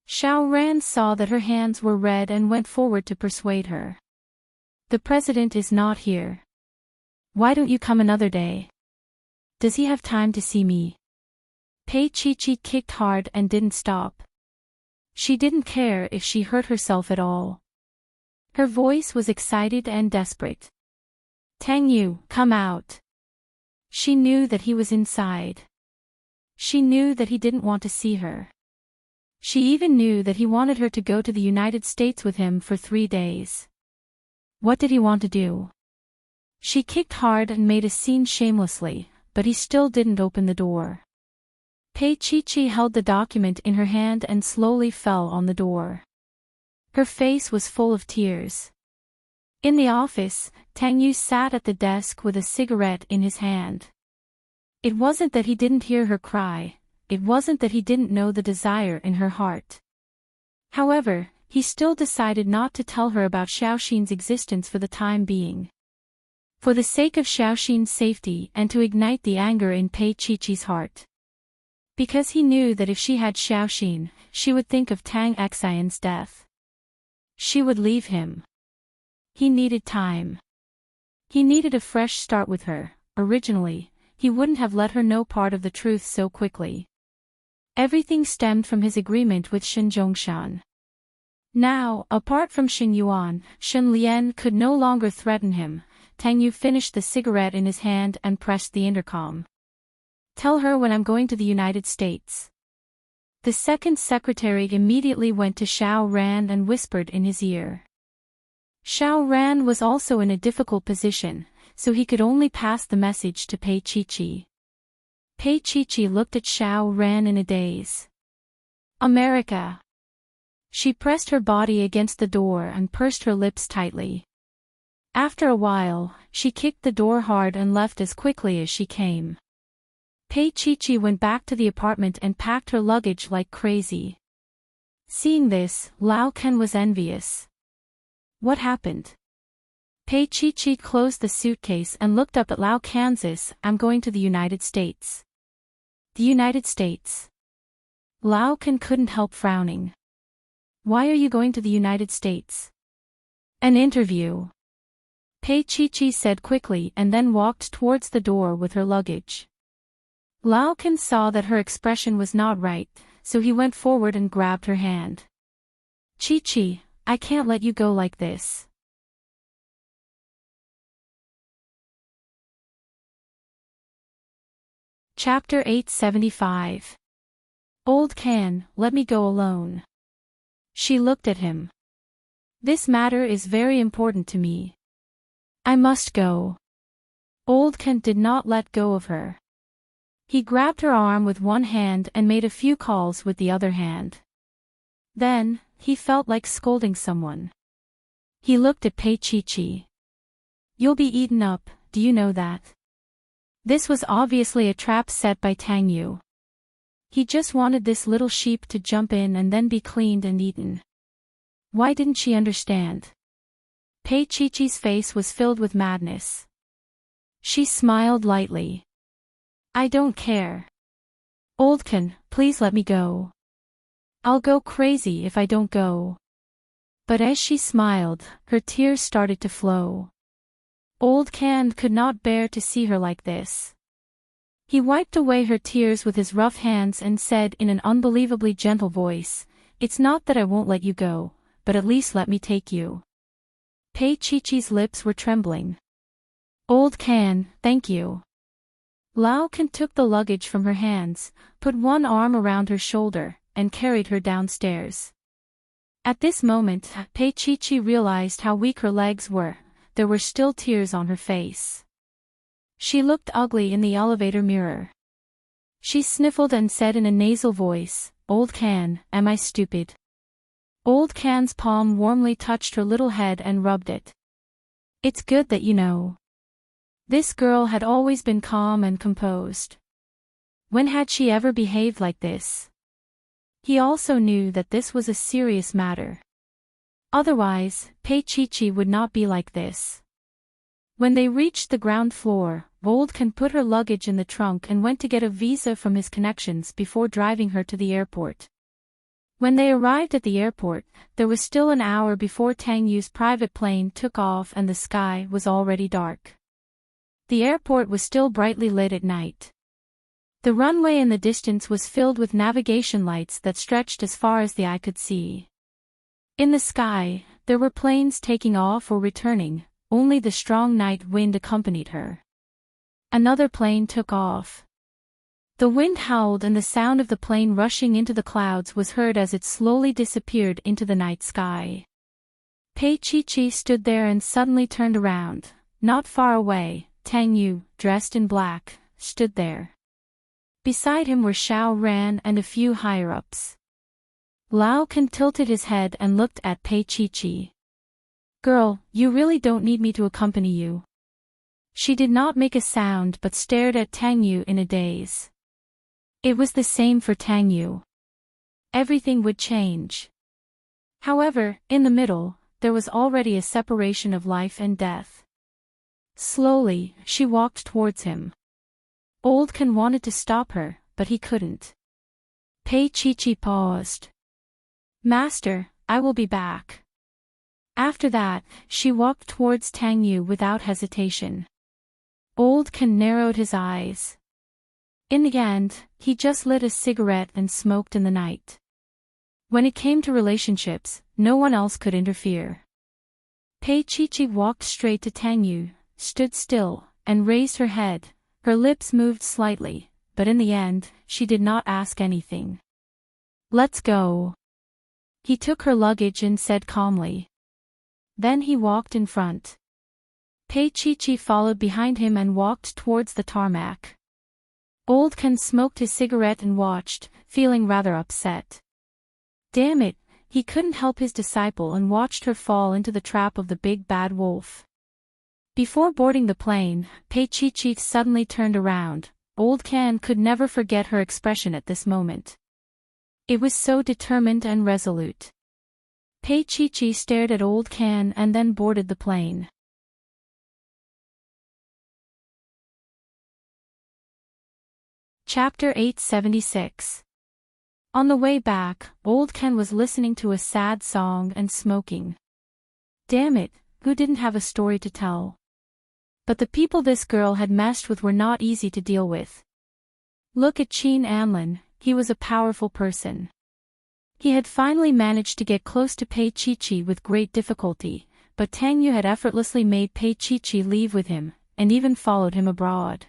Xiao Ran saw that her hands were red and went forward to persuade her. "The president is not here. Why don't you come another day? Does he have time to see me?" Pei Chi-Chi kicked hard and didn't stop. She didn't care if she hurt herself at all. Her voice was excited and desperate. "Tang Yu, come out." She knew that he was inside. She knew that he didn't want to see her. She even knew that he wanted her to go to the United States with him for 3 days. What did he want to do? She kicked hard and made a scene shamelessly, but he still didn't open the door. Pei Chi held the document in her hand and slowly fell on the door. Her face was full of tears. In the office, Tang Yu sat at the desk with a cigarette in his hand. It wasn't that he didn't hear her cry, it wasn't that he didn't know the desire in her heart. However, he still decided not to tell her about Xiaoxin's existence for the time being. For the sake of Xiaoxin's safety and to ignite the anger in Pei Chi's heart. Because he knew that if she had Xiaoxin, she would think of Tang Xian's death. She would leave him. He needed time. He needed a fresh start with her. Originally, he wouldn't have let her know part of the truth so quickly. Everything stemmed from his agreement with Shen Zhongshan. Now, apart from Shen Yuan, Shen Lian could no longer threaten him. Tang Yu finished the cigarette in his hand and pressed the intercom. Tell her when I'm going to the United States. The second secretary immediately went to Xiao Ran and whispered in his ear. Xiao Ran was also in a difficult position, so he could only pass the message to Pei Chi. Pei Chi looked at Xiao Ran in a daze. America. She pressed her body against the door and pursed her lips tightly. After a while, she kicked the door hard and left as quickly as she came. Pei Chi went back to the apartment and packed her luggage like crazy. Seeing this, Lao Ken was envious. What happened? Pei Chi closed the suitcase and looked up at Lao Kansas. I'm going to the United States. The United States. Lao Ken couldn't help frowning. Why are you going to the United States? An interview. Pei Chi said quickly and then walked towards the door with her luggage. Lao Ken saw that her expression was not right, so he went forward and grabbed her hand. Chi, I can't let you go like this. Chapter 875. Old Can, let me go alone. She looked at him. This matter is very important to me. I must go. Old Can did not let go of her. He grabbed her arm with one hand and made a few calls with the other hand. Then, he felt like scolding someone. He looked at Pei Chi. You'll be eaten up, do you know that? This was obviously a trap set by Tang Yu. He just wanted this little sheep to jump in and then be cleaned and eaten. Why didn't she understand? Pei Chi's face was filled with madness. She smiled lightly. I don't care. Oldkin, please let me go. I'll go crazy if I don't go. But as she smiled, her tears started to flow. Old Can could not bear to see her like this. He wiped away her tears with his rough hands and said in an unbelievably gentle voice, It's not that I won't let you go, but at least let me take you. Pei Chi's lips were trembling. Old Can, thank you. Lao Can took the luggage from her hands, put one arm around her shoulder, and carried her downstairs. At this moment, Pei Chi realized how weak her legs were. There were still tears on her face. She looked ugly in the elevator mirror. She sniffled and said in a nasal voice, Old Can, am I stupid? Old Can's palm warmly touched her little head and rubbed it. It's good that you know. This girl had always been calm and composed. When had she ever behaved like this? He also knew that this was a serious matter. Otherwise, Pei Chi would not be like this. When they reached the ground floor, Old Can put her luggage in the trunk and went to get a visa from his connections before driving her to the airport. When they arrived at the airport, there was still an hour before Tang Yu's private plane took off and the sky was already dark. The airport was still brightly lit at night. The runway in the distance was filled with navigation lights that stretched as far as the eye could see. In the sky, there were planes taking off or returning, only the strong night wind accompanied her. Another plane took off. The wind howled and the sound of the plane rushing into the clouds was heard as it slowly disappeared into the night sky. Pei Chi stood there and suddenly turned around. Not far away, Tang Yu, dressed in black, stood there. Beside him were Xiao Ran and a few higher-ups. Lao Kan tilted his head and looked at Pei Chi. "Girl, you really don't need me to accompany you." She did not make a sound but stared at Tang Yu in a daze. It was the same for Tang Yu. Everything would change. However, in the middle, there was already a separation of life and death. Slowly, she walked towards him. Old Kan wanted to stop her, but he couldn't. Pei Chi paused. "Master, I will be back." After that, she walked towards Tang Yu without hesitation. Old Kan narrowed his eyes. In the end, he just lit a cigarette and smoked in the night. When it came to relationships, no one else could interfere. Pei Chi walked straight to Tang Yu, stood still, and raised her head. Her lips moved slightly, but in the end, she did not ask anything. "Let's go." He took her luggage and said calmly. Then he walked in front. Pei Chi followed behind him and walked towards the tarmac. Old Kan smoked his cigarette and watched, feeling rather upset. Damn it, he couldn't help his disciple and watched her fall into the trap of the big bad wolf. Before boarding the plane, Pei Chi suddenly turned around. Old Kan could never forget her expression at this moment. It was so determined and resolute. Pei Chi stared at Old Kan and then boarded the plane. Chapter 876. On the way back, Old Kan was listening to a sad song and smoking. Damn it, who didn't have a story to tell? But the people this girl had messed with were not easy to deal with. Look at Qin Anlin, he was a powerful person. He had finally managed to get close to Pei Chi with great difficulty, but Tang Yu had effortlessly made Pei Chi leave with him, and even followed him abroad.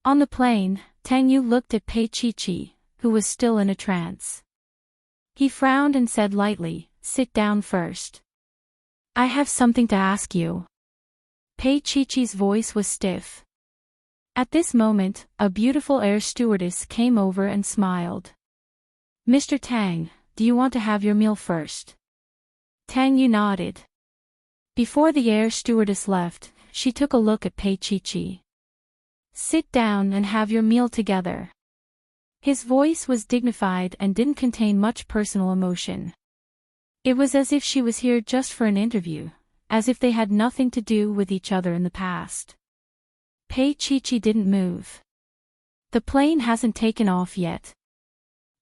On the plane, Tang Yu looked at Pei Chi, who was still in a trance. He frowned and said lightly, "Sit down first. I have something to ask you." Pei Chi's voice was stiff. At this moment, a beautiful air stewardess came over and smiled. "Mr. Tang, do you want to have your meal first?" Tang Yu nodded. Before the air stewardess left, she took a look at Pei Chi. "Sit down and have your meal together." His voice was dignified and didn't contain much personal emotion. It was as if she was here just for an interview, as if they had nothing to do with each other in the past. Pei Chi didn't move. "The plane hasn't taken off yet.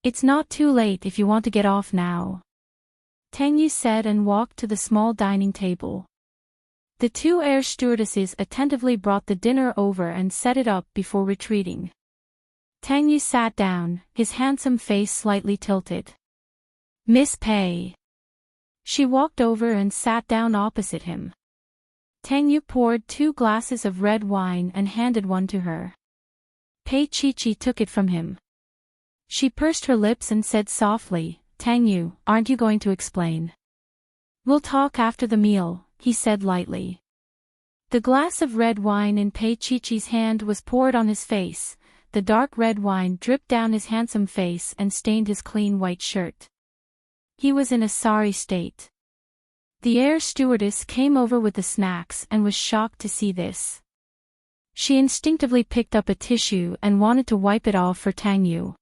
It's not too late if you want to get off now," Tang Yu said and walked to the small dining table. The two air stewardesses attentively brought the dinner over and set it up before retreating. Tang Yu sat down, his handsome face slightly tilted. "Miss Pei." She walked over and sat down opposite him. Tang Yu poured 2 glasses of red wine and handed one to her. Pei Chi took it from him. She pursed her lips and said softly, "Tang Yu, aren't you going to explain?" "We'll talk after the meal," he said lightly. The glass of red wine in Pei Chi's hand was poured on his face. The dark red wine dripped down his handsome face and stained his clean white shirt. He was in a sorry state. The air stewardess came over with the snacks and was shocked to see this. She instinctively picked up a tissue and wanted to wipe it off for Tang Yu.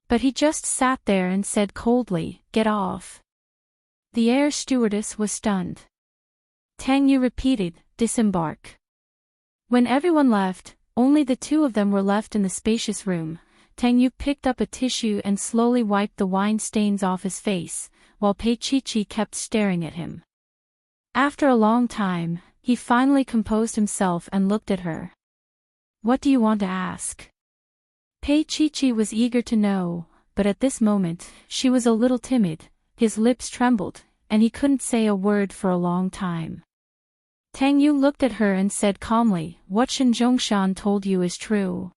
But he just sat there and said coldly, "Get off." The air stewardess was stunned. Tang Yu repeated, "Disembark." When everyone left, only the two of them were left in the spacious room. Tang Yu picked up a tissue and slowly wiped the wine stains off his face, while Pei Chi kept staring at him. After a long time, he finally composed himself and looked at her. "What do you want to ask?" Pei Chi was eager to know, but at this moment, she was a little timid, his lips trembled, and he couldn't say a word for a long time. Tang Yu looked at her and said calmly, "What Shen Zhongshan told you is true.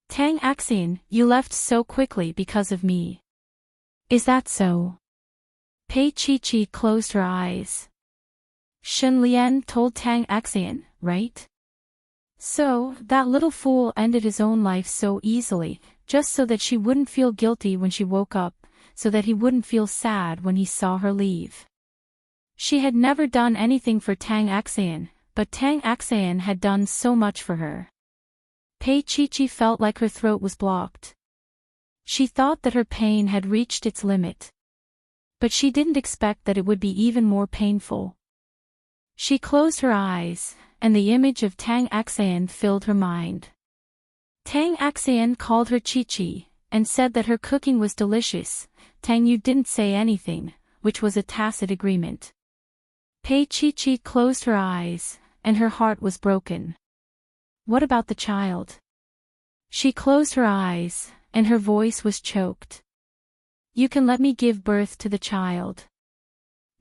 Tang Axian, you left so quickly because of me. Is that so?" Pei Chi closed her eyes. Shen Lian told Tang Xian, right? So, that little fool ended his own life so easily, just so that she wouldn't feel guilty when she woke up, so that he wouldn't feel sad when he saw her leave. She had never done anything for Tang Xian, but Tang Xian had done so much for her. Pei Chi felt like her throat was blocked. She thought that her pain had reached its limit. But she didn't expect that it would be even more painful. She closed her eyes, and the image of Tang Xian filled her mind. Tang Xian called her Chi, and said that her cooking was delicious. Tang Yu didn't say anything, which was a tacit agreement. Pei Chi closed her eyes, and her heart was broken. What about the child? She closed her eyes, and her voice was choked. You can let me give birth to the child.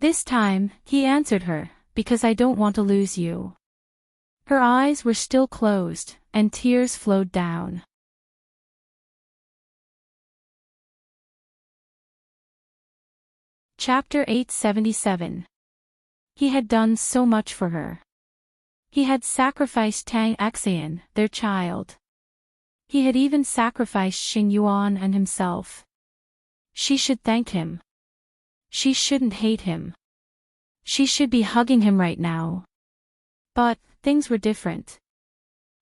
This time, he answered her, because I don't want to lose you. Her eyes were still closed, and tears flowed down. Chapter 877. He had done so much for her. He had sacrificed Tang Xian, their child. He had even sacrificed Xing Yuan and himself. She should thank him. She shouldn't hate him. She should be hugging him right now. But, things were different.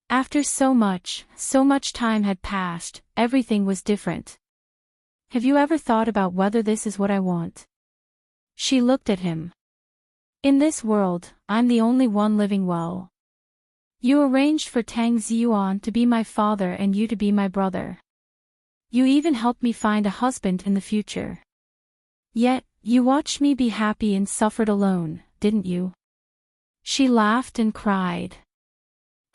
After so much time had passed, everything was different. Have you ever thought about whether this is what I want? She looked at him. In this world, I'm the only one living well. You arranged for Tang Ziyuan to be my father and you to be my brother. You even helped me find a husband in the future. Yet, you watched me be happy and suffered alone, didn't you? She laughed and cried.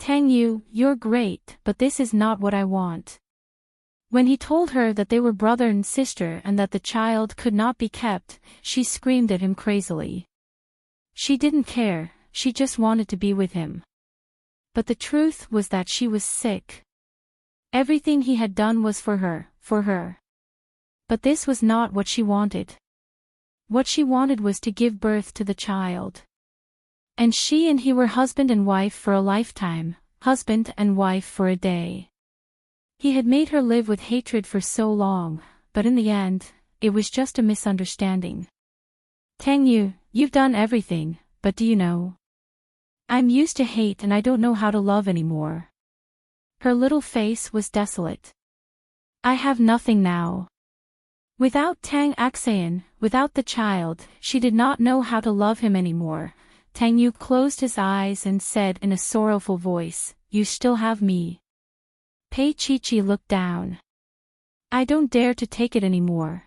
Tang Yu, you're great, but this is not what I want. When he told her that they were brother and sister and that the child could not be kept, she screamed at him crazily. She didn't care, she just wanted to be with him. But the truth was that she was sick. Everything he had done was for her. But this was not what she wanted. What she wanted was to give birth to the child. And she and he were husband and wife for a lifetime, husband and wife for a day. He had made her live with hatred for so long, but in the end, it was just a misunderstanding. Tang Yu, you've done everything, but do you know? I'm used to hate and I don't know how to love anymore. Her little face was desolate. I have nothing now. Without Tang Xian, without the child, she did not know how to love him anymore. Tang Yu closed his eyes and said in a sorrowful voice, You still have me. Pei Chi looked down. I don't dare to take it anymore.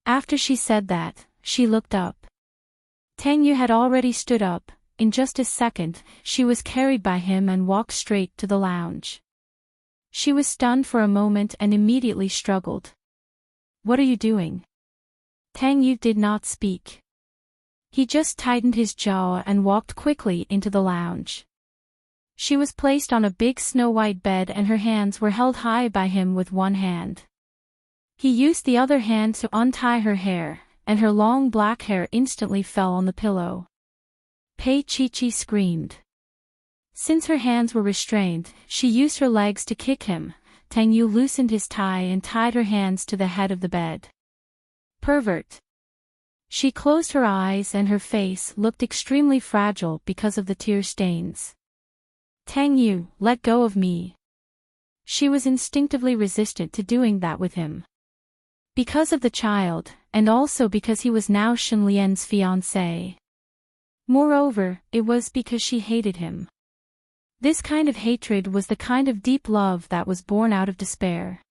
After she said that, she looked up. Tang Yu had already stood up. In just a second, she was carried by him and walked straight to the lounge. She was stunned for a moment and immediately struggled. What are you doing? Tang Yu did not speak. He just tightened his jaw and walked quickly into the lounge. She was placed on a big snow-white bed and her hands were held high by him with one hand. He used the other hand to untie her hair, and her long black hair instantly fell on the pillow. Pei Chi screamed. Since her hands were restrained, she used her legs to kick him. Tang Yu loosened his tie and tied her hands to the head of the bed. Pervert. She closed her eyes and her face looked extremely fragile because of the tear stains. Tang Yu, let go of me. She was instinctively resistant to doing that with him. Because of the child, and also because he was now Shen Lian's fiancé. Moreover, it was because she hated him. This kind of hatred was the kind of deep love that was born out of despair.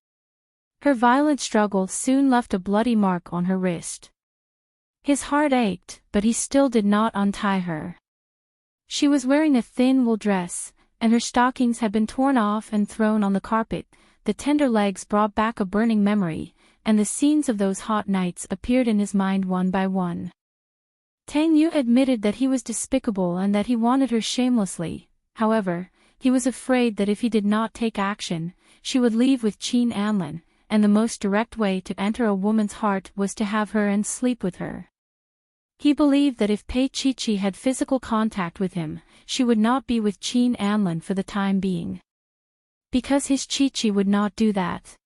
Her violent struggle soon left a bloody mark on her wrist. His heart ached, but he still did not untie her. She was wearing a thin wool dress, and her stockings had been torn off and thrown on the carpet. The tender legs brought back a burning memory, and the scenes of those hot nights appeared in his mind one by one. Tang Yu admitted that he was despicable and that he wanted her shamelessly. However, he was afraid that if he did not take action, she would leave with Qin Anlin, and the most direct way to enter a woman's heart was to have her and sleep with her. He believed that if Pei Chi-Chi had physical contact with him, she would not be with Qin Anlin for the time being. Because his Chi-Chi would not do that.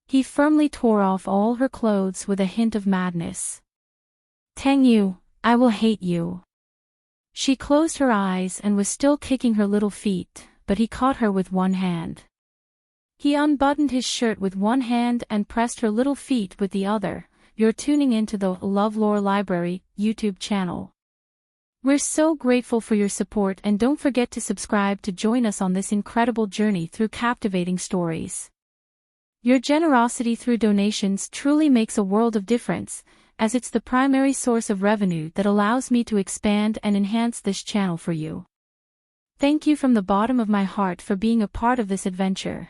He firmly tore off all her clothes with a hint of madness. Tang Yu, I will hate you. She closed her eyes and was still kicking her little feet, but he caught her with one hand. He unbuttoned his shirt with one hand and pressed her little feet with the other. You're tuning into the LoveLore Library YouTube channel. We're so grateful for your support, and don't forget to subscribe to join us on this incredible journey through captivating stories. Your generosity through donations truly makes a world of difference, as it's the primary source of revenue that allows me to expand and enhance this channel for you. Thank you from the bottom of my heart for being a part of this adventure.